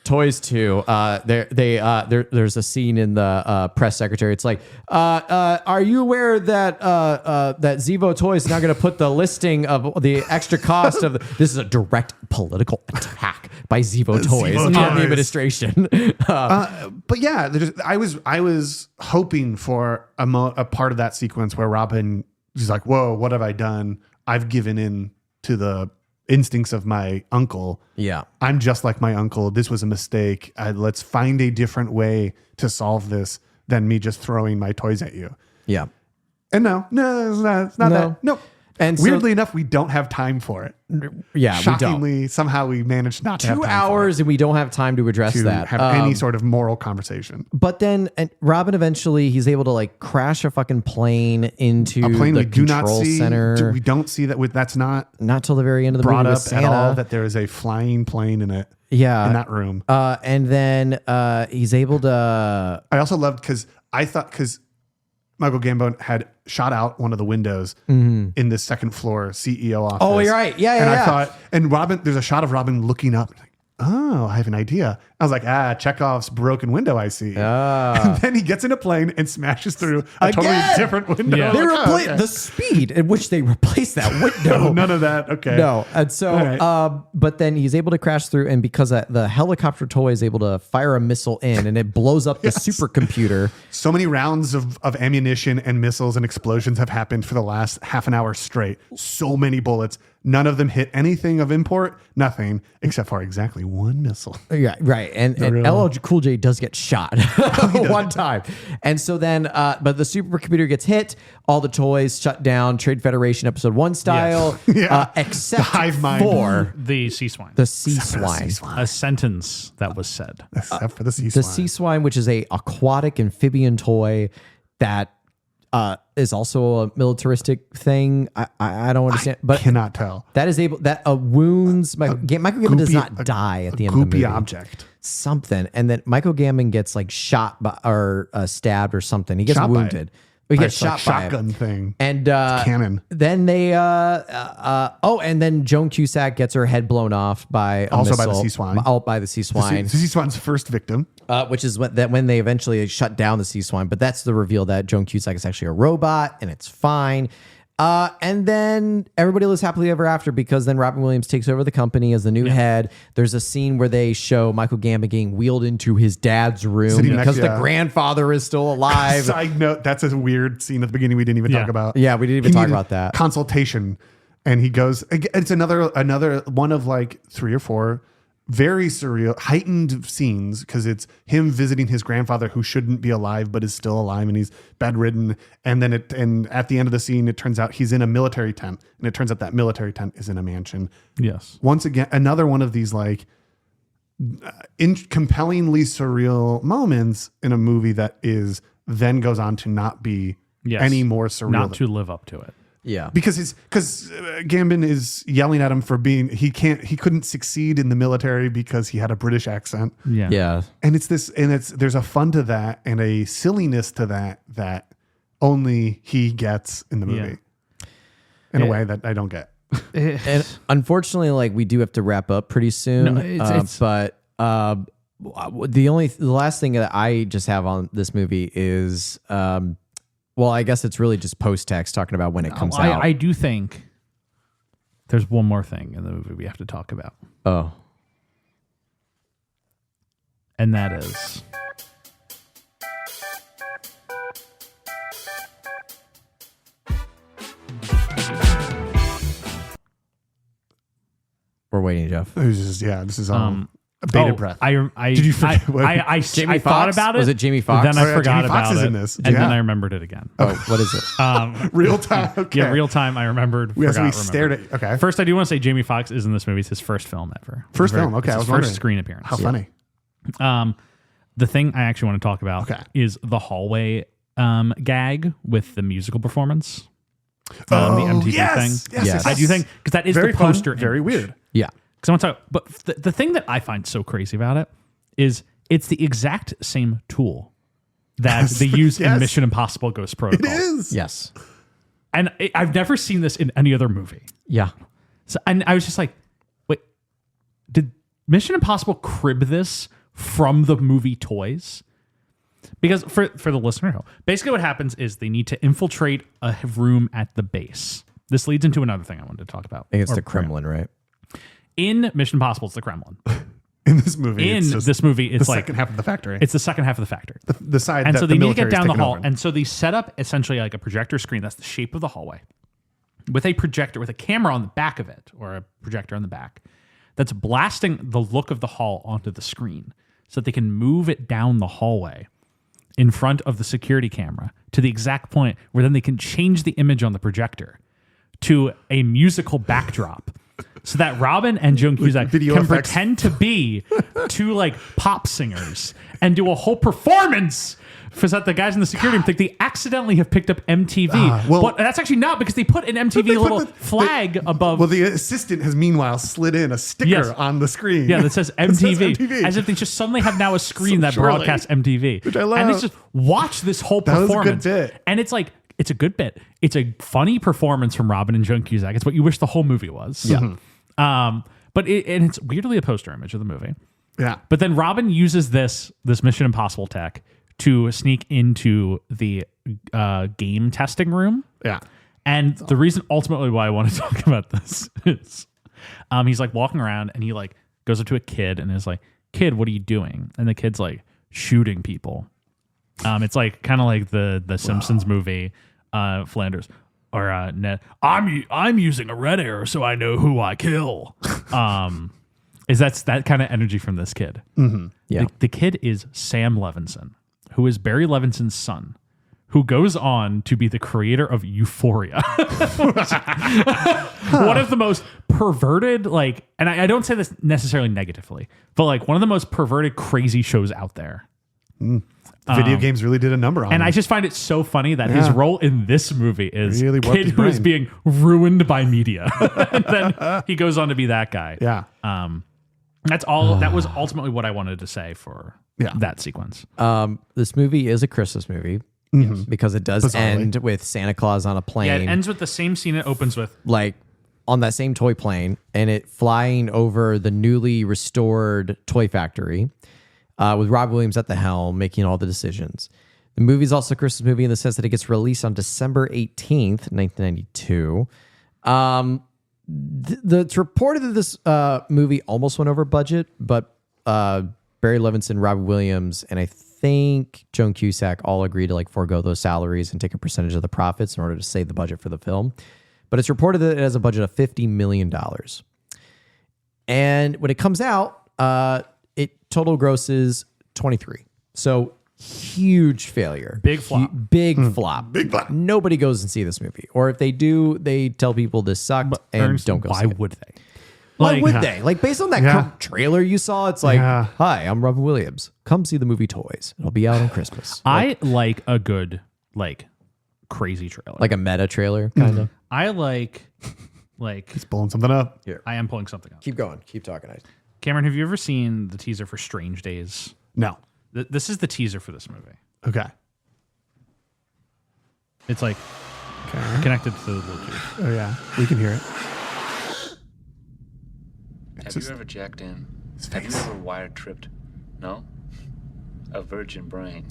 Toys 2. There's a scene in the press secretary. It's like, are you aware that that Zevo Toys is now going to put the listing of the extra cost of this is a direct political attack by Zevo Toys on the administration. But yeah, I was hoping for a part of that sequence where Robin is like, "Whoa, what have I done? I've given in to the instincts of my uncle. Yeah, I'm just like my uncle. This was a mistake. Let's find a different way to solve this than me just throwing my toys at you." Yeah, and no, it's not that. No. And weirdly enough, we don't have time for it. Yeah, shockingly, we don't. Somehow we managed not to have 2 time hours, for it, and we don't have time to address that. Have any sort of moral conversation. But then, Robin eventually he's able to like crash a fucking plane into a plane the we do not control see. center. We don't see that. That's not till the very end of the brought movie up at all. That there is a flying plane in it. Yeah, in that room. And then he's able to. I also loved because Michael Gambon had shot out one of the windows in the second floor CEO office. Oh, you're right. Yeah, and I thought, and Robin, there's a shot of Robin looking up. Like, oh, I have an idea. I was like, Chekhov's broken window, I see. And then he gets in a plane and smashes through a totally different window. Yeah. They replace the speed at which they replace that window. None of that. Okay. No. And so, right. But then he's able to crash through, and because the helicopter toy is able to fire a missile in, and it blows up the supercomputer. So many rounds of ammunition and missiles and explosions have happened for the last half an hour straight. So many bullets. None of them hit anything of import. Nothing except for exactly one missile. Yeah, right. And LL Cool J does get shot one time. And so then, but the supercomputer gets hit. All the toys shut down. Trade Federation episode 1 style. Yes. Except for the sea swine. The sea swine. A sentence that was said. Except for the sea swine. The sea swine, which is a aquatic amphibian toy that is also a militaristic thing. I don't understand, but cannot tell. That is able that wounds Michael Gambon does not die at the end of the movie. Object. Something, and then Michael Gambon gets like shot by, or stabbed or something. He gets wounded. He gets shot by a shotgun thing. And cannon. Then they and then Joan Cusack gets her head blown off by a missile. By the sea swine. By the sea swine. The sea swine's first victim. Which is when they eventually shut down the sea swine. But that's the reveal that Joan Cusack is actually a robot, and it's fine. And then everybody lives happily ever after because then Robin Williams takes over the company as the new head. There's a scene where they show Michael Gambon getting wheeled into his dad's room because the grandfather is still alive. Side note, that's a weird scene at the beginning we didn't even talk about. Yeah, we didn't even talk about that. Consultation. And he goes, it's another one of like 3 or 4 very surreal, heightened scenes because it's him visiting his grandfather who shouldn't be alive but is still alive and he's bedridden. And then at the end of the scene, it turns out he's in a military tent, and it turns out that military tent is in a mansion. Yes. Once again, another one of these like compellingly surreal moments in a movie that is then goes on to not be any more surreal, not to live up to it. Yeah, because Gambon is yelling at him for being he couldn't succeed in the military because he had a British accent. Yeah, and there's a fun to that and a silliness to that only he gets in the movie in a way that I don't get. And unfortunately, like we do have to wrap up pretty soon. But the last thing that I just have on this movie is. Well, I guess it's really just post-text talking about when it comes out. I do think there's one more thing in the movie we have to talk about. Oh. And that is... We're waiting, Jeff. This is bated breath. Did you forget? I thought about it. Was it Jamie Foxx? Then I forgot Jamie Foxx about is it, in this. and then I remembered it again. Oh, what is it? Real time. Okay. Yeah, real time. I remembered. We forgot, stared at. Okay. First, I do want to say Jamie Foxx is in this movie. It's his first film ever. First film. Okay. It's his first screen appearance. How funny. The thing I actually want to talk about is the hallway gag with the musical performance. The MTV thing. Yes. I do think because that is very the poster. fun, very image. weird. Yeah. Because I want to talk, but the thing that I find so crazy about it is it's the exact same tool that they use in Mission Impossible Ghost Protocol. It is. Yes. And I've never seen this in any other movie. Yeah. So, and I was just like, wait, did Mission Impossible crib this from the movie Toys? Because for the listener, basically what happens is they need to infiltrate a room at the base. This leads into another thing I wanted to talk about. I think it's the Kremlin, right? In Mission Impossible, it's the Kremlin. In this movie, it's the second half of the factory. It's the second half of the factory. The side, and that so the they need to get military's down the taken hall, over. and so they set up essentially like a projector screen that's the shape of the hallway, with a projector with a camera on the back of it, or a projector on the back, that's blasting the look of the hall onto the screen, so that they can move it down the hallway in front of the security camera to the exact point where then they can change the image on the projector to a musical backdrop. So that Robin and Joan Cusack can pretend to be two like pop singers and do a whole performance so that the guys in the security room think they accidentally have picked up MTV. But that's actually not, because they put an MTV little flag above. Well, the assistant has meanwhile slid in a sticker on the screen. Yeah, that says MTV. As if they just suddenly have now a screen that broadcasts MTV. Which I love. And it's just watch this whole performance. That was a good bit. And it's like, it's a good bit. It's a funny performance from Robin and Joan Cusack. It's what you wish the whole movie was. Yeah. But it's weirdly a poster image of the movie. Yeah. But then Robin uses this Mission Impossible tech to sneak into the game testing room. Yeah. And the reason ultimately why I want to talk about this is he's like walking around and he like goes up to a kid and is like, "Kid, what are you doing?" And the kid's like, "Shooting people." It's like kind of like the Simpsons movie, Flanders. Or Ned, I'm using a red arrow so I know who I kill. Is that's that kind of energy from this kid? Mm-hmm. Yeah, the kid is Sam Levinson, who is Barry Levinson's son, who goes on to be the creator of Euphoria. One of the most perverted, like, and I don't say this necessarily negatively, but like one of the most perverted, crazy shows out there. Video games really did a number on him. And I just find it so funny that his role in this movie is really kid who is being ruined by media. And then he goes on to be that guy. Yeah. That's all. That was ultimately what I wanted to say for that sequence. This movie is a Christmas movie because it does end with Santa Claus on a plane. Yeah, it ends with the same scene it opens with. Like on that same toy plane, and it flying over the newly restored toy factory with Rob Williams at the helm, making all the decisions. The movie is also a Christmas movie in the sense that it gets released on December 18th, 1992. It's reported that this movie almost went over budget, but Barry Levinson, Robin Williams, and I think Joan Cusack all agreed to like forego those salaries and take a percentage of the profits in order to save the budget for the film. But it's reported that it has a budget of $50 million. And when it comes out, it total grosses 23. So huge failure. Big flop. Big flop. Big flop. Nobody goes and see this movie. Or if they do, they tell people this sucked and Ernst, don't go why see it. would they? Why would they? Like, based on that trailer you saw, it's like, hi, I'm Robin Williams. Come see the movie Toys. It'll be out on Christmas. I like a good, like, crazy trailer. Like a meta trailer, kind of. I like He's pulling something up. Here. I am pulling something up. Keep going. Keep talking. Cameron, have you ever seen the teaser for Strange Days? No. This is the teaser for this movie. Okay. It's like connected to the Bluetooth. Oh, yeah. We can hear it. Have you ever jacked in? Have you ever wired tripped? No? A virgin brain.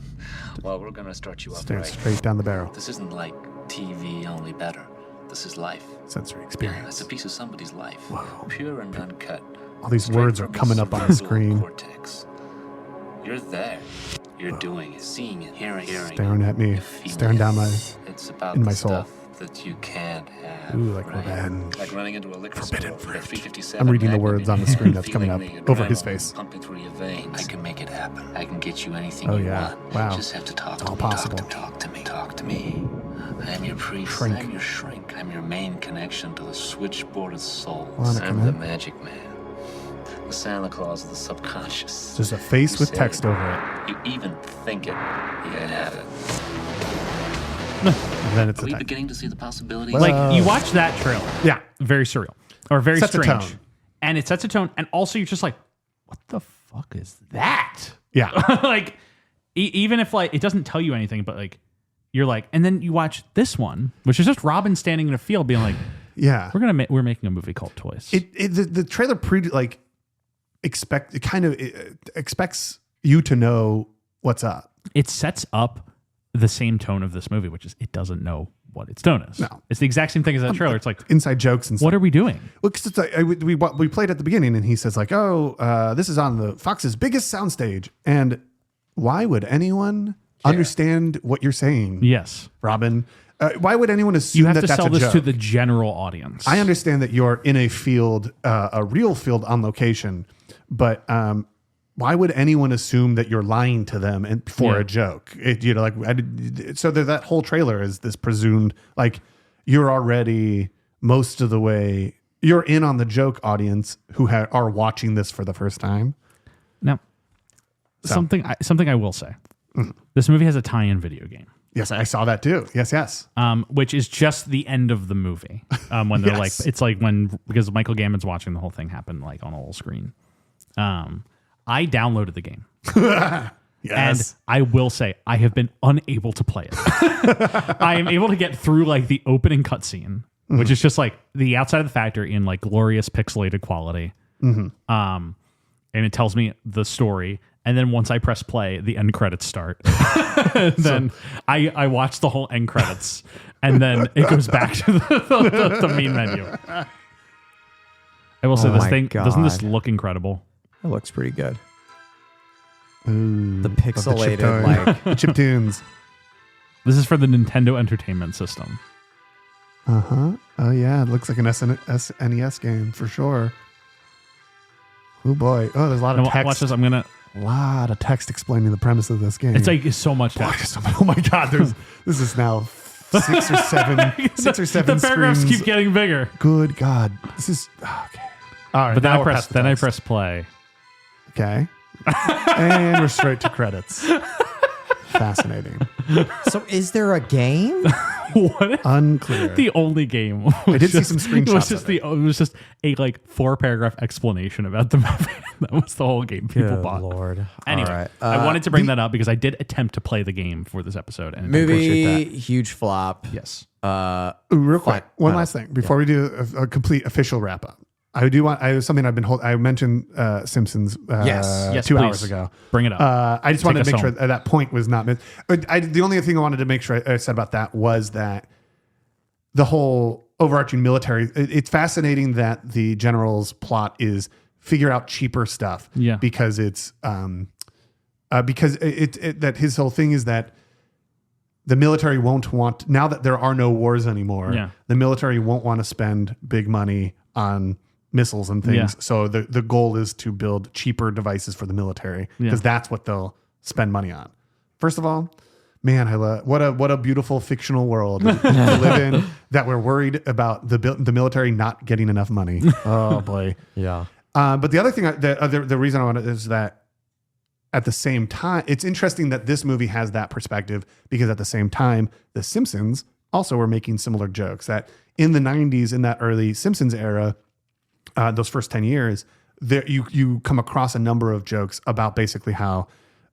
Well, we're gonna start you off Staring right. straight down the barrel. This isn't like TV, only better. This is life. Sensory It's experience. a piece of somebody's life. Whoa. Pure and uncut. All these Straight words are from coming up on the cerebral screen. Cortex. You're there. You're doing it, seeing it, hearing it. Staring at me. You're feeling Staring it. down my... It's about in the my soul. stuff that you can't have. Ooh, like right? forbidden. Like running into a liquor Forbidden store with a fruit. 357 I'm reading the Magnum words in on the your screen hand, that's coming up feeling the over his adrenaline face. pumping through your veins. I can make it happen. I can get you anything Oh, you yeah. want. Wow. You just have to talk It's to all me. possible. Talk to me. Talk to me. I am your priest. Shrink. I'm your shrink. I'm your main connection to the switchboard of souls. Wanna I'm the connect? magic man. The Santa Claus of the subconscious. There's a face You with say text it. over it. You even think it. You can have it. And then it's Are a we text. beginning to see the possibility? Like, you watch that trailer. Yeah. Very surreal. Or very Sets a strange. tone. And it sets a tone. And also, you're just like, what the fuck is that? Yeah. Like, even if, like, it doesn't tell you anything, but, like, you're like, and then you watch this one, which is just Robin standing in a field being like, Yeah. we're making a movie called Toys. The trailer expects you to know what's up. It sets up the same tone of this movie, which is it doesn't know what its tone is. No. It's the exact same thing as that trailer. It's like, Inside jokes and stuff. what are we doing? Well, 'cause it's like, we played at the beginning, and he says like, "Oh, this is on the Fox's biggest soundstage." And why would anyone understand what you're saying? Yes. Robin. Why would anyone assume You have that to that's sell a this joke? to the general audience. I understand that you're in a field, a real field on location, but why would anyone assume that you're lying to them and for a joke? So that whole trailer is this presumed, like, you're already most of the way, you're in on the joke audience who are watching this for the first time. Now, something I will say. This movie has a tie-in video game. Yes, I saw that too. Yes. Which is just the end of the movie. When they're Yes. like, it's like because Michael Gambon's watching the whole thing happen like on a little screen. I downloaded the game. Yes. And I will say, I have been unable to play it. I am able to get through like the opening cutscene, which is just like the outside of the factory in like glorious pixelated quality. And it tells me the story. And then once I press play, the end credits start. Then I watch the whole end credits, and then it goes back to the main menu. I will say doesn't this look incredible? It looks pretty good. Ooh, The pixelated, like the chip tunes. This is for the Nintendo Entertainment System. Oh yeah, it looks like an SNES game for sure. Oh boy. Oh, there's a lot of Now, text. watch this. I'm gonna. A lot of text explaining the premise of this game. It's like so much text. Oh my god, this is now 6 or 7 The paragraphs screens. keep getting bigger. Good god. This is okay. All right. But then now I we're past the I text. press play. Okay. And we're straight to credits. Fascinating. So is there a game? What? Unclear. The only game. I did see some screenshots of It was just a like 4-paragraph explanation about the movie. That was the whole game people Good bought. Lord. Anyway, All right. I wanted to bring that up because I did attempt to play the game for this episode. And I Movie, appreciate that. huge flop. Yes. Real quick, one final- last thing before we do a complete official wrap up. I do want. Something I've been I mentioned Simpsons. Yes, 2 please. hours ago. Bring it up. I just wanted to make sure that point was not missed. The only thing I wanted to make sure I said about that was that the whole overarching military. It's fascinating that the general's plot is figure out cheaper stuff. Yeah. Because it's because that his whole thing is that the military won't want, now that there are no wars anymore. Yeah. The military won't want to spend big money on missiles and things. Yeah. So the goal is to build cheaper devices for the military because that's what they'll spend money on. First of all, man, I love what a beautiful fictional world to live in, that we're worried about the military not getting enough money. Oh boy. Yeah. But the other thing, the reason I want it is that at the same time, it's interesting that this movie has that perspective because at the same time, The Simpsons also were making similar jokes that in the 90s, in that early Simpsons era, those first 10 years, there you come across a number of jokes about basically how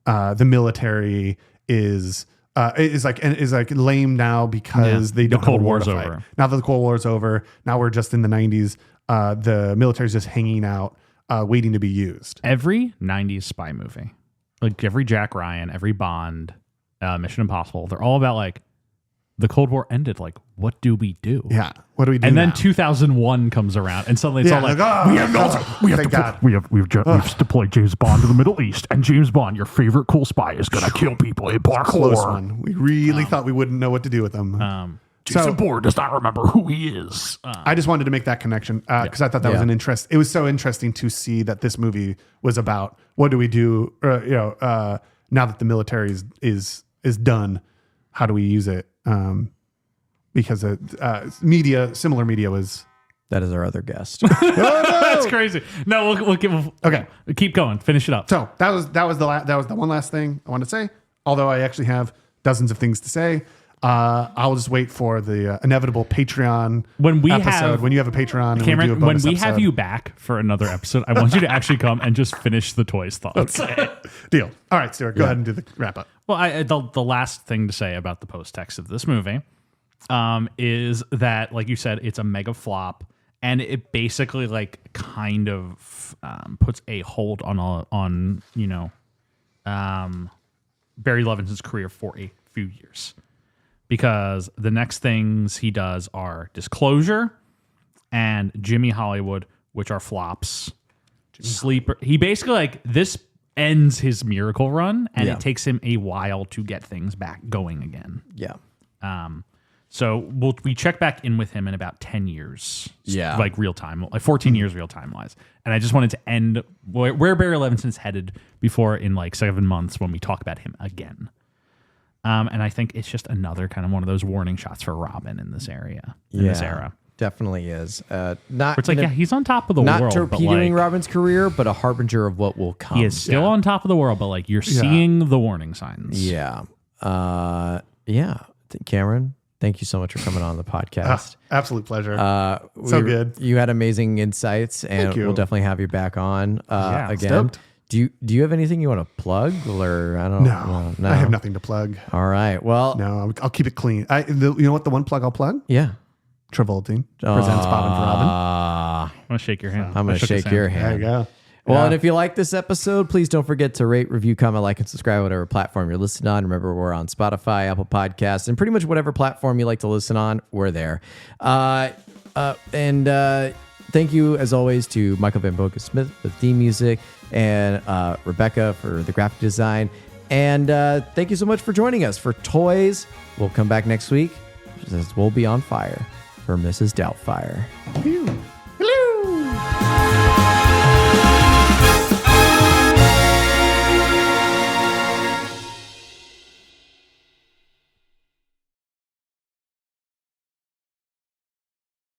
the military is like lame now because they don't the Cold have a war War's to fight. over. Now that the Cold War's over, now we're just in the 90s. The military's just hanging out, waiting to be used. Every 90s spy movie, like every Jack Ryan, every Bond, Mission Impossible, they're all about like the Cold War ended. Like, what do we do? Yeah, what do we do? And then now? 2001 comes around, and suddenly it's all like, we've deployed James Bond to the Middle East, and James Bond, your favorite cool spy, is going to kill people in parkour. Close one. We really thought we wouldn't know what to do with them. Jason Bourne does not remember who he is. I just wanted to make that connection because I thought that was an interest. It was so interesting to see that this movie was about what do we do, now that the military is done, how do we use it? Because similar media was. That is our other guest. That's crazy. No, we'll keep going. Finish it up. So that was the one last thing I wanted to say. Although I actually have dozens of things to say. I'll just wait for the inevitable Patreon when you have a Patreon. Cameron, and when we have you back for another episode, I want you to actually come and just finish the toys thoughts. Okay. Deal. All right, Stuart, go ahead and do the wrap up. Well, the last thing to say about the post text of this movie is that, like you said, it's a mega flop, and it basically like kind of puts a hold on Barry Levinson's career for a few years. Because the next things he does are Disclosure and Jimmy Hollywood, which are flops. Sleeper. He basically this ends his miracle run, and it takes him a while to get things back going again. Yeah. So we check back in with him in about 10 years. Yeah. Like real time, like 14 years real time wise. And I just wanted to end where Barry Levinson's headed before in like 7 months when we talk about him again. And I think it's just another kind of one of those warning shots for Robin in this area, this era. Definitely is. It's like, he's on top of the world. Not torpedoing Robin's career, but a harbinger of what will come. He is still on top of the world, but like you're seeing the warning signs. Yeah. Cameron, thank you so much for coming on the podcast. Absolute pleasure. Good. You had amazing insights, and we'll definitely have you back on again. Stoked. Do you have anything you want to plug, or I don't know? No, I have nothing to plug. All right. Well, no, I'll keep it clean. You know what? The one plug I'll plug? Yeah. Travolta presents Bob and for Robin. I'm gonna shake your hand. I'm gonna shake your hand. There you go. Well, and if you like this episode, please don't forget to rate, review, comment, like, and subscribe whatever platform you're listening on. Remember, we're on Spotify, Apple Podcasts, and pretty much whatever platform you like to listen on, we're there. Thank you, as always, to Michael Van Boga Smith for the theme music, and Rebecca for the graphic design. And thank you so much for joining us for Toys. We'll come back next week. We'll be on fire for Mrs. Doubtfire. Phew.